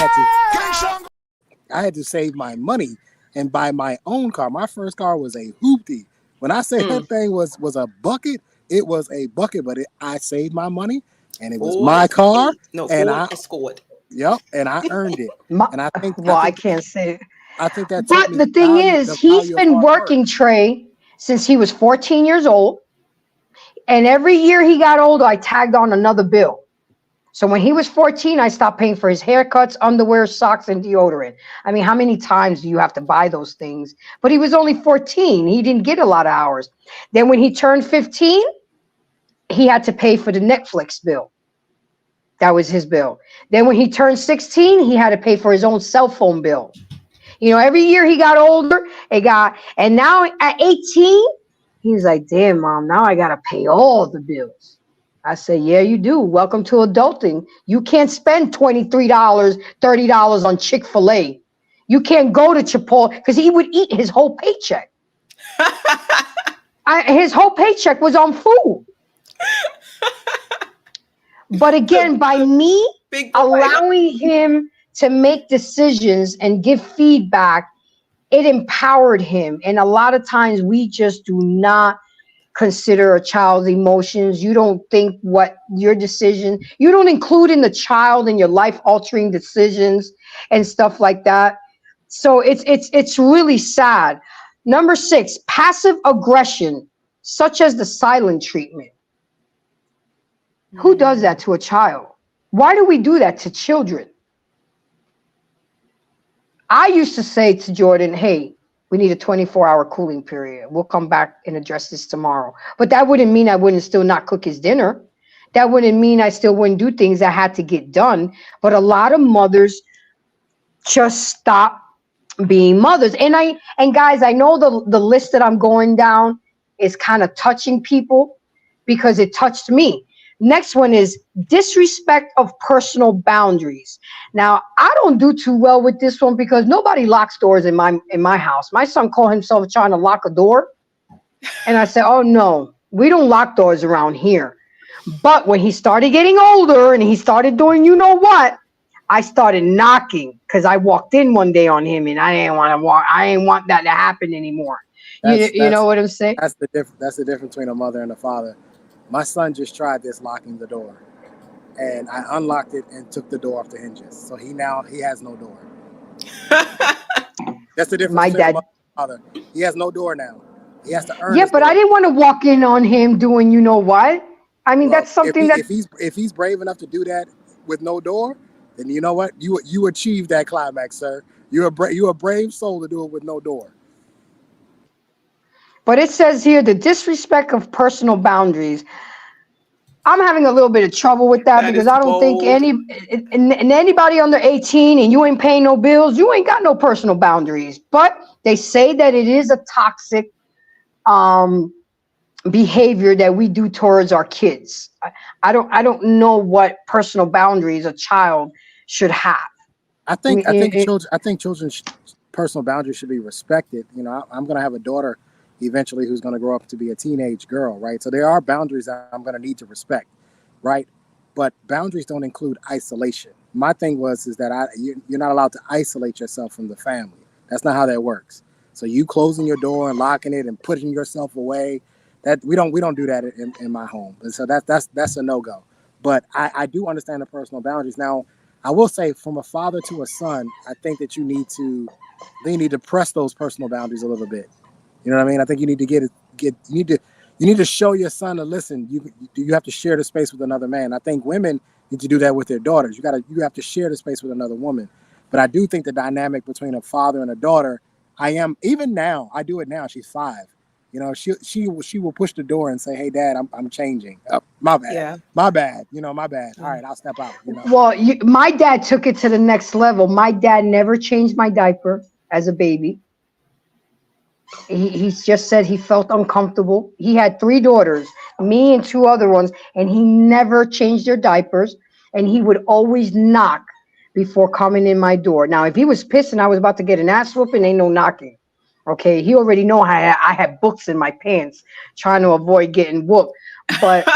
had to save my money and buy my own car. My first car was a hoopty. When I say that thing was a bucket, it was a bucket, but I saved my money, and it was my car. I scored. Yep, and I earned it. And I think, I can't say it. I think that. But the thing is, he's been working, Trey, since he was 14 years old. And every year he got older, I tagged on another bill. So when he was 14, I stopped paying for his haircuts, underwear, socks, and deodorant. I mean, how many times do you have to buy those things? But he was only 14. He didn't get a lot of hours. Then when he turned 15, he had to pay for the Netflix bill. That was his bill. Then when he turned 16, he had to pay for his own cell phone bill. You know, every year he got older, and now at 18, he's like, "Damn, Mom, now I got to pay all the bills." I say, "Yeah, you do. Welcome to adulting. You can't spend $23, $30 on Chick-fil-A. You can't go to Chipotle," because he would eat his whole paycheck. His whole paycheck was on food. But again, by me allowing him to make decisions and give feedback, it empowered him. And a lot of times we just do not consider a child's emotions. You don't think what your decision, you don't include in the child in your life-altering decisions and stuff like that. So it's really sad. Number 6, passive aggression, such as the silent treatment. Who does that to a child? Why do we do that to children? I used to say to Jordan, "Hey, we need a 24-hour cooling period. We'll come back and address this tomorrow." But that wouldn't mean I wouldn't still not cook his dinner. That wouldn't mean I still wouldn't do things that had to get done. But a lot of mothers just stop being mothers. And guys, I know the list that I'm going down is kind of touching people because it touched me. Next one is disrespect of personal boundaries. Now, I don't do too well with this one because nobody locks doors in my house. My son called himself trying to lock a door. And I said, "Oh, no, we don't lock doors around here." But when he started getting older and he started doing you know what, I started knocking because I walked in one day on him and I didn't want that to happen anymore. You know what I'm saying? That's the difference between a mother and a father. My son just tried this locking the door, and I unlocked it and took the door off the hinges. So he has no door. That's the difference. My dad, mother and father. He has no door now. He has to earn. Yeah, but door. I didn't want to walk in on him doing you know what. I mean, that's something if he's brave enough to do that with no door, then you know what, you achieved that climax, sir. You're a brave soul to do it with no door. But it says here the disrespect of personal boundaries. I'm having a little bit of trouble with that because I don't think anybody under 18 and you ain't paying no bills, you ain't got no personal boundaries. But they say that it is a toxic behavior that we do towards our kids. I don't know what personal boundaries a child should have. I think children's personal boundaries should be respected. You know, I'm going to have a daughter eventually who's going to grow up to be a teenage girl, right? So there are boundaries that I'm going to need to respect, right? But boundaries don't include isolation. My thing is that you're not allowed to isolate yourself from the family. That's not how that works. So you closing your door and locking it and putting yourself away, that we don't do that in my home. And so that's a no-go. But I do understand the personal boundaries. Now, I will say, from a father to a son, I think that you need to press those personal boundaries a little bit. You know what I mean? I think you need to you need to show your son to listen. You have to share the space with another man. I think women need to do that with their daughters. You have to share the space with another woman. But I do think the dynamic between a father and a daughter, even now, I do it now. She's 5. You know, she will push the door and say, "Hey, Dad, I'm changing. Oh, my bad. Yeah. My bad. You know, my bad. All right, I'll step out." You know. Well, my dad took it to the next level. My dad never changed my diaper as a baby. He just said he felt uncomfortable. He had 3 daughters, me and 2 other ones, and he never changed their diapers. And he would always knock before coming in my door. Now, if he was pissed and I was about to get an ass whooping, ain't no knocking. Okay, he already know I had books in my pants, trying to avoid getting whooped. But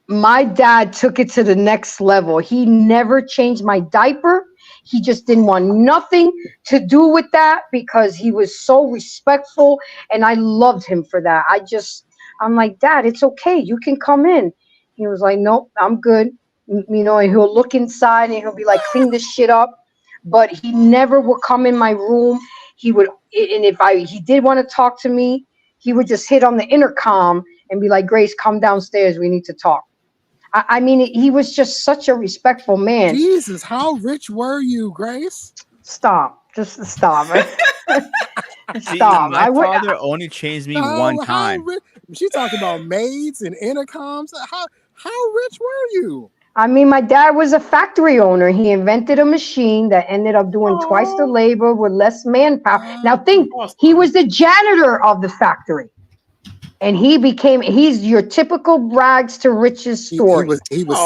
my dad took it to the next level. He never changed my diaper. He just didn't want nothing to do with that because he was so respectful, and I loved him for that. I'm like, Dad, it's okay. You can come in. He was like, nope, I'm good. You know, and he'll look inside and he'll be like, clean this shit up. But he never would come in my room. He would, and if he did want to talk to me, he would just hit on the intercom and be like, Grace, come downstairs. We need to talk. I mean, he was just such a respectful man. Jesus, how rich were you, Grace? Stop. Just stop. See, Stop. my father only changed me one time. She talked about maids and intercoms. How rich were you? I mean, my dad was a factory owner. He invented a machine that ended up doing twice the labor with less manpower. Now think, he was the janitor of the factory. And he's your typical rags to riches story. He was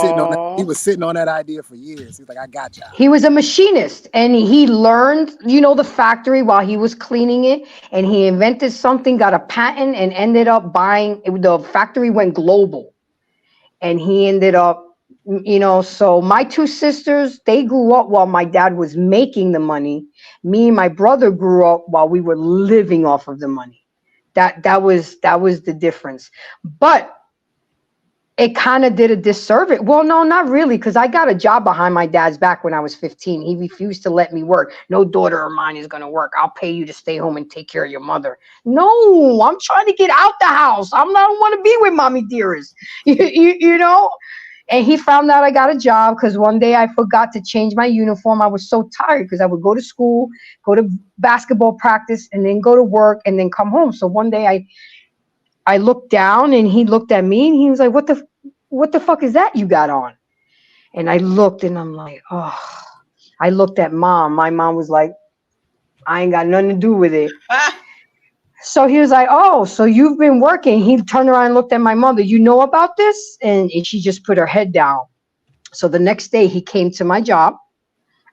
sitting on that idea for years. He's like, I got you. He was a machinist, and he learned, the factory while he was cleaning it, and he invented something, got a patent, and ended up buying the factory went global. And he ended up, so my 2 sisters, they grew up while my dad was making the money. Me and my brother grew up while we were living off of the money. That was the difference. But it kind of did a disservice. Well, no, not really, because I got a job behind my dad's back when I was 15. He refused to let me work. No daughter of mine is going to work. I'll pay you to stay home and take care of your mother. No, I'm trying to get out the house. I don't want to be with mommy dearest. You know? And he found out I got a job because one day I forgot to change my uniform. I was so tired because I would go to school, go to basketball practice, and then go to work and then come home. So one day I looked down and he looked at me and he was like, what the fuck is that you got on? And I looked and I'm like, oh. I looked at Mom. My mom was like, I ain't got nothing to do with it. So he was like, oh, so you've been working. He turned around and looked at my mother. You know about this? And she just put her head down. So the next day he came to my job.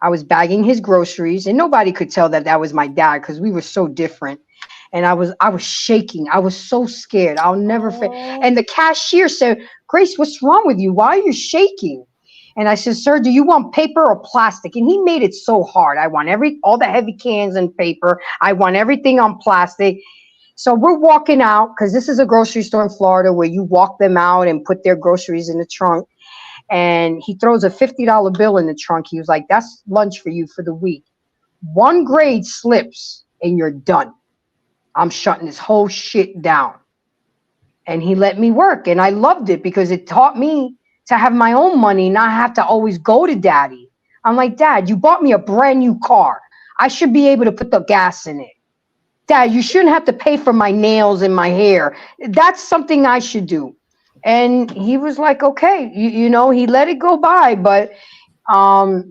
I was bagging his groceries, and nobody could tell that was my dad because we were so different. And I was shaking. I was so scared. I'll never forget. And the cashier said, Grace, what's wrong with you? Why are you shaking? And I said, sir, do you want paper or plastic? And he made it so hard. I want all the heavy cans and paper. I want everything on plastic. So we're walking out because this is a grocery store in Florida where you walk them out and put their groceries in the trunk. And he throws a $50 bill in the trunk. He was like, that's lunch for you for the week. 1 grade slips and you're done. I'm shutting this whole shit down. And he let me work. And I loved it because it taught me to have my own money, not have to always go to daddy. I'm like, Dad, you bought me a brand new car. I should be able to put the gas in it. Dad, you shouldn't have to pay for my nails and my hair. That's something I should do. And he was like, okay, he let it go by. But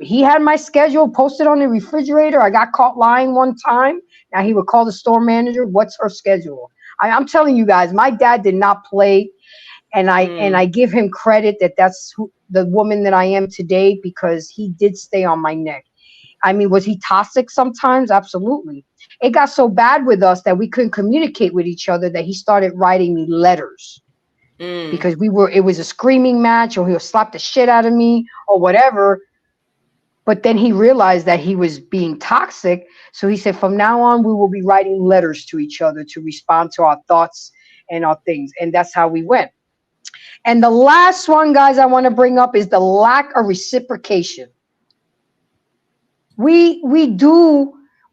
he had my schedule posted on the refrigerator. I got caught lying one time. Now he would call the store manager. What's her schedule? I'm telling you guys, my dad did not play. And I give him credit that's the woman that I am today because he did stay on my neck. I mean, was he toxic sometimes? Absolutely. It got so bad with us that we couldn't communicate with each other that he started writing me letters because it was a screaming match, or he'll slap the shit out of me or whatever. But then he realized that he was being toxic. So he said, from now on, we will be writing letters to each other to respond to our thoughts and our things. And that's how we went. And the last one, guys, I want to bring up is the lack of reciprocation. We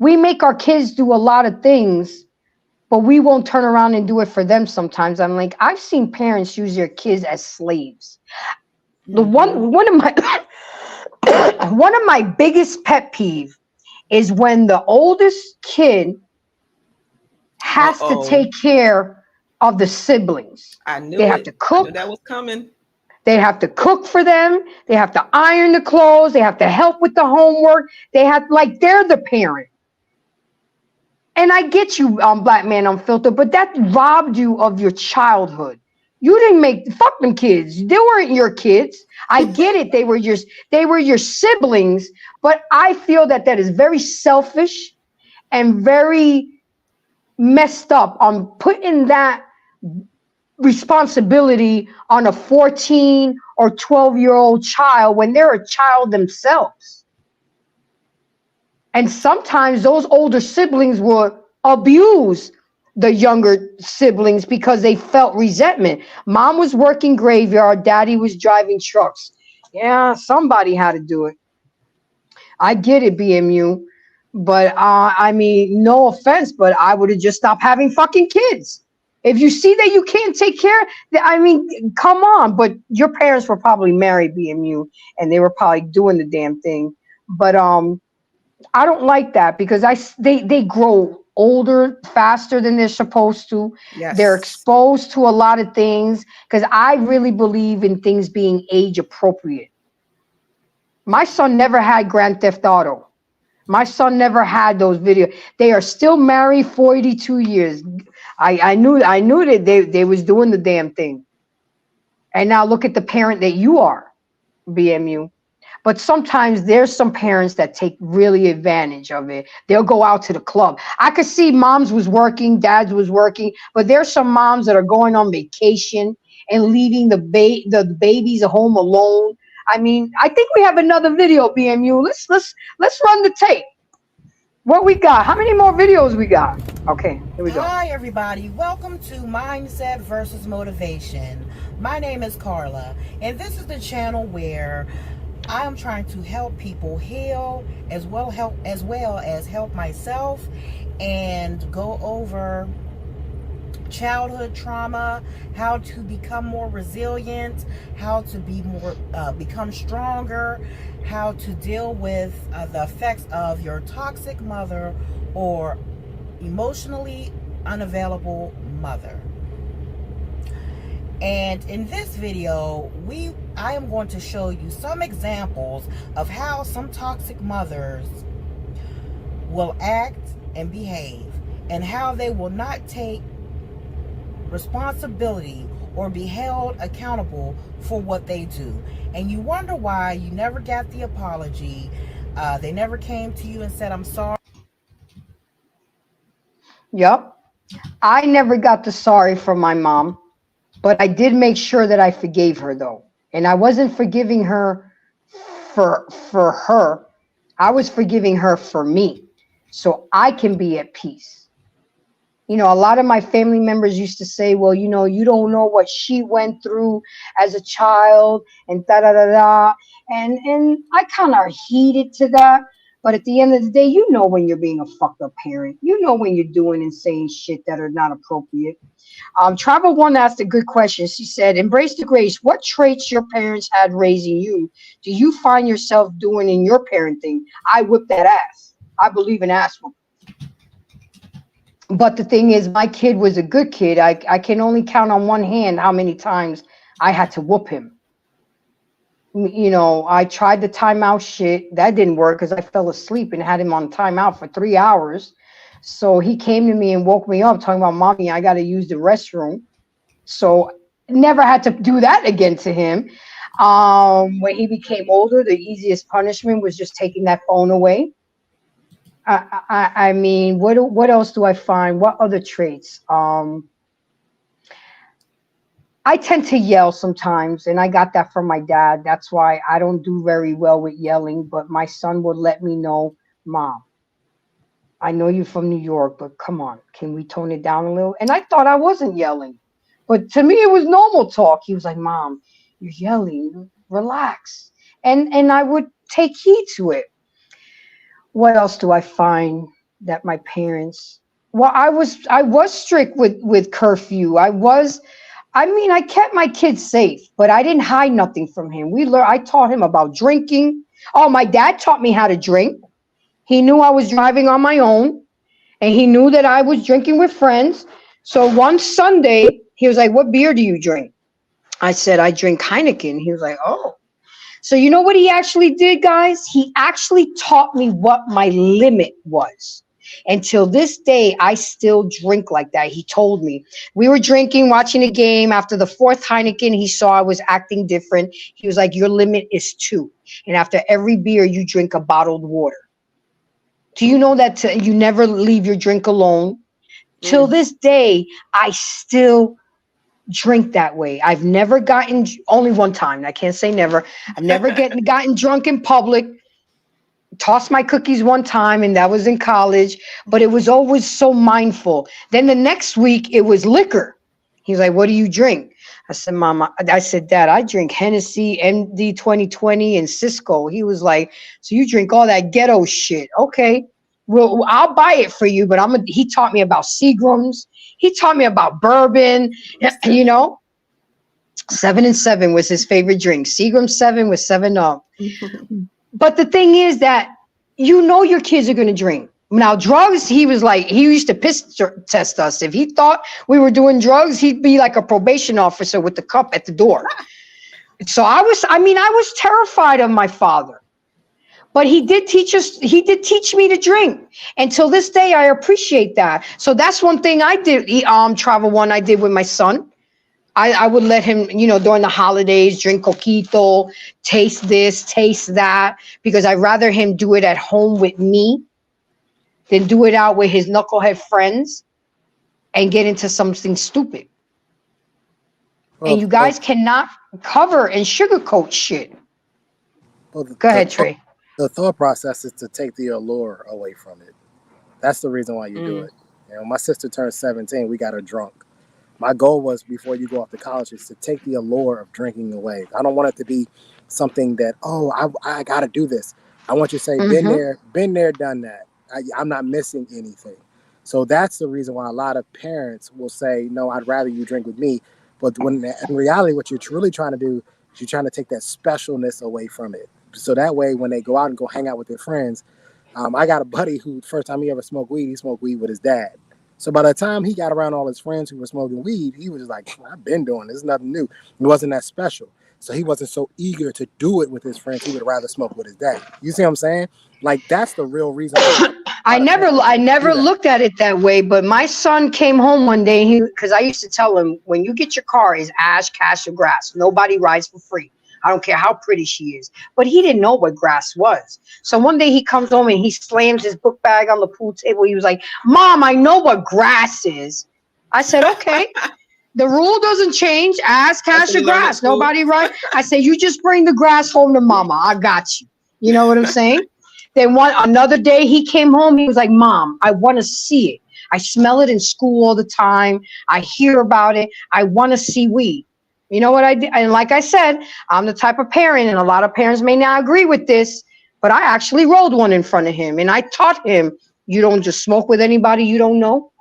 make our kids do a lot of things, but we won't turn around and do it for them sometimes. I'm like, I've seen parents use their kids as slaves. The one of my biggest pet peeve is when the oldest kid has to take care of the siblings. I knew they have to cook. I knew that was coming. They have to cook for them. They have to iron the clothes. They have to help with the homework. They're the parent. And I get you, Black Man Unfiltered, but that robbed you of your childhood. You didn't fuck them kids. They weren't your kids. I get it. They were your siblings, but I feel that is very selfish and very messed up on putting that responsibility on a 14 or 12-year-old child when they're a child themselves. And sometimes those older siblings will abuse the younger siblings because they felt resentment. Mom was working graveyard, daddy was driving trucks. Yeah, somebody had to do it. I get it, BMU. But I mean, no offense, but I would have just stopped having fucking kids. If you see that you can't take care, I mean, come on. But your parents were probably married, BMU, and they were probably doing the damn thing. But I don't like that because they grow older faster than they're supposed to. Yes. They're exposed to a lot of things because I really believe in things being age appropriate. My son never had Grand Theft Auto. My son never had those videos. They are still married 42 years. I knew that they was doing the damn thing. And now look at the parent that you are, BMU. But sometimes there's some parents that take really advantage of it. They'll go out to the club. I could see moms was working, dads was working, but there's some moms that are going on vacation and leaving the babies at home alone. I mean, I think we have another video, BMU. Let's run the tape. What we got? How many more videos we got? Okay, here we go. Hi, everybody. Welcome to Mindset versus Motivation. My name is Carla, and this is the channel where I am trying to help people heal as well as help myself and go over childhood trauma, how to become more resilient, how to become stronger, how to deal with the effects of your toxic mother or emotionally unavailable mother. And in this video, I am going to show you some examples of how some toxic mothers will act and behave, and how they will not take responsibility or be held accountable for what they do. And you wonder why you never got the apology. They never came to you and said, I'm sorry. Yep. I never got the sorry from my mom, but I did make sure that I forgave her though. And I wasn't forgiving her for her. I was forgiving her for me, so I can be at peace. You know, a lot of my family members used to say, well, you know, you don't know what she went through as a child and da-da-da-da. And I kind of heeded to that. But at the end of the day, you know when you're being a fucked up parent. You know when you're doing and saying shit that are not appropriate. Travel One asked a good question. She said, embrace the grace. What traits your parents had raising you do you find yourself doing in your parenting? I whip that ass. I believe in ass whooping. But the thing is, my kid was a good kid. I can only count on one hand how many times I had to whoop him. You know, I tried the timeout shit. That didn't work because I fell asleep and had him on timeout for 3 hours. So he came to me and woke me up talking about, Mommy, I got to use the restroom. So never had to do that again to him. When he became older, the easiest punishment was just taking that phone away I mean, what else do I find? What other traits? I tend to yell sometimes, and I got that from my dad. That's why I don't do very well with yelling, but my son would let me know, Mom, I know you're from New York, but come on, can we tone it down a little? And I thought I wasn't yelling, but to me it was normal talk. He was like, Mom, you're yelling, relax. And I would take heed to it. What else do I find that my parents, well, I was strict with curfew. I kept my kids safe, but I didn't hide nothing from him. I taught him about drinking. Oh, my dad taught me how to drink. He knew I was driving on my own, and he knew that I was drinking with friends. So one Sunday, he was like, what beer do you drink? I said, I drink Heineken. He was like, oh. So you know what he actually did, guys? He actually taught me what my limit was. Until this day, I still drink like that. He told me. We were drinking, watching a game. After the fourth Heineken, he saw I was acting different. He was like, your limit is 2. And after every beer, you drink a bottled water. Do you know that you never leave your drink alone? Till this day, I still drink that way. I've never gotten, only one time, I can't say never. I've never gotten drunk in public. Tossed my cookies one time, and that was in college, but it was always so mindful. Then the next week it was liquor. He was like, what do you drink? I said, Mama, I said, Dad, I drink Hennessy, MD 2020, and Cisco. He was like, so you drink all that ghetto shit. Okay, well, I'll buy it for you, but he taught me about Seagrams. He taught me about bourbon, you know. 7 and 7 was his favorite drink. Seagram 7 was 7-Up. But the thing is that you know your kids are going to drink. Now, drugs, he was like, he used to piss test us. If he thought we were doing drugs, he'd be like a probation officer with the cup at the door. So I was terrified of my father. But he did teach me to drink. And till this day, I appreciate that. So that's one thing I did, travel one I did with my son. I would let him, during the holidays, drink coquito, taste this, taste that, because I'd rather him do it at home with me than do it out with his knucklehead friends and get into something stupid. And you guys cannot cover and sugarcoat shit. Go ahead, Trey. The thought process is to take the allure away from it. That's the reason why you do it. My sister turned 17. We got her drunk. My goal was, before you go off to college, is to take the allure of drinking away. I don't want it to be something that, I got to do this. I want you to say, been there, done that. I'm not missing anything. So that's the reason why a lot of parents will say, no, I'd rather you drink with me. But when in reality, what you're really trying to do is you're trying to take that specialness away from it. So that way, when they go out and go hang out with their friends, I got a buddy who, first time he ever smoked weed, he smoked weed with his dad. So by the time he got around all his friends who were smoking weed, he was like, I've been doing this. It's nothing new. It wasn't that special. So he wasn't so eager to do it with his friends. He would rather smoke with his dad. You see what I'm saying? Like, that's the real reason. I never looked at it that way, but my son came home one day, because I used to tell him, when you get your car, is ash, cash, or grass. Nobody rides for free. I don't care how pretty she is. But he didn't know what grass was. So one day he comes home and he slams his book bag on the pool table. He was like, Mom, I know what grass is. I said, okay. The rule doesn't change. Ask, cash, or grass. Nobody rides. I said, you just bring the grass home to Mama. I got you. You know what I'm saying? Then another day he came home. He was like, Mom, I want to see it. I smell it in school all the time. I hear about it. I want to see weed. You know what I did? And like I said, I'm the type of parent, and a lot of parents may not agree with this, but I actually rolled one in front of him, and I taught him, you don't just smoke with anybody you don't know.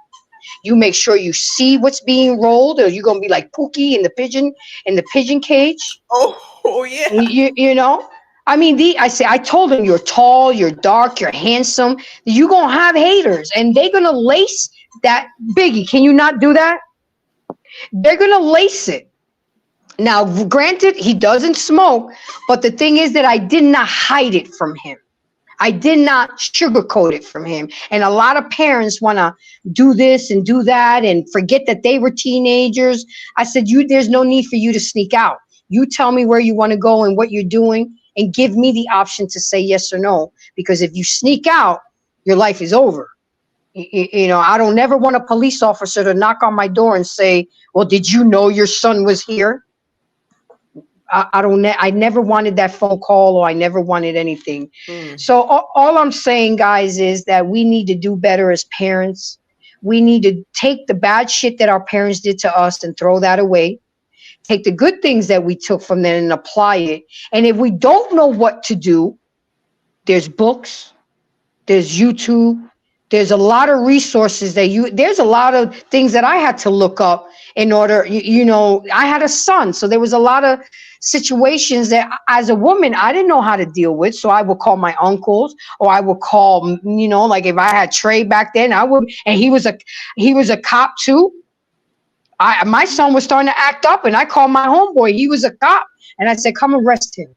You make sure you see what's being rolled, or you're going to be like Pookie in the pigeon cage. Oh yeah. You know? I mean, I told him, you're tall, you're dark, you're handsome. You're going to have haters, and they're going to lace that. Biggie, can you not do that? They're going to lace it. Now, granted, he doesn't smoke, but the thing is that I did not hide it from him. I did not sugarcoat it from him. And a lot of parents want to do this and do that and forget that they were teenagers. I said, there's no need for you to sneak out. You tell me where you want to go and what you're doing, and give me the option to say yes or no. Because if you sneak out, your life is over. You know, I don't never want a police officer to knock on my door and say, well, did you know your son was here? I never wanted that phone call, or I never wanted anything. So all I'm saying, guys, is that we need to do better as parents. We need to take the bad shit that our parents did to us and throw that away. Take the good things that we took from them and apply it. And if we don't know what to do, there's books, there's YouTube, there's a lot of resources there's a lot of things that I had to look up in order, you know, I had a son. So there was a lot of situations that as a woman, I didn't know how to deal with. So I would call my uncles, or I would call, you know, like if I had Trey back then, I would, and he was a cop too. My son was starting to act up, and I called my homeboy. He was a cop, and I said, come arrest him.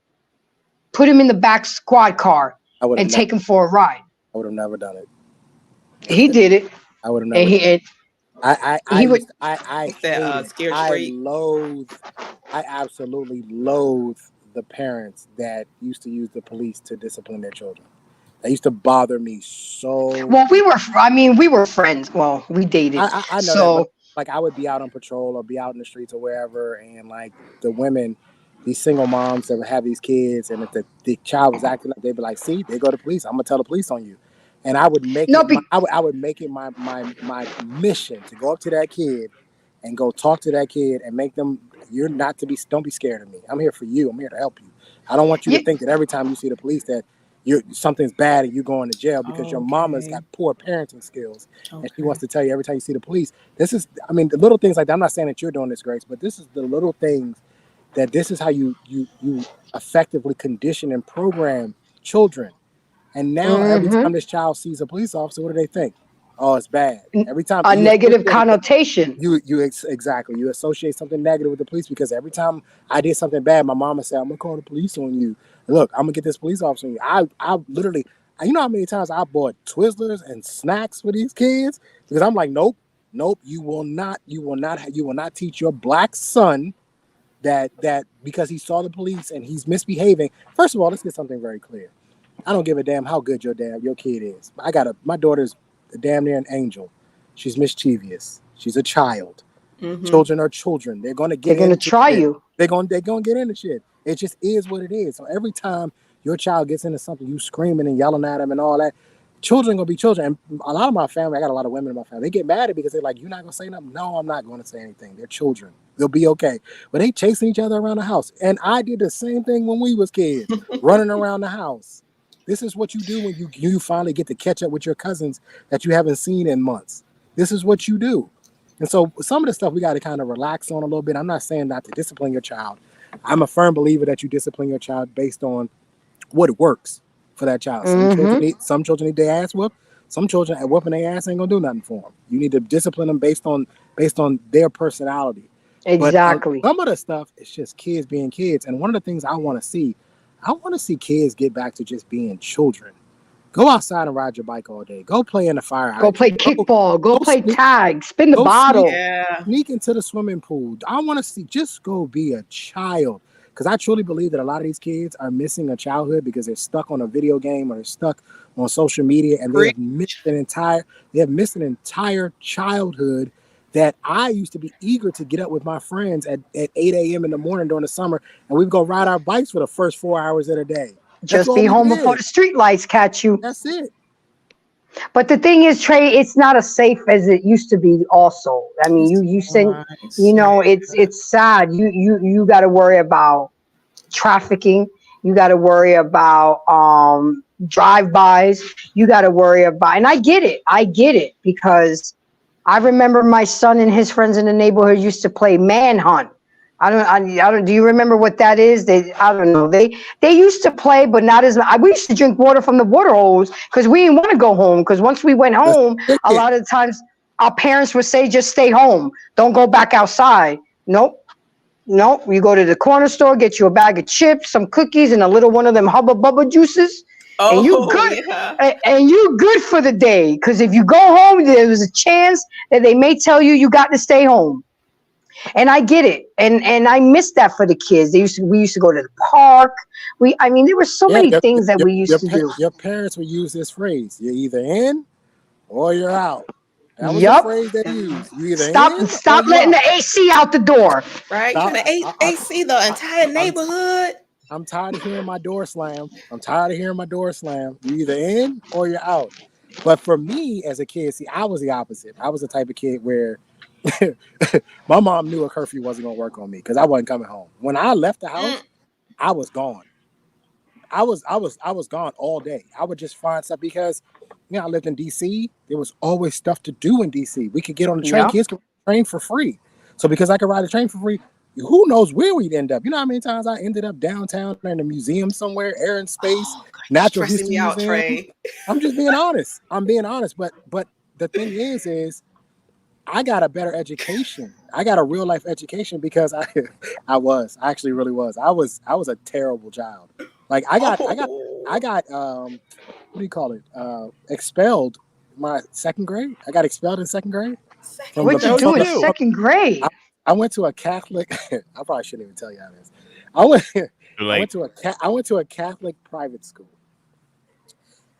Put him in the back squad car and take him for a ride. I would have never done it. He did it. I would have never. I absolutely loathe the parents that used to use the police to discipline their children. That used to bother me so. Well, we were friends. Well, we dated. I know. So, that, like, I would be out on patrol or be out in the streets or wherever, and like the women, these single moms that would have these kids, and if the child was acting up, they'd be like, "See, they go to the police. I'm gonna tell the police on you." And I would make I would make it my mission to go up to that kid and go talk to that kid and make them, don't be scared of me. I'm here for you. I'm here to help you. I don't want you to think that every time you see the police that something's bad and you're going to jail because your mama's got poor parenting skills and she wants to tell you every time you see the police. This is, I mean, the little things like that. I'm not saying that you're doing this, Grace, but this is the little things that this is how you effectively condition and program children. And now every time this child sees a police officer, what do they think? Oh, it's bad. Every time a negative connotation. You associate something negative with the police, because every time I did something bad, my mama said, "I'm gonna call the police on you. Look, I'm gonna get this police officer on you." I literally, you know how many times I bought Twizzlers and snacks for these kids, because I'm like, nope, you will not teach your black son that because he saw the police and he's misbehaving. First of all, let's get something very clear. I don't give a damn how good your kid is. My daughter's damn near an angel. She's mischievous. She's a child. Children are children. They're gonna try you. They're gonna get into shit. It just is what it is. So every time your child gets into something, you screaming and yelling at them and all that. Children gonna be children. And a lot of my family, I got a lot of women in my family, they get mad at me because they're like, "You're not gonna say nothing." No, I'm not gonna say anything. They're children. They'll be okay. But they chasing each other around the house. And I did the same thing when we was kids, running around the house. This is what you do when you finally get to catch up with your cousins that you haven't seen in months. This is what you do. And so some of the stuff we got to kind of relax on a little bit. I'm not saying not to discipline your child. I'm a firm believer that you discipline your child based on what works for that child. Some children need their ass whooped. Some children at whooping their ass ain't gonna do nothing for them. You need to discipline them based on their personality. Exactly. But some of the stuff is just kids being kids. And one of the things I want to see kids get back to just being children. Go outside and ride your bike all day. Go play in the fire. Go play kickball. Go play tag. Spin the bottle. Sneak into the swimming pool. I want to see, just go be a child. Because I truly believe that a lot of these kids are missing a childhood because they're stuck on a video game or they're stuck on social media, and they have missed an entire childhood that I used to be eager to get up with my friends at 8 a.m. in the morning during the summer, and we'd go ride our bikes for the first 4 hours of the day. Just be home before the street lights catch you. That's it. But the thing is, Trey, it's not as safe as it used to be also. I mean, you think, you know, it's sad. You got to worry about trafficking. You got to worry about drive-bys. You got to worry about, and I get it because I remember my son and his friends in the neighborhood used to play manhunt. I don't. Do you remember what that is? I don't know. They used to play, but not as. We used to drink water from the water hose because we didn't want to go home. Because once we went home, a lot of the times our parents would say, "Just stay home. Don't go back outside." Nope. You go to the corner store, get you a bag of chips, some cookies, and a little one of them Hubba Bubba juices. And you good, and you good for the day. Because if you go home, there was a chance that they may tell you got to stay home. And I get it, and I miss that for the kids. We used to go to the park. I mean, there were so many things that we used to do. Your parents would use this phrase: "You're either in or you're out." That was the Yup. phrase they used. You either Stop letting the AC out the door. Right? Stop. Trying to AC the entire neighborhood. I'm tired of hearing my door slam. You either in or you're out. But for me as a kid, see, I was the opposite. I was the type of kid where my mom knew a curfew wasn't gonna work on me because I wasn't coming home. When I left the house, I was gone. I was gone all day. I would just find stuff because I lived in DC. There was always stuff to do in DC. We could get on the train. Yep. Kids could train for free. So because I could ride a train for free, who knows where we'd end up? You know how many times I ended up downtown in a museum somewhere, air and space, natural history museum. I'm just being honest. I'm being honest. But the thing is I got a better education. I got a real life education because I actually really was. I was a terrible child. Like I got what do you call it? Expelled my second grade. I got expelled in second grade. What'd you do in second grade? I went to a Catholic. I probably shouldn't even tell you how this. I went to a Catholic private school,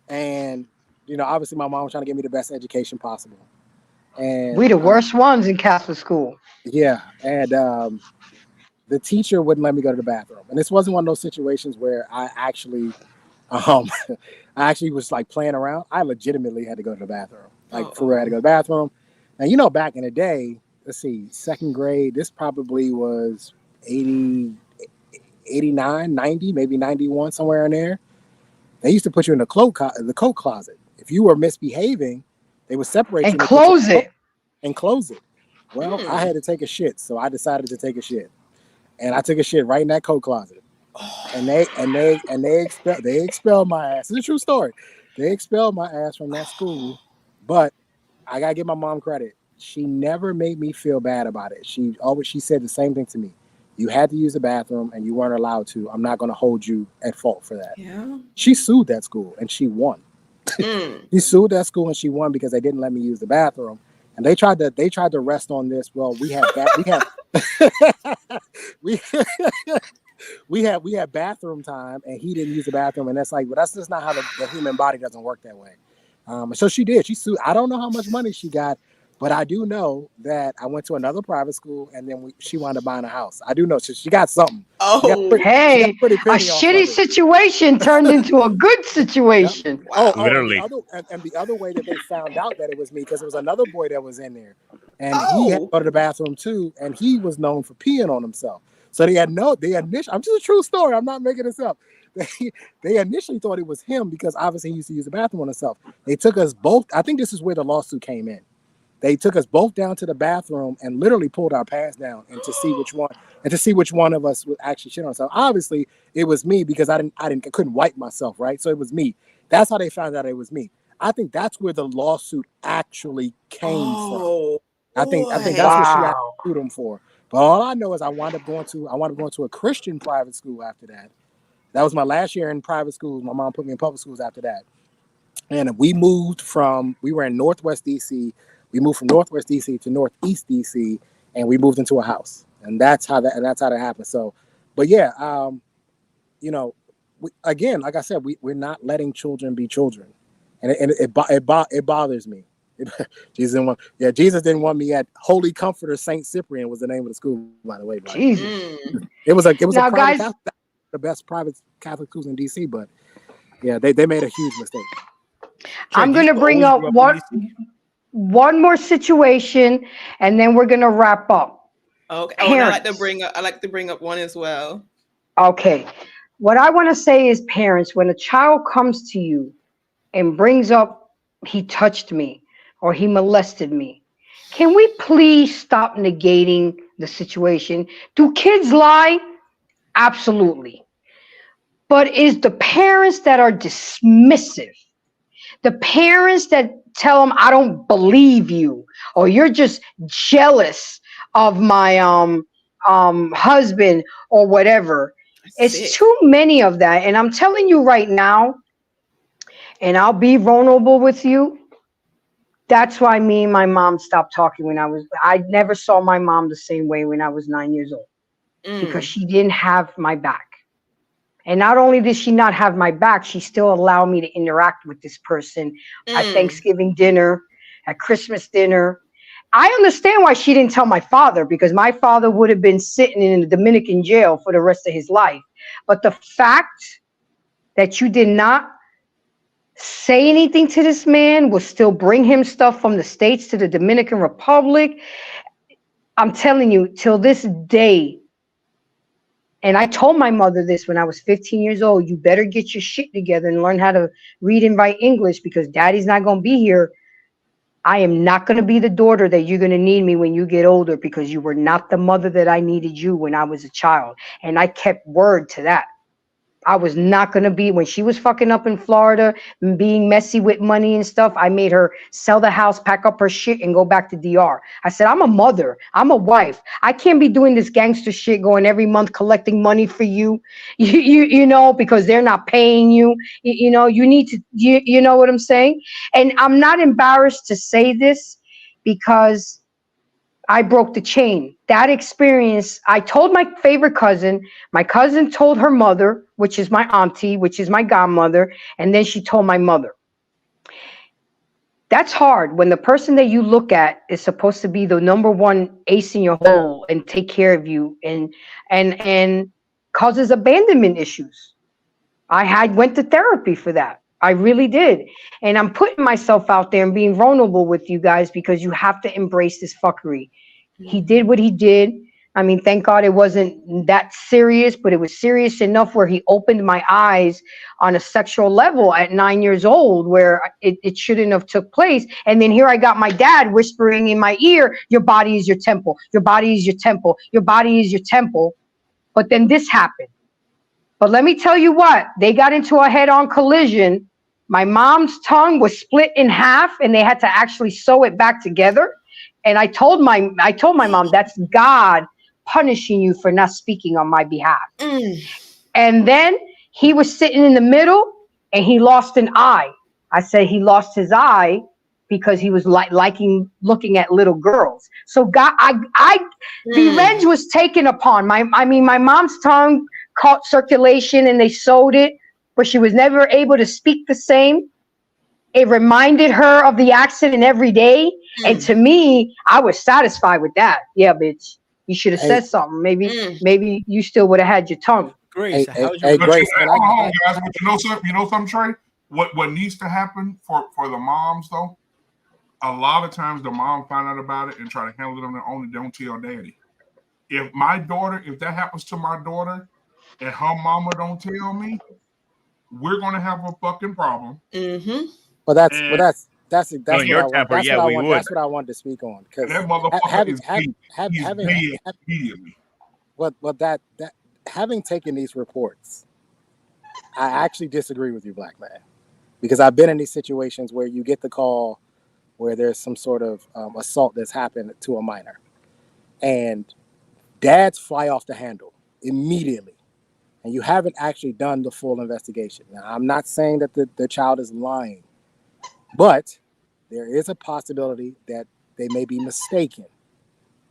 and obviously my mom was trying to give me the best education possible. And we the worst ones in Catholic school. Yeah, and the teacher wouldn't let me go to the bathroom, and this wasn't one of those situations where I actually was like playing around. I legitimately had to go to the bathroom, for real. I had to go to the bathroom. And back in the day, let's see, second grade, this probably was 80, 89, 90, maybe 91, somewhere in there. They used to put you in the coat closet. If you were misbehaving, they would separate you and close it. And close it. Well, I had to take a shit, so I decided to take a shit, and I took a shit right in that coat closet. And they expelled my ass. It's a true story. They expelled my ass from that school, but I gotta give my mom credit. She never made me feel bad about it. She said the same thing to me. You had to use the bathroom and you weren't allowed to. I'm not gonna hold you at fault for that. Yeah. She sued that school and she won. She sued that school and she won because they didn't let me use the bathroom. And they tried to rest on this. Well, we had bathroom time and he didn't use the bathroom, and that's just not how the human body doesn't work that way. So she did. She sued. I don't know how much money she got, but I do know that I went to another private school and then she wound up buying a house. I do know she got something. A shitty situation turned into a good situation. Wow. Literally. And the other way that they found out that it was me, because there was another boy that was in there, and he had to go to the bathroom too, and he was known for peeing on himself. So they initially, I'm just a true story. I'm not making this up. They initially thought it was him because obviously he used to use the bathroom on himself. They took us both. I think this is where the lawsuit came in. They took us both down to the bathroom and literally pulled our pants down and to see which one of us would actually shit on ourselves. Obviously, it was me because I couldn't wipe myself, right? So it was me. That's how they found out it was me. I think that's where the lawsuit actually came from. I think that's what she had to sue them for. But all I know is I wound up going to a Christian private school after that. That was my last year in private schools. My mom put me in public schools after that. And we were in Northwest DC. We moved from Northwest DC to Northeast DC, and we moved into a house. And that's how that happened. So, but yeah, again, like I said, we're not letting children be children. And it bothers me. Jesus didn't want me at Holy Comforter Saint Cyprian was the name of the school, by the way. Jesus. It was a private guys, Catholic, the best private Catholic schools in DC, but yeah, they made a huge mistake. I'm going to bring up one more situation, and then we're going to wrap up. Okay. I like to bring up one as well. Okay. What I want to say is, parents, when a child comes to you and brings up, he touched me or he molested me, can we please stop negating the situation? Do kids lie? Absolutely. But is the parents that are dismissive, the parents that tell them, I don't believe you, or you're just jealous of my husband or whatever. It's too many of that. And I'm telling you right now, and I'll be vulnerable with you, That's why me and my mom stopped talking I never saw my mom the same way when I was 9 years old, because she didn't have my back. And not only did she not have my back, she still allowed me to interact with this person at Thanksgiving dinner, at Christmas dinner. I understand why she didn't tell my father, because my father would have been sitting in a Dominican jail for the rest of his life. But the fact that you did not say anything to this man, will still bring him stuff from the States to the Dominican Republic. I'm telling you, till this day, and I told my mother this when I was 15 years old, you better get your shit together and learn how to read and write English, because daddy's not going to be here. I am not going to be the daughter that you're going to need me when you get older, because you were not the mother that I needed you when I was a child. And I kept word to that. I was not going to be, when she was fucking up in Florida and being messy with money and stuff, I made her sell the house, pack up her shit, and go back to DR. I said, I'm a mother. I'm a wife. I can't be doing this gangster shit, going every month collecting money for you, you know, because they're not paying you. You know, you need to, you know what I'm saying? And I'm not embarrassed to say this, because I broke the chain. That experience, I told my favorite cousin. My cousin told her mother, which is my auntie, which is my godmother, and then she told my mother. That's hard when the person that you look at is supposed to be the number one ace in your hole and take care of you, and causes abandonment issues. I went to therapy for that. I really did. And I'm putting myself out there and being vulnerable with you guys, because you have to embrace this fuckery. He did what he did. I mean, thank God it wasn't that serious, but it was serious enough where he opened my eyes on a sexual level at 9 years old, where it shouldn't have took place. And then here I got my dad whispering in my ear, your body is your temple. Your body is your temple. Your body is your temple. But then this happened. But let me tell you what, they got into a head-on collision. My mom's tongue was split in half, and they had to actually sew it back together. And I told my mom, that's God punishing you for not speaking on my behalf. And then he was sitting in the middle, and he lost an eye. I said he lost his eye because he was looking at little girls. So God, revenge was taken upon my mom's tongue caught circulation, and they sewed it, but she was never able to speak the same. It reminded her of the accident every day. And to me, I was satisfied with that. Yeah, bitch, you should have said something. Maybe you still would have had your tongue. Grace, Grace, hold on, guys. But you know something, Trey? What needs to happen for the moms, though? A lot of times the mom find out about it and try to handle it on their own and don't tell daddy. If that happens to my daughter and her mama don't tell me, we're gonna have a fucking problem. Well, that's what I wanted to speak on, because that motherfucker having taken these reports, I actually disagree with you, Black Man, because I've been in these situations where you get the call where there's some sort of assault that's happened to a minor, and dads fly off the handle immediately, and you haven't actually done the full investigation. Now, I'm not saying that the child is lying, but there is a possibility that they may be mistaken,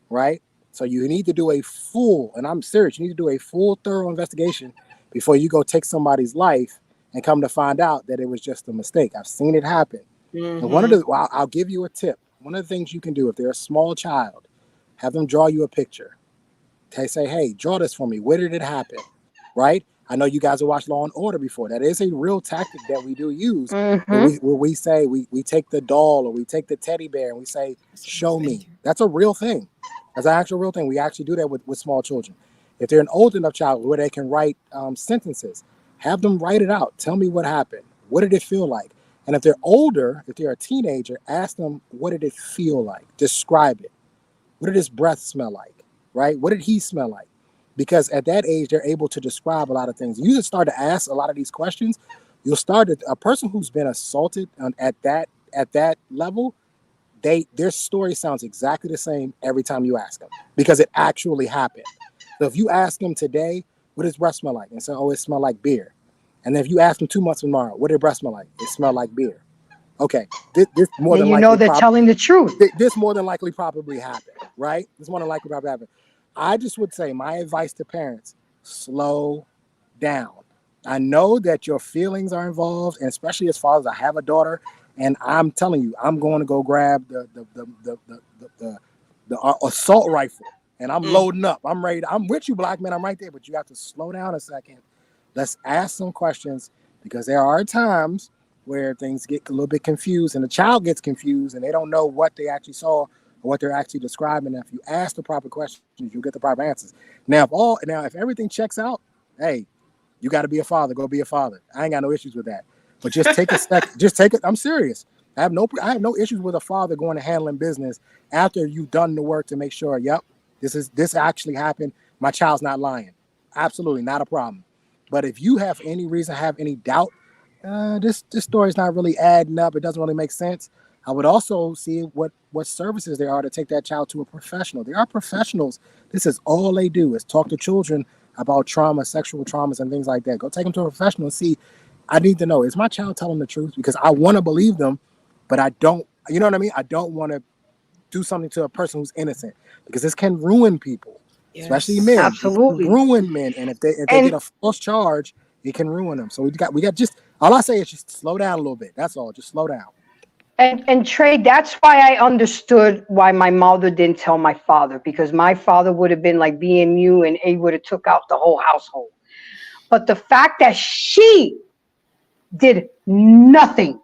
right? So you need to do a full, and I'm serious, you need to do a full, thorough investigation before you go take somebody's life and come to find out that it was just a mistake. I've seen it happen. And I'll give you a tip. One of the things you can do if they're a small child, have them draw you a picture. They say, hey, draw this for me. Where did it happen? Right? I know you guys have watched Law and Order before. That is a real tactic that we do use. Where we say we take the doll or we take the teddy bear and we say, show me. That's a real thing. That's an actual real thing. We actually do that with small children. If they're an old enough child where they can write sentences, have them write it out. Tell me what happened. What did it feel like? And if they're older, if they're a teenager, ask them, what did it feel like? Describe it. What did his breath smell like? Right? What did he smell like? Because at that age, they're able to describe a lot of things. You just start to ask a lot of these questions. You'll start a person who's been assaulted at that level. Their story sounds exactly the same every time you ask them, because it actually happened. So if you ask them today, what does breath smell like? And say, oh, it smelled like beer. And then if you ask them 2 months from tomorrow, what did breath smell like? It smelled like beer. Okay, this more And than you likely know they're telling the truth. This more than likely probably happened, right? This more than likely probably happened. I just would say my advice to parents: slow down. I know that your feelings are involved, and especially as far as I have a daughter, and I'm telling you, I'm going to go grab the assault rifle, and I'm loading up. I'm ready. I'm with you, black man. I'm right there, but you have to slow down a second. Let's ask some questions, because there are times where things get a little bit confused and the child gets confused and they don't know what they actually saw or what they're actually describing. And if you ask the proper questions, you'll get the proper answers. Now, if everything checks out, hey, you got to be a father. Go be a father. I ain't got no issues with that. But just take a second. Just take it. I'm serious. I have no issues with a father going and handling business after you've done the work to make sure, yep, this actually happened. My child's not lying. Absolutely not a problem. But if you have any reason, have any doubt, this story's not really adding up. It doesn't really make sense. I would also see what services there are to take that child to a professional. There are professionals. This is all they do is talk to children about trauma, sexual traumas, and things like that. Go take them to a professional and see. I need to know, is my child telling the truth? Because I want to believe them, but I don't. You know what I mean? I don't want to do something to a person who's innocent, because this can ruin people, especially men. Absolutely. It can ruin men, and if they get a false charge, it can ruin them. So we got just all I say is just slow down a little bit. That's all. Just slow down. And Trey, that's why I understood why my mother didn't tell my father, because my father would have been like BMU and he would have took out the whole household. But the fact that she did nothing,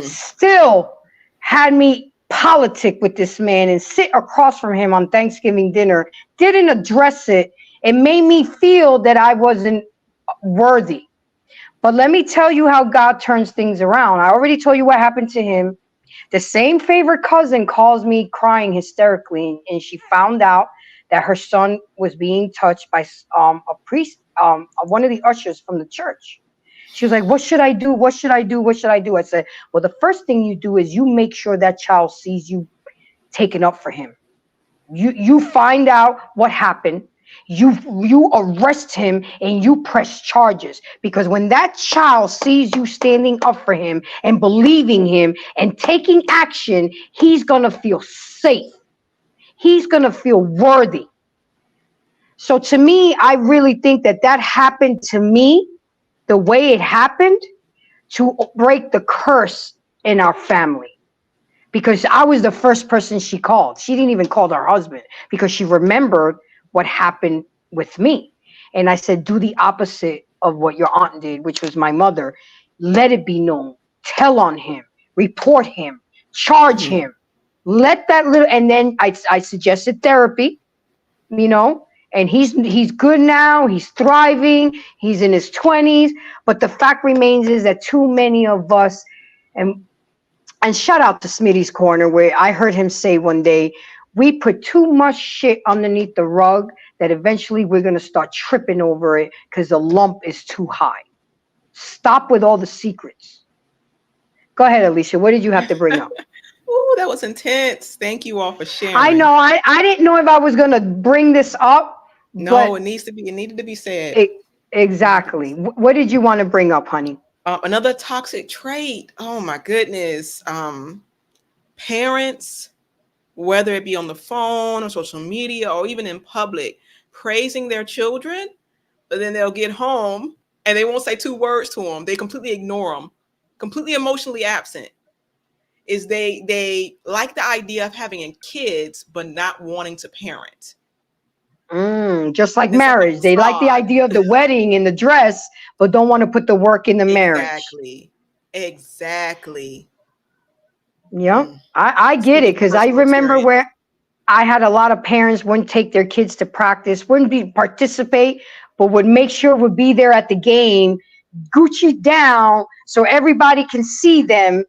still had me politic with this man and sit across from him on Thanksgiving dinner, didn't address it, it made me feel that I wasn't worthy. But let me tell you how God turns things around. I already told you what happened to him. The same favorite cousin calls me crying hysterically, and she found out that her son was being touched by a priest, one of the ushers from the church. She was like, what should I do? What should I do? What should I do? I said, well, the first thing you do is you make sure that child sees you taking up for him. You find out what happened. You arrest him and you press charges, because when that child sees you standing up for him and believing him and taking action, he's gonna feel safe. He's gonna feel worthy. So to me, I really think that happened to me the way it happened to break the curse in our family. Because I was the first person she called. She didn't even call her husband, because she remembered what happened with me. And I said, do the opposite of what your aunt did, which was my mother. Let it be known. Tell on him. Report him. Charge him. Let that little, and then I suggested therapy, and he's good now. He's thriving. He's in his 20s. But the fact remains is that too many of us, and shout out to Smitty's Corner, where I heard him say one day, we put too much shit underneath the rug that eventually we're going to start tripping over it because the lump is too high. Stop with all the secrets. Go ahead, Alicia. What did you have to bring up? Oh, that was intense. Thank you all for sharing. I know. I didn't know if I was going to bring this up. No, it needed to be said. Exactly. What did you want to bring up, honey? Another toxic trait. Oh my goodness. Parents, whether it be on the phone or social media or even in public, praising their children, but then they'll get home and they won't say two words to them. They completely ignore them, completely emotionally absent. They like the idea of having kids, but not wanting to parent. Just like marriage. They like the idea of the wedding and the dress, but don't want to put the work in the marriage. Exactly. Yeah, I get it, because I remember where I had a lot of parents wouldn't take their kids to practice, wouldn't participate, but would make sure would be there at the game, Gucci down so everybody can see them,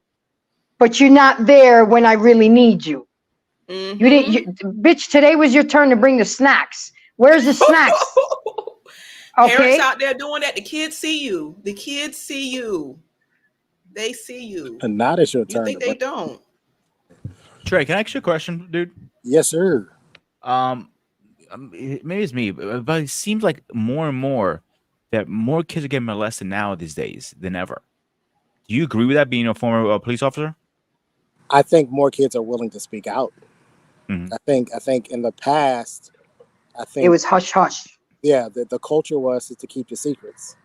but you're not there when I really need you. You didn't, bitch. Today was your turn to bring the snacks. Where's the snacks? Okay. Parents out there doing that. The kids see you. The kids see you. They see you. And now it's your turn. You think they don't? Trey, can I ask you a question, dude? Yes, sir. Maybe it's me, but it seems like more and more that more kids are getting molested now these days than ever. Do you agree with that, being a former police officer? I think more kids are willing to speak out. Mhm. I think in the past, It was hush hush. Yeah, the culture was to keep the secrets,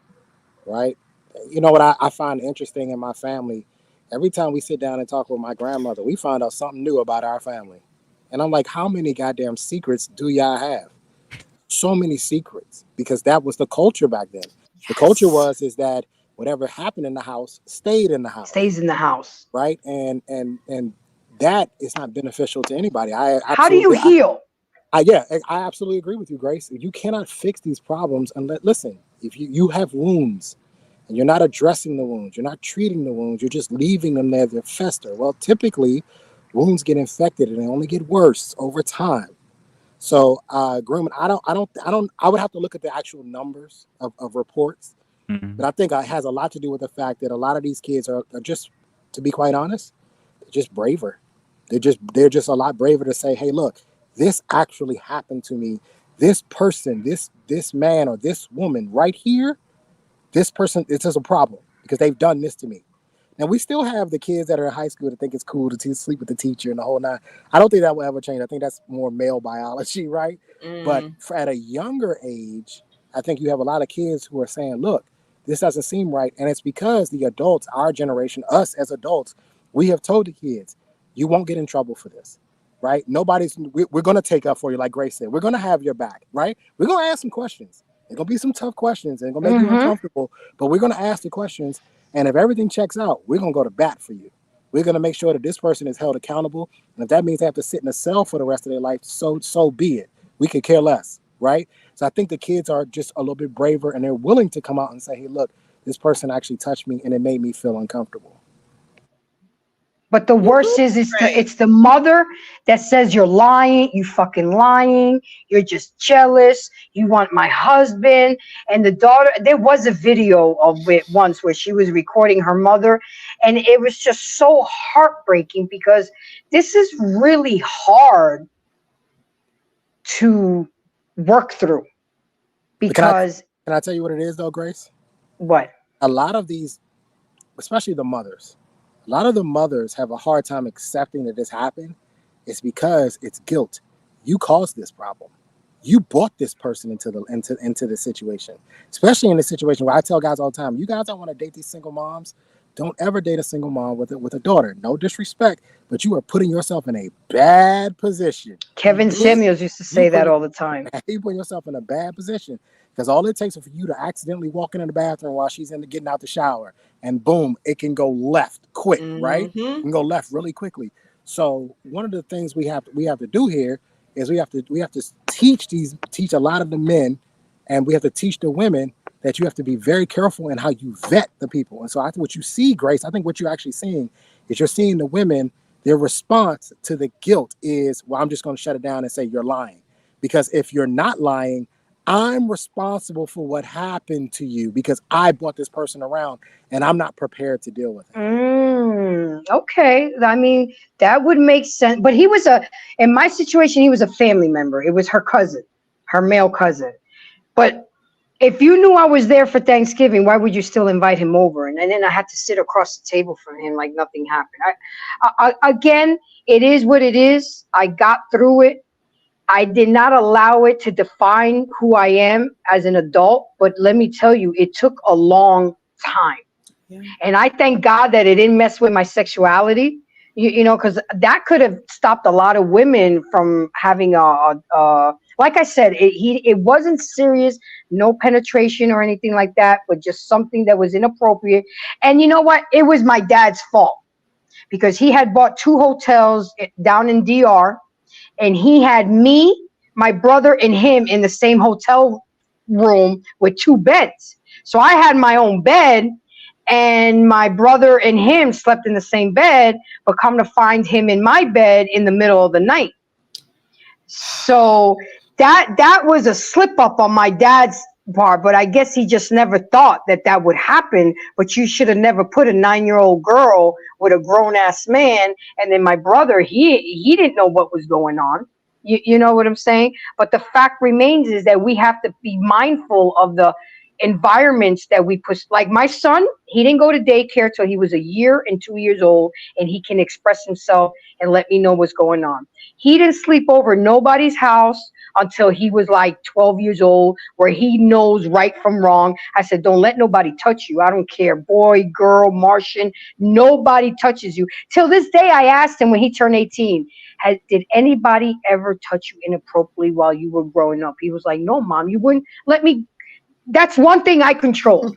right? You know what I find interesting in my family? Every time we sit down and talk with my grandmother, we find out something new about our family. And I'm like, how many goddamn secrets do y'all have? So many secrets, because that was the culture back then. The culture is that whatever happened in the house stayed in the house. Stays in the house. Right? And that is not beneficial to anybody. How do you heal? I absolutely agree with you, Grace. You cannot fix these problems unless, listen, if you have wounds and you're not addressing the wounds, you're not treating the wounds, you're just leaving them there to fester. Well, typically wounds get infected and they only get worse over time. So grooming, I would have to look at the actual numbers of reports, but I think it has a lot to do with the fact that a lot of these kids are just, to be quite honest, they're just braver. They're just a lot braver to say, hey, look, this actually happened to me. This person, this man or this woman right here, this person, it's just a problem because they've done this to me. Now, we still have the kids that are in high school that think it's cool to sleep with the teacher and the whole nine. I don't think that will ever change. I think that's more male biology, right? But at a younger age, I think you have a lot of kids who are saying, look, this doesn't seem right. And it's because the adults, our generation, us as adults, we have told the kids, you won't get in trouble for this. Right? We're going to take up for you, like Grace said. We're going to have your back, right? We're going to ask some questions. There's going to be some tough questions. And it's going to make you uncomfortable, but we're going to ask the questions. And if everything checks out, we're going to go to bat for you. We're going to make sure that this person is held accountable. And if that means they have to sit in a cell for the rest of their life, so be it. We could care less, right? So I think the kids are just a little bit braver and they're willing to come out and say, hey, look, this person actually touched me and it made me feel uncomfortable. But the worst is it's the mother that says you're lying, you fucking lying, you're just jealous, you want my husband. And the daughter, there was a video of it once where she was recording her mother, and it was just so heartbreaking because this is really hard to work through. Because can I tell you what it is though, Grace? What? A lot of these, especially the mothers, a lot of the mothers have a hard time accepting that this happened. It's because it's guilt. You caused this problem. You brought this person into the situation, especially in the situation where I tell guys all the time, you guys don't want to date these single moms. Don't ever date a single mom with a daughter. No disrespect, but you are putting yourself in a bad position. Kevin Samuels used to say that all the time. You put yourself in a bad position because all it takes is for you to accidentally walk into the bathroom while she's getting out the shower, and boom, it can go left quick, right? It can go left really quickly. So one of the things we have to do here is we have to teach a lot of the men, and we have to teach the women that you have to be very careful in how you vet the people. And so I think what you see, Grace, I think what you're actually seeing is you're seeing the women, their response to the guilt is, well, I'm just going to shut it down and say you're lying. Because if you're not lying, I'm responsible for what happened to you because I brought this person around and I'm not prepared to deal with it. Okay. I mean, that would make sense. But in my situation, he was a family member. It was her cousin, her male cousin. But if you knew I was there for Thanksgiving, why would you still invite him over? And then I had to sit across the table from him like nothing happened. Again, it is what it is. I got through it. I did not allow it to define who I am as an adult. But let me tell you, it took a long time. Yeah. And I thank God that it didn't mess with my sexuality, you know, because that could have stopped a lot of women from having like I said, it wasn't serious, no penetration or anything like that, but just something that was inappropriate. And you know what? It was my dad's fault because he had bought 2 hotels down in DR, and he had me, my brother, and him in the same hotel room with 2 beds. So I had my own bed, and my brother and him slept in the same bed, but come to find him in my bed in the middle of the night. So that was a slip up on my dad's part, but I guess he just never thought that would happen. But you should have never put a 9-year-old girl with a grown-ass man. And then my brother, he didn't know what was going on. You know what I'm saying? But the fact remains is that we have to be mindful of environments that we put, like my son, he didn't go to daycare till he was 1 year and 2 years old, and he can express himself and let me know what's going on. He didn't sleep over nobody's house until he was like 12 years old, where he knows right from wrong. I said, don't let nobody touch you. I don't care, boy, girl, Martian, nobody touches you. Till this day, I asked him when he turned 18, did anybody ever touch you inappropriately while you were growing up? He was like, no, Mom, you wouldn't let me. That's one thing I control.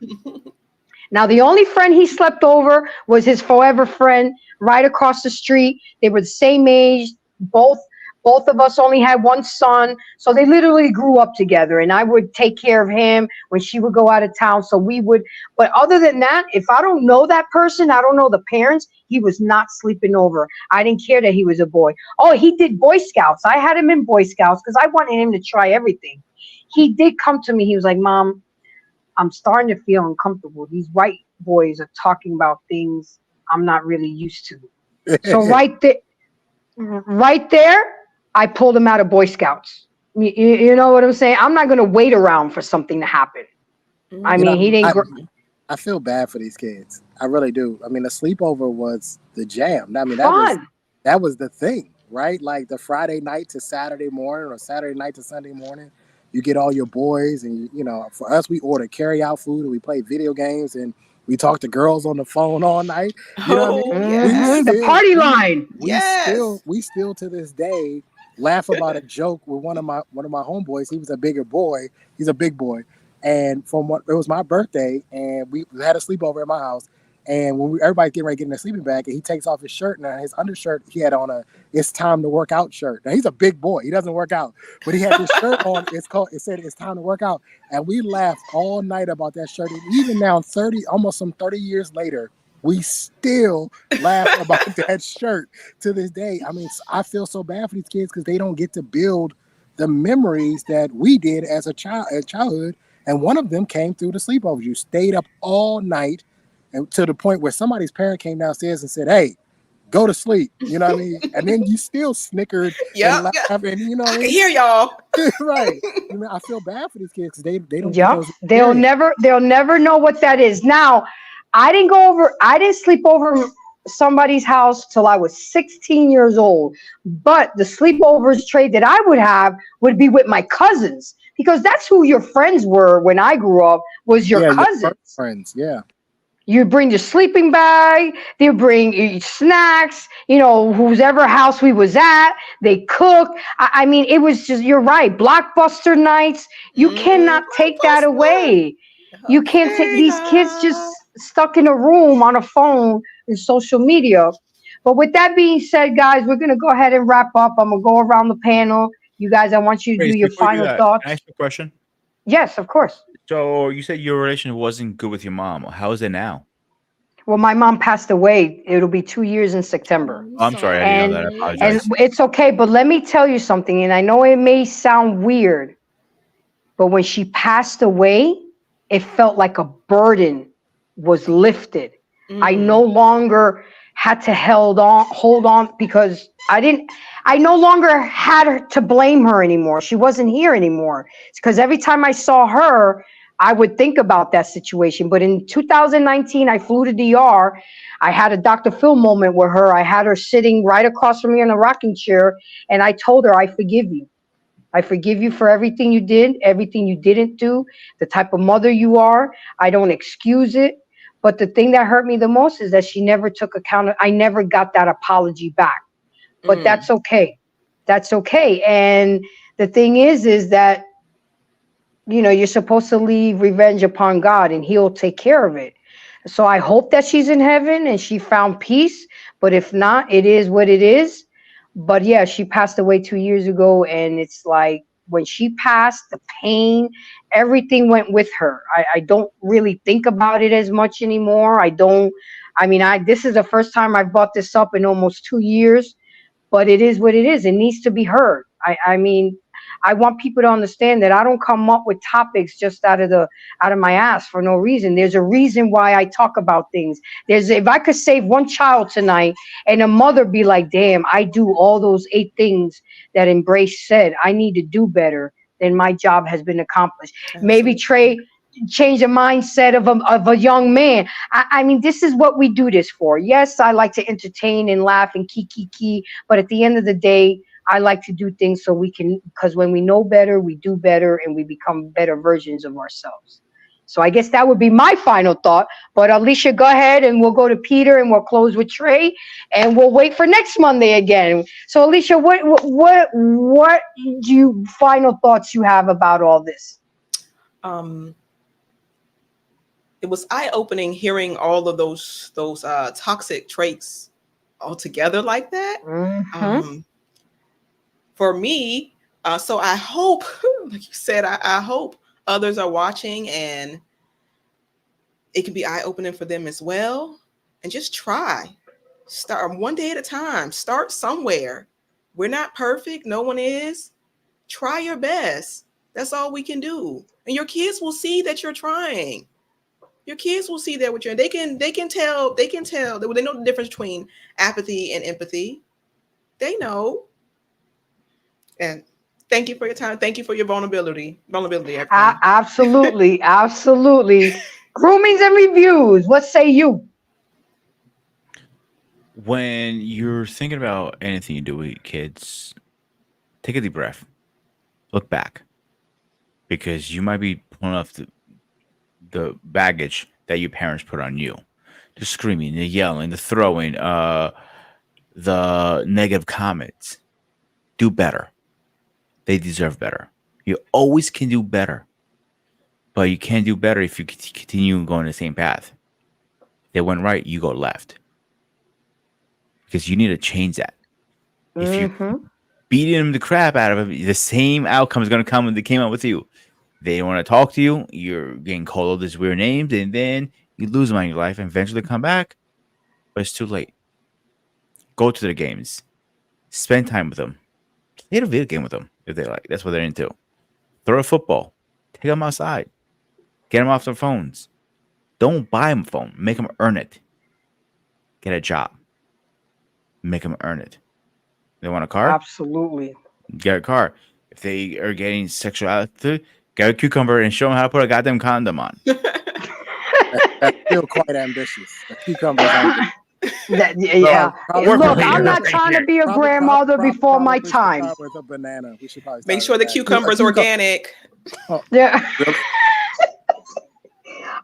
Now, the only friend he slept over was his forever friend right across the street. They were the same age. Both of us only had one son. So they literally grew up together, and I would take care of him when she would go out of town. So we would, but other than that, if I don't know that person, I don't know the parents, he was not sleeping over. I didn't care that he was a boy. Oh, he did Boy Scouts. I had him in Boy Scouts because I wanted him to try everything. He did come to me. He was like, Mom, I'm starting to feel uncomfortable. These white boys are talking about things I'm not really used to. So right there, I pulled him out of Boy Scouts. You know what I'm saying? I'm not going to wait around for something to happen. I mean, he didn't. I feel bad for these kids. I really do. I mean, the sleepover was the jam. I mean, that was the thing, right? Like the Friday night to Saturday morning or Saturday night to Sunday morning. You get all your boys, and you know, for us, we order carry-out food, and we play video games, and we talk to girls on the phone all night. You know what I mean? Yes. The party line. We still to this day laugh about a joke with one of my homeboys. He was a bigger boy. He's a big boy, and it was my birthday, and we had a sleepover at my house. And when everybody's getting ready to get in their sleeping bag, and he takes off his shirt, and his undershirt, he had on a "It's time to work out" shirt. Now he's a big boy; he doesn't work out, but he had this shirt on. It said "It's time to work out," and we laughed all night about that shirt. And even now, 30 years later, we still laugh about that shirt to this day. I mean, I feel so bad for these kids because they don't get to build the memories that we did as a childhood. And one of them came through the sleepover. You stayed up all night. And to the point where somebody's parent came downstairs and said, "Hey, go to sleep." You know what I mean? And then you still snickered and laughed, and you know, I can hear y'all. Right? I mean, I feel bad for these kids because they don't. Yep. They'll never know what that is. Now, I didn't sleep over somebody's house till I was 16 years old. But the sleepovers trade that I would have would be with my cousins, because that's who your friends were when I grew up. Was your cousins? Your friends, yeah. You bring your sleeping bag, they bring your snacks, you know, whoever house we was at, they cook. I mean, it was just, you're right, Blockbuster nights. You cannot take that away. You can't take these kids just stuck in a room on a phone and social media. But with that being said, guys, we're going to go ahead and wrap up. I'm going to go around the panel. You guys, I want you to do your final thoughts. Can I ask you a question? Yes, of course. So you said your relationship wasn't good with your mom. How is it now? Well, my mom passed away. It'll be 2 years in September. I'm sorry, I didn't know that. I apologize. And it's okay, but let me tell you something, and I know it may sound weird, but when she passed away, it felt like a burden was lifted. I no longer had to hold on because I no longer had her to blame her anymore. She wasn't here anymore. It's because every time I saw her, I would think about that situation. But in 2019, I flew to DR. I had a Dr. Phil moment with her. I had her sitting right across from me in a rocking chair. And I told her, I forgive you. I forgive you for everything you did, everything you didn't do, the type of mother you are. I don't excuse it. But the thing that hurt me the most is that she never took account of, I never got that apology back. But that's okay. That's okay. And the thing is that, you know, you're supposed to leave revenge upon God, and he'll take care of it. So I hope that she's in heaven and she found peace. But if not, it is what it is. But yeah, she passed away 2 years ago. And it's like when she passed, the pain, everything went with her. I don't really think about it as much anymore. This is the first time I've brought this up in almost 2 years. But it is what it is. It needs to be heard. I want people to understand that I don't come up with topics just out of my ass for no reason. There's a reason why I talk about things. If I could save one child tonight and a mother be like, damn, I do all those 8 things that Embrace said, I need to do better, then my job has been accomplished. Absolutely. Maybe change the mindset of a young man. I mean, this is what we do this for. Yes, I like to entertain and laugh and key, but at the end of the day, I like to do things so we can, because when we know better, we do better and we become better versions of ourselves. So I guess that would be my final thought. But Alicia, go ahead and we'll go to Peter and we'll close with Trey and we'll wait for next Monday again. So Alicia, what do you final thoughts you have about all this? It was eye-opening hearing all of those toxic traits all together like that. Mm-hmm. For me, so I hope, like you said, I hope others are watching and it can be eye-opening for them as well. And just try. Start one day at a time. Start somewhere. We're not perfect. No one is. Try your best. That's all we can do. And your kids will see that you're trying. Your kids will see that what you're. They can tell. They know the difference between apathy and empathy. They know. And thank you for your time. Thank you for your vulnerability. Everyone. Absolutely. Groomings and reviews. What say you? When you're thinking about anything you do with kids, take a deep breath. Look back. Because you might be pulling off the baggage that your parents put on you. The screaming, the yelling, the throwing, the negative comments. Do better. They deserve better. You always can do better. But you can't do better if you continue going the same path. They went right, you go left. Because you need to change that. If you beating them the crap out of them, the same outcome is going to come when they came out with you. They don't want to talk to you. You're getting called all these weird names, and then you lose them in your life and eventually come back. But it's too late. Go to the games. Spend time with them. Play a video game with them if they like. That's what they're into. Throw a football. Take them outside. Get them off their phones. Don't buy them a phone. Make them earn it. Get a job. Make them earn it. They want a car? Absolutely. Get a car. If they are getting sexuality, get a cucumber and show them how to put a goddamn condom on. That's still quite ambitious. The cucumbers aren't. Yeah. Look, I'm not trying to be a grandmother before my time. With a banana. We should probably make sure the cucumber's organic. Yeah.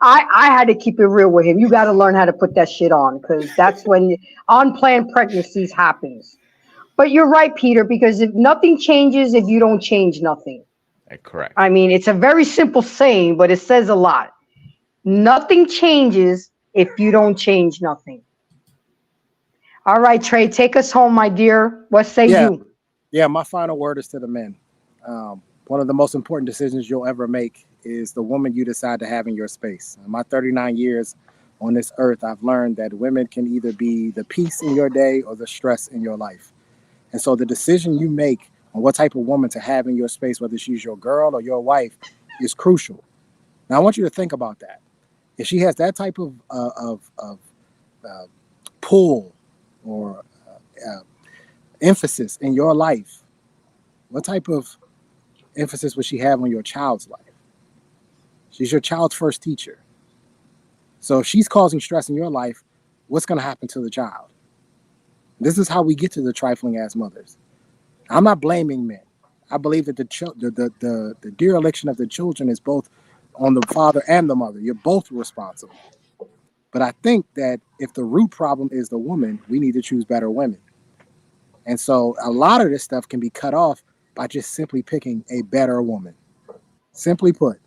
I had to keep it real with him. You got to learn how to put that shit on, because that's when unplanned pregnancies happens. But you're right, Peter, because if nothing changes, if you don't change nothing. Correct. I mean, it's a very simple saying, but it says a lot. Nothing changes if you don't change nothing. All right, Trey, take us home, my dear. What say you? Yeah, my final word is to the men. One of the most important decisions you'll ever make is the woman you decide to have in your space. In my 39 years on this earth, I've learned that women can either be the peace in your day or the stress in your life. And so the decision you make on what type of woman to have in your space, whether she's your girl or your wife, is crucial. Now, I want you to think about that. If she has that type of pull or emphasis in your life, what type of emphasis would she have on your child's life? She's your child's first teacher. So if she's causing stress in your life, what's going to happen to the child? This is how we get to the trifling ass mothers. I'm not blaming men. I believe that the dereliction of the children is both on the father and the mother. You're both responsible. But I think that if the root problem is the woman, we need to choose better women. And so a lot of this stuff can be cut off by just simply picking a better woman. Simply put.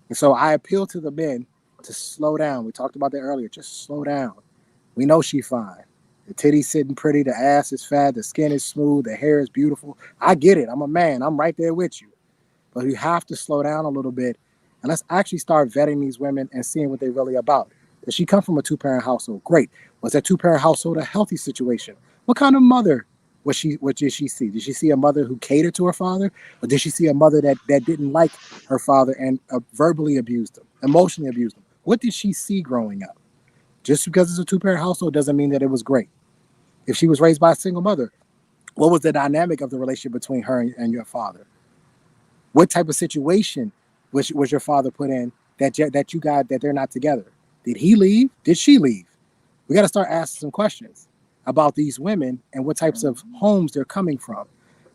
And so I appeal to the men to slow down. We talked about that earlier. Just slow down. We know she's fine. The titty's sitting pretty. The ass is fat. The skin is smooth. The hair is beautiful. I get it. I'm a man. I'm right there with you. But you have to slow down a little bit. And let's actually start vetting these women and seeing what they're really about. Does she come from a two-parent household? Great. Was that two-parent household a healthy situation? What kind of mother what did she see? Did she see a mother who catered to her father? Or did she see a mother that didn't like her father and verbally abused him, emotionally abused him? What did she see growing up? Just because it's a two-parent household doesn't mean that it was great. If she was raised by a single mother, what was the dynamic of the relationship between her and your father? What type of situation was your father put in that they're not together? Did he leave? Did she leave? We got to start asking some questions about these women and what types of homes they're coming from.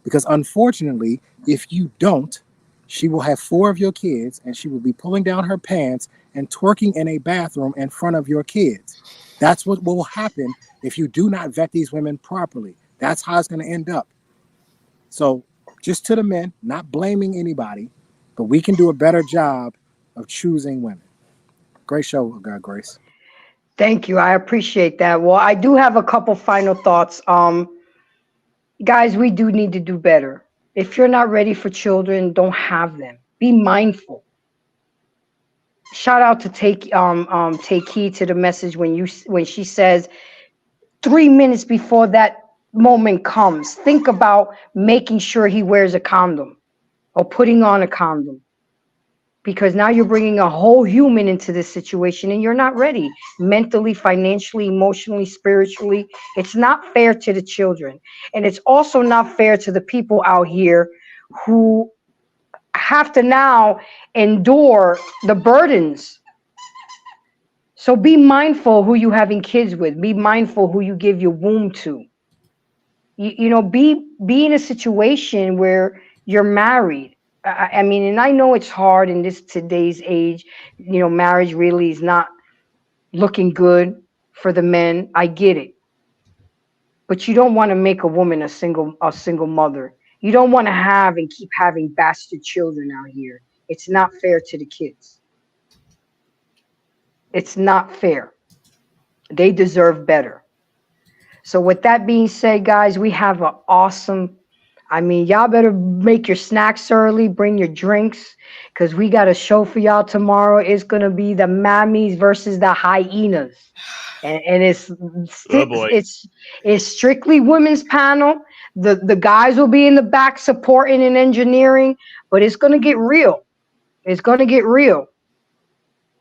Because unfortunately, if you don't, she will have 4 of your kids and she will be pulling down her pants and twerking in a bathroom in front of your kids. That's what will happen if you do not vet these women properly. That's how it's going to end up. So just to the men, not blaming anybody, but we can do a better job of choosing women. Great show, Grace. Thank you. I appreciate that. Well, I do have a couple final thoughts. Guys, we do need to do better. If you're not ready for children, don't have them. Be mindful. Shout out to take heed to the message when she says 3 minutes before that moment comes, think about making sure he wears a condom or putting on a condom, because now you're bringing a whole human into this situation and you're not ready mentally, financially, emotionally, spiritually. It's not fair to the children, and it's also not fair to the people out here who have to now endure the burdens. So be mindful who you having kids with. Be mindful who you give your womb to. You know, be in a situation where you're married. I mean, and I know it's hard in this today's age. You know, marriage really is not looking good for the men. I get it. But you don't want to make a woman a single mother. You don't want to have and keep having bastard children out here. It's not fair to the kids. It's not fair. They deserve better. So with that being said, guys, we have an awesome, I mean, y'all better make your snacks early, bring your drinks, because we got a show for y'all tomorrow. It's going to be the mammies versus the hyenas. And it's strictly women's panel. The guys will be in the back supporting and engineering, but it's going to get real. It's going to get real.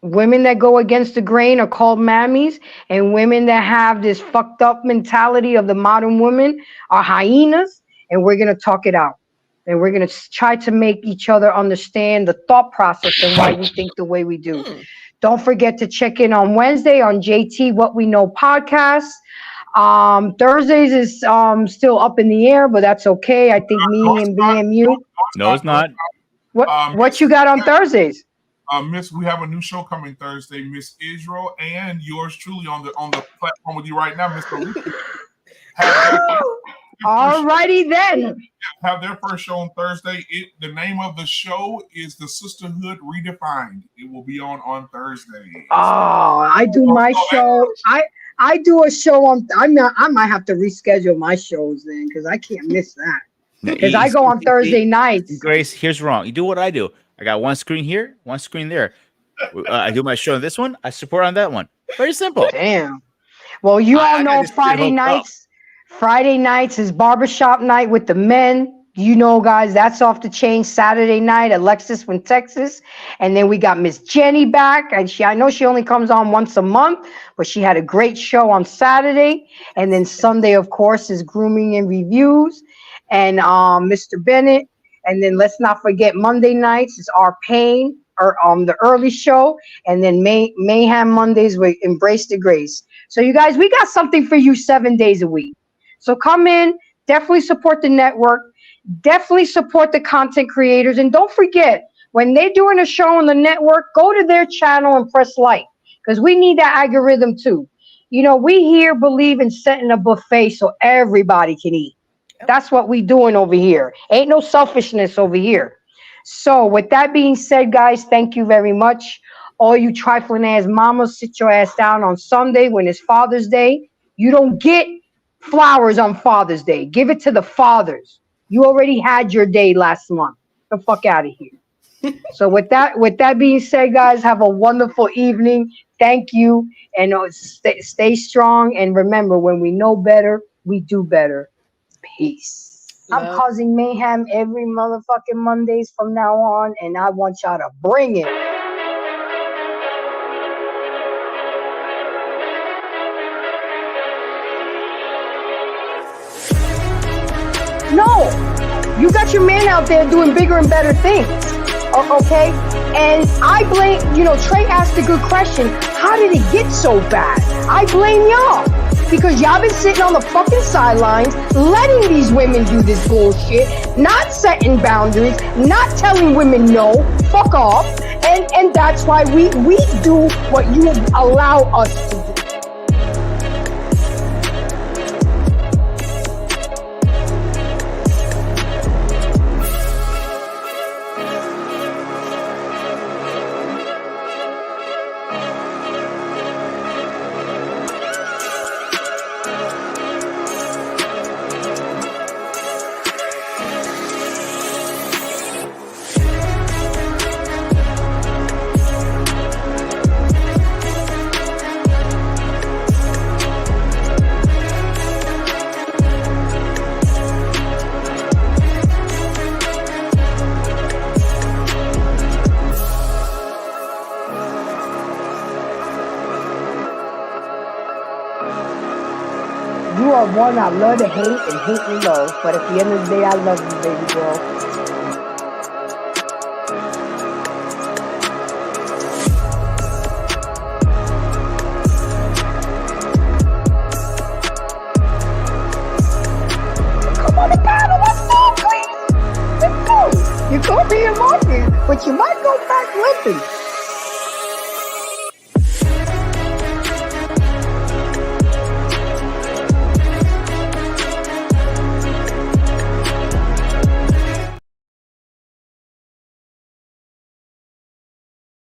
Women that go against the grain are called mammies, and women that have this fucked up mentality of the modern woman are hyenas, and we're going to talk it out. And we're going to try to make each other understand the thought process and why we think the way we do. Don't forget to check in on Wednesday on JT What We Know podcast. Thursdays is still up in the air, but that's okay. I think me and BMU. No, it's not. What you got on Thursdays? Miss, we have a new show coming Thursday. Miss Israel and yours truly on the platform with you right now, Mr. All righty then. Have their first show on Thursday. The name of the show is The Sisterhood Redefined. It will be on Thursday. Oh, I do my show. I do a show on. I might have to reschedule my shows then, because I can't miss that. Because I go on Thursday nights. Grace, here's wrong. You do what I do. I got one screen here, one screen there. I do my show on this one. I support on that one. Very simple. Damn. Well, you all know Friday nights. Friday nights is barbershop night with the men. You know, guys, that's off the chain. Saturday night, Alexis from Texas. And then we got Miss Jenny back. And I know she only comes on once a month, but she had a great show on Saturday. And then Sunday, of course, is grooming and reviews. And Mr. Bennett. And then let's not forget Monday nights is our pain, or the early show. And then Mayhem Mondays with Embrace the Grace. So you guys, we got something for you 7 days a week. So come in, definitely support the network, definitely support the content creators. And don't forget, when they're doing a show on the network, go to their channel and press like, because we need that algorithm too. You know, we here believe in setting a buffet so everybody can eat. That's what we doing over here. Ain't no selfishness over here. So with that being said, guys, thank you very much. All you trifling ass mamas, sit your ass down on Sunday when it's Father's Day. You don't get flowers on Father's Day. Give it to the fathers. You already had your day last month. Get the fuck out of here. So with that being said, guys, have a wonderful evening. Thank you. And stay strong. And remember, when we know better, we do better. Peace. I'm causing mayhem every motherfucking Mondays from now on, and I want y'all to bring it. No, you got your man out there doing bigger and better things. Okay? And I blame, Trey asked a good question. How did it get so bad? I blame y'all. Because y'all been sitting on the fucking sidelines, letting these women do this bullshit, not setting boundaries, not telling women no, fuck off. And that's why we do what you allow us to do. You are one I love to hate and hate to love, but at the end of the day, I love you, baby girl. Come on the panel, let's go, please. Let's go. You could be in market, but you might go back limping.